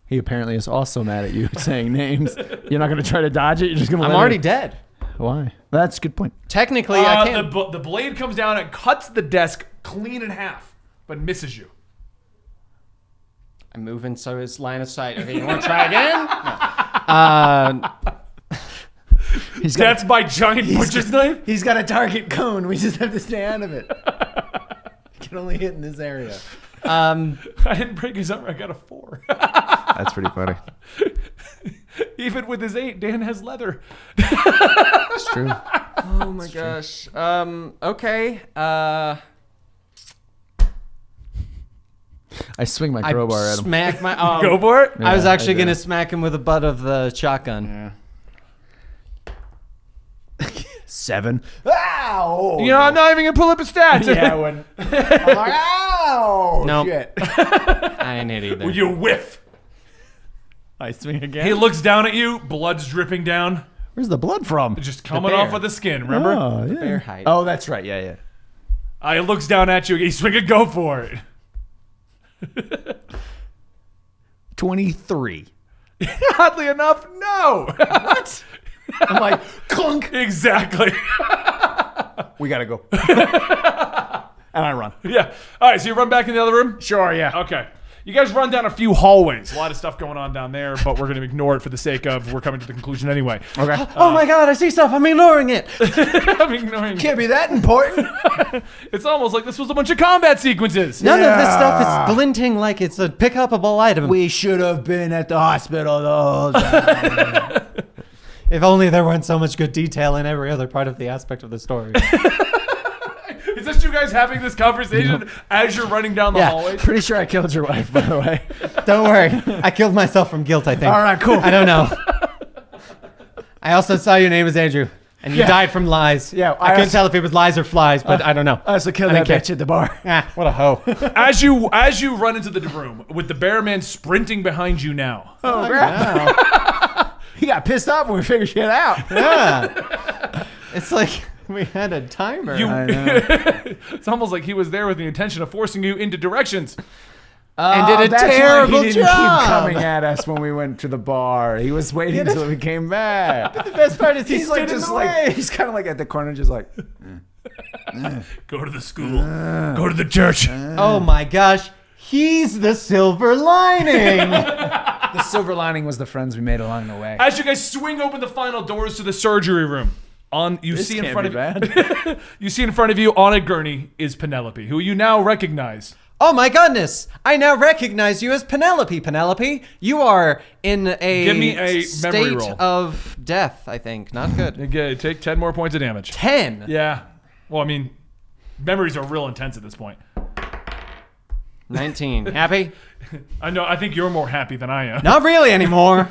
He apparently is also mad at you saying names. You're not going to try to dodge it. You're just going to. I'm already dead. Why? That's a good point. Technically, I can't. The blade comes down and cuts the desk clean in half, but misses you. I'm moving so his line of sight. Okay, you want to try again? No. That's my giant butcher's knife? He's got a target cone. We just have to stay out of it. He can only hit in this area. I didn't break his arm. I got a 4. That's pretty funny. Even with his 8, Dan has leather. That's true. Oh my gosh. Okay. I swing my crowbar at him. Smack my. Go for it. I was Yeah, actually I gonna do. smack him with the butt of the shotgun. Yeah. 7. Ow! You know, I'm not even going to pull up his stats. Yeah, I wouldn't. I'm like, ow! Nope. Shit. I didn't hit either. Well, you whiff. I swing again. He looks down at you. Blood's dripping down. Where's the blood from? Just coming bear. off of the skin, remember? Oh, yeah. bear hide. Oh, that's right. Yeah. He looks down at you. You swing and go for it. 23. Oddly enough, no. What? I'm like, clunk. Exactly. We gotta go. And I run. Yeah. All right, so you run back in the other room? Sure, yeah. Okay. You guys run down a few hallways. A lot of stuff going on down there, but we're going to ignore it for the sake of we're coming to the conclusion anyway. Okay. Oh my god, I see stuff. I'm ignoring it. I'm ignoring it. Can't be that important. It's almost like this was a bunch of combat sequences. None of this Yeah. stuff is glinting like it's a pick-upable item. We should have been at the hospital the whole time. If only there weren't so much good detail in every other part of the aspect of the story. Is this you guys having this conversation as you're running down the Yeah. hallway? Pretty sure I killed your wife, by the way. Don't worry. I killed myself from guilt, I think. All right, cool. I don't know. I also saw your name is Andrew, and you Yeah. died from lies. Yeah, I I couldn't also- tell if it was lies or flies, but I don't know. I also killed I that don't bitch at the bar. Ah, what a hoe. As you run into the room with the bear man sprinting behind you now. Oh, crap. He got pissed off when we figured shit out. Yeah. It's like we had a timer. I know. It's almost like he was there with the intention of forcing you into directions. And did a that's why terrible he didn't job. keep coming at us when we went to the bar. He was waiting until we came back. The best part is He's like just like he's kind of like at the corner, just like Go to the school. Go to the church. Oh my gosh. He's the silver lining. the silver lining was the friends we made along the way. As you guys swing open the final doors to the surgery room, you see in front of you on a gurney is Penelope, who you now recognize Oh my goodness! I now recognize you as Penelope. Penelope, you are in a, Give me a memory state roll. of death, I think. Not good. Okay, take 10 more points of damage. 10? Yeah. Well, I mean, memories are real intense at this point. 19. Happy? I know. I think you're more happy than I am. Not really anymore.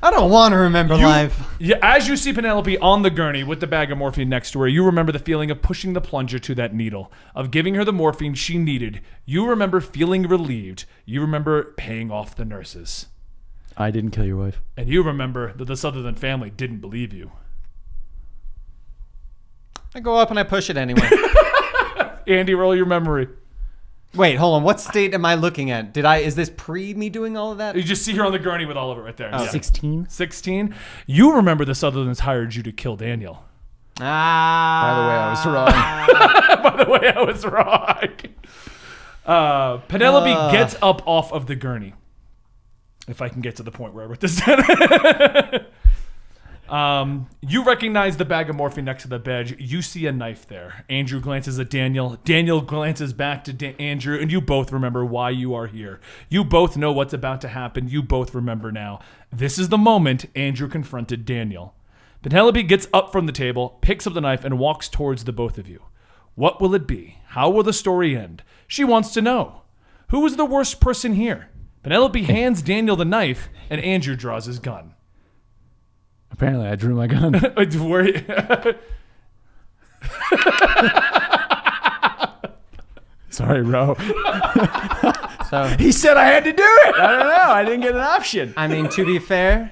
I don't want to remember life. Yeah, as you see Penelope on the gurney with the bag of morphine next to her, you remember the feeling of pushing the plunger to that needle, of giving her the morphine she needed. You remember feeling relieved. You remember paying off the nurses. I didn't kill your wife. And you remember that the Silverton family didn't believe you. I go up and I push it anyway. Andy, roll your memory. Wait, hold on. What state am I looking at? Is this pre me doing all of that? You just see her on the gurney with all of it right there. Oh. 16? 16. You remember the Sutherlands hired you to kill Daniel. Ah. By the way, I was wrong. Penelope gets up off of the gurney. If I can get to the point where I wrote this down. You recognize the bag of morphine next to the bed. You see a knife there. Andrew glances at Daniel. Daniel glances back to Andrew, and you both remember why you are here. You both know what's about to happen. You both remember now. This is the moment Andrew confronted Daniel. Penelope gets up from the table, picks up the knife, and walks towards the both of you. What will it be? How will the story end? She wants to know. Who is the worst person here? Penelope hands Daniel the knife, and Andrew draws his gun. Apparently, I drew my gun. Sorry, bro. So He said I had to do it. I don't know. I didn't get an option. I mean, to be fair,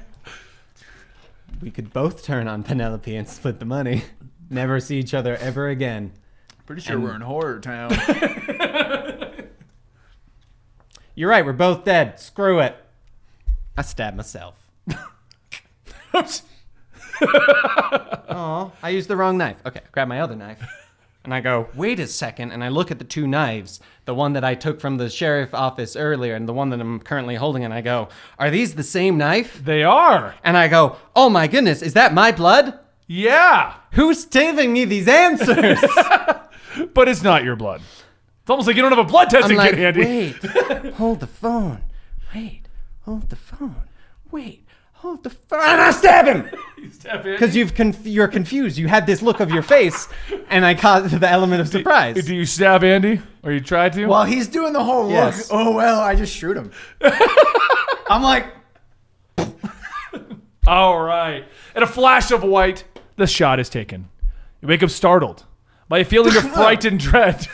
we could both turn on Penelope and split the money. Never see each other ever again. Pretty sure we're in horror town. You're right, we're both dead. Screw it. I stabbed myself. Oh, I used the wrong knife. Okay, I grab my other knife. And I go, wait a second. And I look at the two knives, the one that I took from the sheriff office earlier and the one that I'm currently holding. And I go, are these the same knife? They are. And I go, oh my goodness, is that my blood? Yeah. Who's giving me these answers? But it's not your blood. It's almost like you don't have a blood testing kit handy. Wait, hold the phone. Wait, hold the phone. Wait, hold the phone. And I stab him! Because you're confused. You had this look of your face, and I caught the element of surprise. Do you stab Andy? Or you tried to? While he's doing the whole Yes. look, oh, well, I just shoot him. I'm like, All right. In a flash of white, the shot is taken. You wake up startled by a feeling of fright and dread.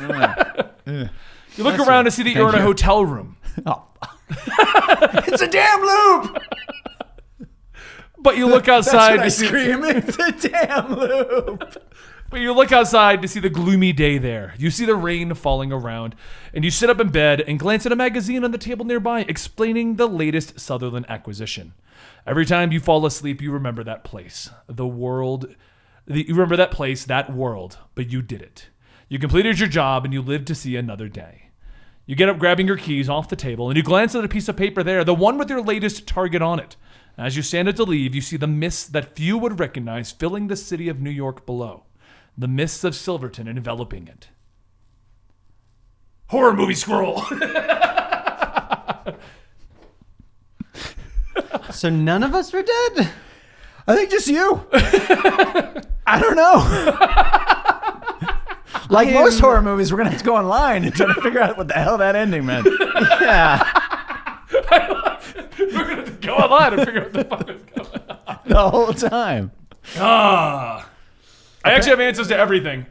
You look around to see that you're in a hotel room. oh. It's a damn loop. But you look outside That's to what I see scream. It's a damn loop. But you look outside to see the gloomy day there. You see the rain falling around, and you sit up in bed and glance at a magazine on the table nearby explaining the latest Sutherland acquisition. Every time you fall asleep, you remember that place, you remember that place, that world, but you did it. You completed your job and you lived to see another day. You get up grabbing your keys off the table and you glance at a piece of paper there, the one with your latest target on it. As you stand up to leave, you see the mists that few would recognize filling the city of New York below. The mists of Silverton enveloping it. Horror movie scroll. So none of us were dead? I think just you. I don't know. Like most horror movies, we're going to have to go online and try to figure out what the hell that ending meant. Yeah. We're going to have to go online and figure out what the fuck is going on. The whole time. I actually have answers to everything.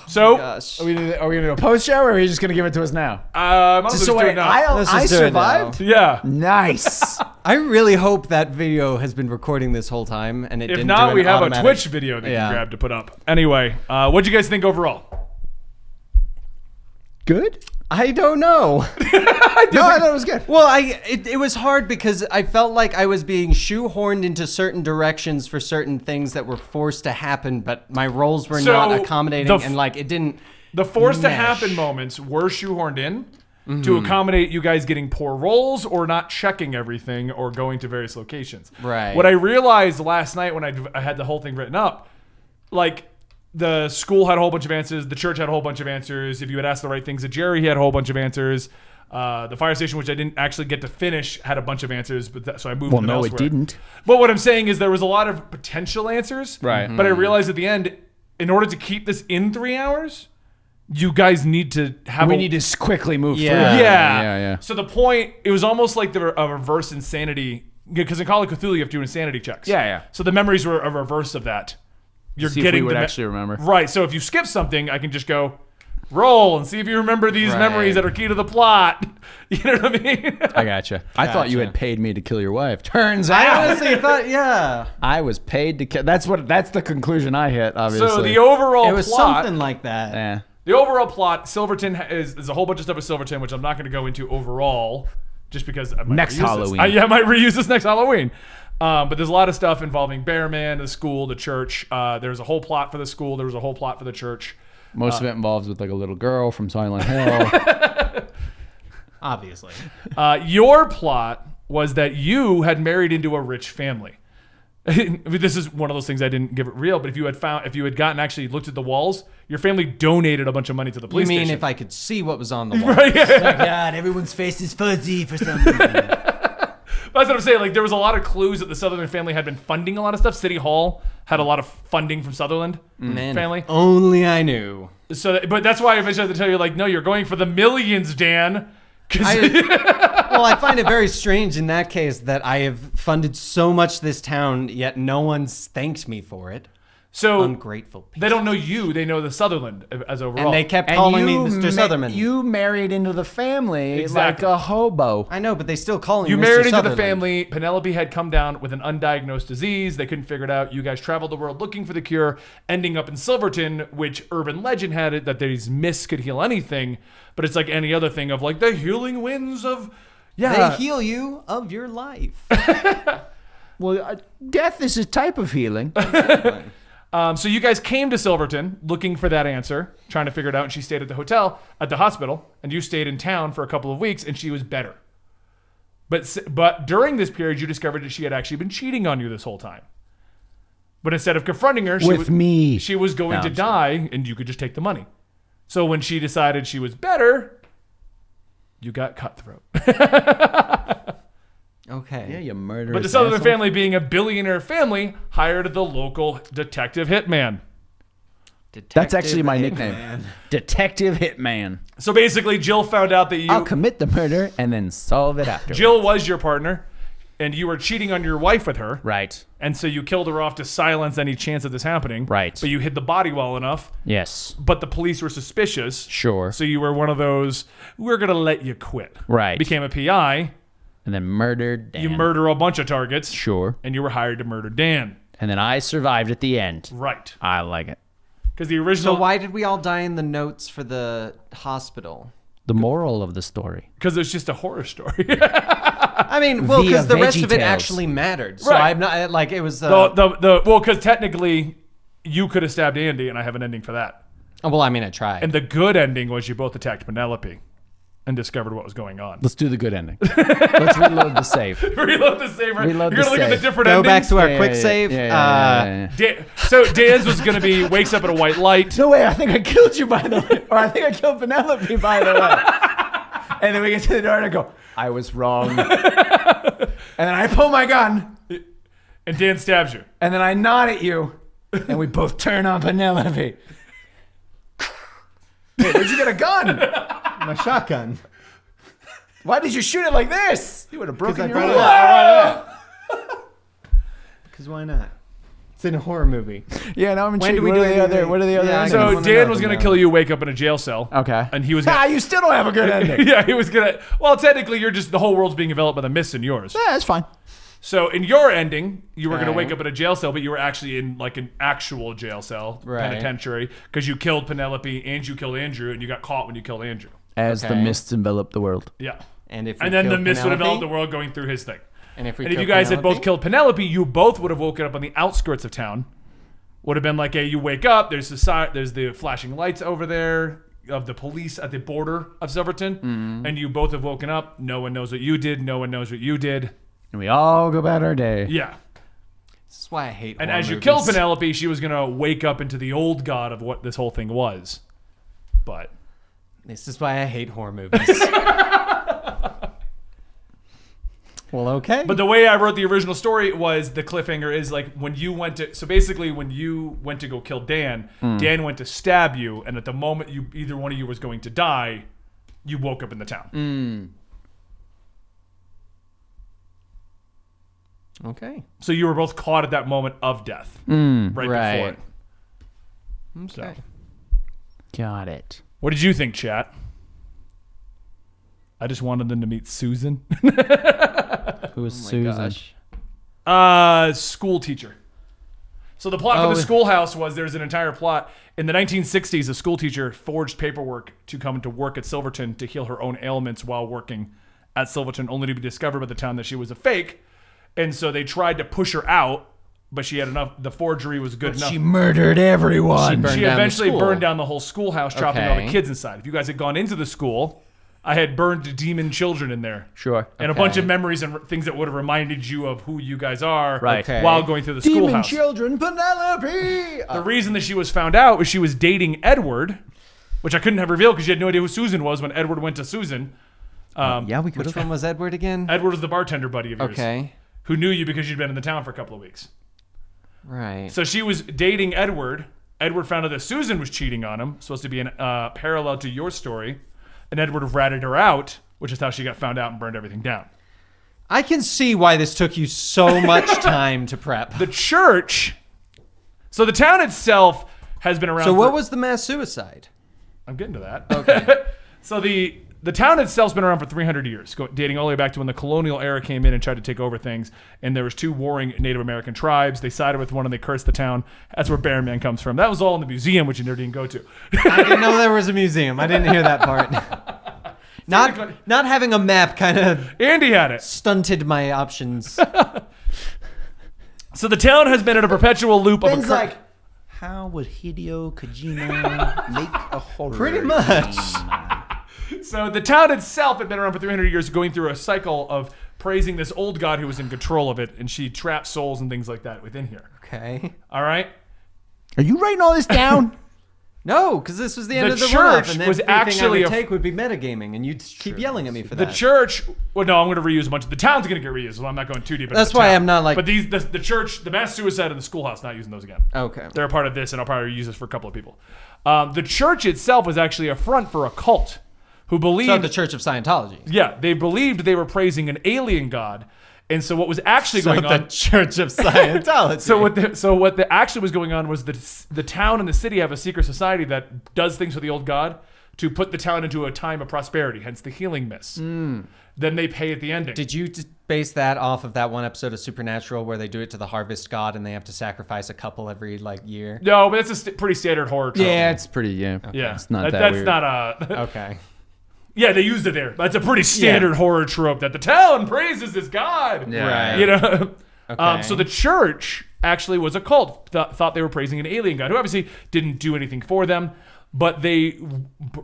So, Gosh. Are we going to do a post show or are you just going to give it to us now? let's do it now. Let's just do it now. survived? Yeah. Nice. I really hope that video has been recording this whole time, and it If didn't not, do we an have automatic- a Twitch video that you Yeah. can grab to put up. Anyway, what'd you guys think overall? Good? I don't know. No, I thought it was good. Well, it was hard because I felt like I was being shoehorned into certain directions for certain things that were forced to happen, but my roles were So, not accommodating, the and like it didn't. The forced to mesh. happen moments were shoehorned in to accommodate you guys getting poor rolls or not checking everything or going to various locations. Right. What I realized last night when I had the whole thing written up, like, the school had a whole bunch of answers. The church had a whole bunch of answers. If you had asked the right things at Jerry, he had a whole bunch of answers. The fire station, which I didn't actually get to finish, had a bunch of answers, but so I moved them elsewhere. It didn't. But what I'm saying is there was a lot of potential answers. Right. But I realized at the end, in order to keep this in 3 hours, you guys need to have We need to quickly move through. Yeah. So the point, it was almost like a reverse insanity, because in Call of Cthulhu you have to do insanity checks. Yeah. So the memories were a reverse of that. You're See getting if we would the actually remember. Right. So if you skip something, I can just go roll and see if you remember these memories that are key to the plot. You know what I mean? I gotcha. I thought you had paid me to kill your wife. Turns I out honestly thought, yeah. I was paid to kill. That's the conclusion I hit, obviously. So the overall It was plot, something like that. Yeah. the overall plot, Silverton is a whole bunch of stuff with Silverton, which I'm not going to go into overall, just because I might Next reuse Halloween. This. I might reuse this next Halloween. But there's a lot of stuff involving Bearman, the school, the church. There's a whole plot for the school. There was a whole plot for the church. Most of it involves with like a little girl from Silent Hill. Obviously. Your plot was that you had married into a rich family. This is one of those things I didn't give it real, but if you had gotten actually looked at the walls, your family donated a bunch of money to the police You mean station. if I could see what was on the wall? Right, yeah. God, everyone's face is fuzzy for some reason. That's what I'm saying. Like, there was a lot of clues that the Sutherland family had been funding a lot of stuff. City Hall had a lot of funding from Sutherland family. If only I knew. But that's why I eventually had to tell you, like, no, you're going for the millions, Dan. Well, I find it very strange in that case that I have funded so much this town, yet no one's thanked me for it. So Ungrateful people. they don't know you. They know the Sutherland as overall. And they kept calling me Mr. Sutherland. You married into the family Exactly. like a hobo. I know, but they still call me You Mr. married into the Sutherland. family. Penelope had come down with an undiagnosed disease. They couldn't figure it out. You guys traveled the world looking for the cure, ending up in Silverton, which urban legend had it that these myths could heal anything. But it's like any other thing of like the healing winds of... Yeah. They heal you of your life. Well, death is a type of healing. So you guys came to Silverton looking for that answer, trying to figure it out, and she stayed at the hospital, and you stayed in town for a couple of weeks, and she was better. But during this period, you discovered that she had actually been cheating on you this whole time. But instead of confronting her, she was going to die, and you could just take the money. So when she decided she was better, you got cutthroat. Okay. Yeah, you murderous But the Sutherland asshole. family, being a billionaire family, hired the local detective hitman. That's actually my nickname. Detective Hitman. So basically, Jill found out that I'll commit the murder and then solve it afterwards. Jill was your partner, and you were cheating on your wife with her. Right. And so you killed her off to silence any chance of this happening. Right. But you hid the body well enough. Yes. But the police were suspicious. Sure. So you were one of those, we're going to let you quit. Right. Became a PI. And then murdered Dan. You murder a bunch of targets. Sure. And you were hired to murder Dan. And then I survived at the end. Right. I like it. Because the original... So why did we all die in the notes for the hospital? The moral of the story. Because it's just a horror story. I mean, well, because the rest of it VeggieTales. actually mattered. So Right. I'm not, like, it was... well, because technically, you could have stabbed Andy, and I have an ending for that. oh, well, I mean, I tried. And the good ending was you both attacked Penelope and discovered what was going on. Let's do the good ending. Let's reload the save. Reload the save. Right? Reload You're the going to look at the save. different Go endings. back to our Yeah, quick yeah, save. yeah. So Dan's was going to be wakes up at a white light. No way, I think I killed you, by the way. Or I think I killed Penelope, by the way. And then we get to the door and I go, I was wrong. And then I pull my gun. And Dan stabs you. And then I nod at you. And we both turn on Penelope. Hey, where'd you get a gun? My shotgun. Why did you shoot it like this? You would have broken your brought arm. it Because why not? It's in a horror movie. Yeah, now I'm When intrigued. do we What do are the anything? other? What are the other? Yeah, I endings? So wanna Dan know was them going to now. kill you, wake up in a jail cell. Okay. And he was Ah, going you still don't have a good ending. yeah, he was going to... Well, technically, you're just... The whole world's being enveloped by the myths in yours. Yeah, that's fine. So in your ending, you were going to Okay. wake up in a jail cell, but you were actually in like an actual jail cell, Right. penitentiary, because you killed Penelope and you killed Andrew, and you got caught when you killed Andrew. As the Okay. mists envelop the world. Yeah. And if And then the myths would have enveloped the world going through his thing. And if we And if you killed guys had both Penelope? killed Penelope, you both would have woken up on the outskirts of town. Would have been like, hey, you wake up, there's the flashing lights over there of the police at the border of Silverton, and you both have woken up. No one knows what you did. No one knows what you did. And we all go about our day. Yeah. This is why I hate And horror as you movies. killed Penelope, she was going to wake up into the old god of what this whole thing was. But This is why I hate horror movies. Well, okay. But the way I wrote the original story was the cliffhanger is like when you went to, so basically when you went to go kill Dan, Dan went to stab you, and at the moment you either one of you was going to die, you woke up in the town. Okay. So you were both caught at that moment of death, right before Right. it. Okay. Got it. What did you think, chat? I just wanted them to meet Susan. Who was Oh my Susan? gosh. School teacher. So the plot for the schoolhouse was there's an entire plot. In the 1960s, a school teacher forged paperwork to come to work at Silverton to heal her own ailments while working at Silverton, only to be discovered by the town that she was a fake. And so they tried to push her out, but she had enough. The forgery was good enough. She murdered everyone. burned She down the eventually school. burned down the whole schoolhouse, dropping all the Okay. kids inside. If you guys had gone into the school, I had burned demon children in there. Sure. And a bunch of memories and things that would have reminded you of who you guys are Right. Okay. while going through the Demon schoolhouse. children, Penelope. The reason that she was found out was she was dating Edward, which I couldn't have revealed because you had no idea who Susan was when Edward went to Susan. Yeah, we could Which have. one was Edward again? Edward was the bartender buddy of yours. Okay. Who knew you because you'd been in the town for a couple of weeks. Right. So she was dating Edward. Edward found out that Susan was cheating on him, supposed to be an parallel to your story. And Edward ratted her out, which is how she got found out and burned everything down. I can see why this took you so much time to prep. The church. So the town itself has been around. So what for- was the mass suicide? I'm getting to that. Okay. So the town itself's been around for 300 years, dating all the way back to when the colonial era came in and tried to take over things. And there was two warring Native American tribes. They sided with one and they cursed the town. That's where Bear Man comes from. That was all in the museum, which you never didn't go to. I didn't know there was a museum. I didn't hear that part. Not having a map kind of Andy had it. stunted my options. So the town has been in a perpetual loop of Ben's like, how would Hideo Kojima make a horror? Pretty much. game? So the town itself had been around for 300 years, going through a cycle of praising this old god who was in control of it, and she trapped souls and things like that within here. Okay. All right? Are you writing all this down? No, because this was the end The of the church one-off, and was everything actually I would a- take would be metagaming, and you'd keep yelling at me for The that. church, well, no, I'm going to reuse a bunch of, the town's going to get reused, so I'm not going too deep into That's the why town. I'm not like- But the church, the mass suicide and the schoolhouse, not using those again. Okay. They're a part of this, and I'll probably use this for a couple of people. The church itself was actually a front for a cult who believed... So the Church of Scientology. Yeah, they believed they were praising an alien god. And so what was actually So going the on... Church of Scientology. So what the actually was going on was the town and the city have a secret society that does things for the old god to put the town into a time of prosperity, hence the healing mist. Then they pay at the ending. Did you base that off of that one episode of Supernatural where they do it to the harvest god and they have to sacrifice a couple every like year? No, but that's a pretty standard horror trope. Yeah, it's pretty. Yeah. Yeah, It's not that that's weird. not a. Okay. Yeah, they used it there. That's a pretty standard horror trope that the town praises this god. Yeah. Right. You know. Okay. So the church actually was a cult. Thought they were praising an alien god who obviously didn't do anything for them, but they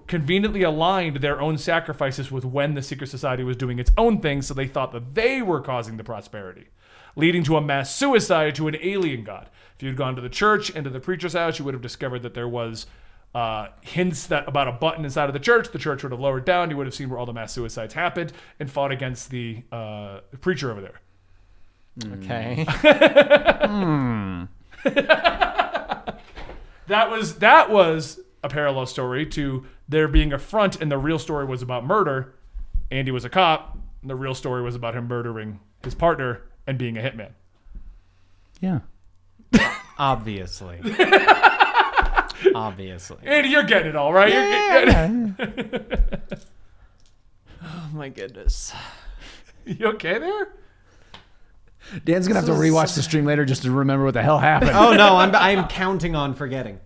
conveniently aligned their own sacrifices with when the secret society was doing its own thing. So they thought that they were causing the prosperity, leading to a mass suicide to an alien god. If you'd gone to the church and to the preacher's house, you would have discovered that there was hints that about a button inside of the church would have lowered down. You would have seen where all the mass suicides happened and fought against the preacher over there. Okay. That was a parallel story to there being a front, and the real story was about murder. Andy was a cop, and the real story was about him murdering his partner and being a hitman. Yeah. Obviously. Obviously. Andy, you're getting it all, right? Oh my goodness. You okay there? Dan's gonna have to rewatch the stream later just to remember what the hell happened. Oh no, I'm counting on forgetting.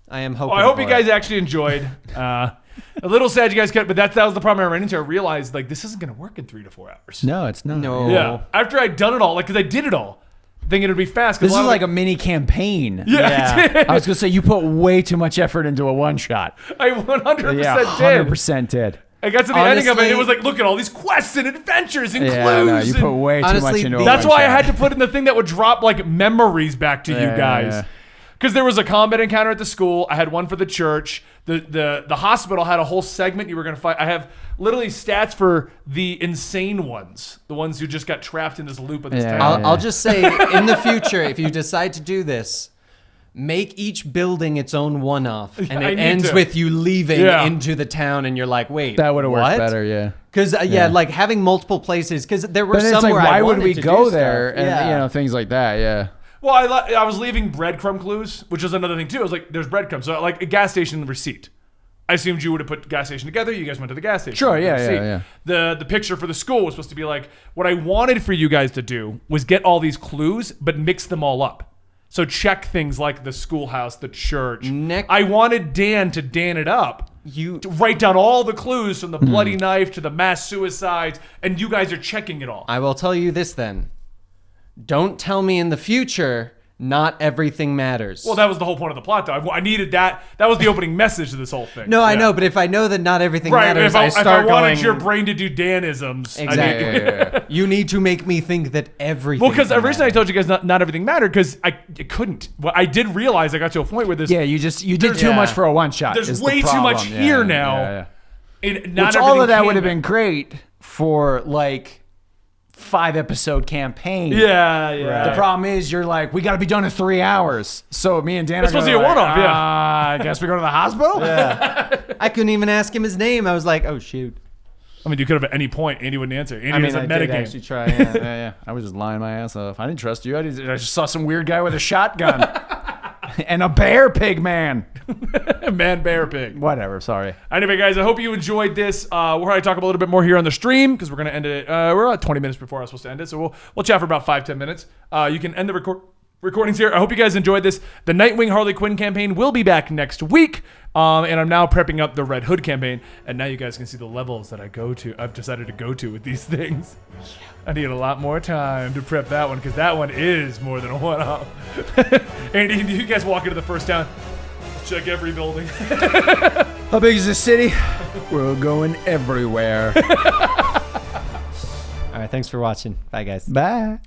I am hoping. Well, I hope for you guys it. actually enjoyed. A little sad you guys cut, but that was the problem I ran into. I realized like this isn't gonna work in 3 to 4 hours. No, it's not. No. Yeah. After I'd done it all, like because I did it all, thinking it'd be fast. This is like a mini campaign. Yeah. I was gonna say you put way too much effort into a one shot. I 100% Yeah, did. 100% did. I got to the ending of it. Honestly- It was like, look at all these quests and adventures and Yeah, clues. no, you and- put way too Honestly, much into it. That's why I had to put in the thing that would drop like memories back to you Yeah, guys. yeah. Because there was a combat encounter at the school. I had one for the church. The hospital had a whole segment you were going to fight. I have literally stats for the insane ones, the ones who just got trapped in this loop of this Yeah. town. I'll just say, in the future, if you decide to do this, make each building its own one-off, and I it need ends to. with you leaving Yeah. into the town, and you're like, wait, That would have worked what? better, yeah. Because like having multiple places, because there were But it's some like, where why I would wanted we to go do there? stuff. And, Yeah. you know, things like that, yeah. Well, I was leaving breadcrumb clues, which is another thing too. I was like, there's breadcrumbs. So like a gas station receipt. I assumed you would have put gas station together. You guys went to the gas station. Sure, yeah, Receipt. yeah. The picture for the school was supposed to be like, what I wanted for you guys to do was get all these clues, but mix them all up. So check things like the schoolhouse, the church. I wanted Dan to Dan it up. To write down all the clues from the bloody knife to the mass suicides, and you guys are checking it all. I will tell you this then. Don't tell me in the future not everything matters. Well, that was the whole point of the plot, though. I needed that. That was the opening message to this whole thing. no, I Yeah. know, but if I know that not everything Right, matters, if I start wanted going, your brain to do Danisms. exactly. You need to make me think that everything. Well, because can originally I matter. told you guys not everything mattered because I couldn't. Well, I did realize I got to a point where this. Yeah, you did too Yeah. much for a one shot. There's way too much here now. Yeah, yeah. Not Which all everything of that can would have ma- been great for like 5-episode campaign. Yeah, yeah. The problem is you're like, we got to be done in 3 hours. So me and Dan It's are supposed to gonna be a like, one-off, yeah. I guess we go to the hospital? I couldn't even ask him his name. I was like, oh shoot. I mean, you could have at any point. Andy wouldn't answer. Andy I mean, was a I did metagame. actually try. Yeah, yeah. I was just lying my ass off. I didn't trust you. I just saw some weird guy with a shotgun and a bear pig man. Man, bear, pig. Whatever. Sorry. Anyway, guys, I hope you enjoyed this. We'll probably talk a little bit more here on the stream because we're going to end it. We're about 20 minutes before I was supposed to end it, so we'll chat for about 5-10 minutes. You can end the recordings here. I hope you guys enjoyed this. The Nightwing Harley Quinn campaign will be back next week, and I'm now prepping up the Red Hood campaign. And now you guys can see the levels that I've decided to go to with these things. I need a lot more time to prep that one because that one is more than a one-off. Andy, you guys walk into the first town. Check every building. How big is this city? We're going everywhere. All right, thanks for watching. Bye, guys. Bye.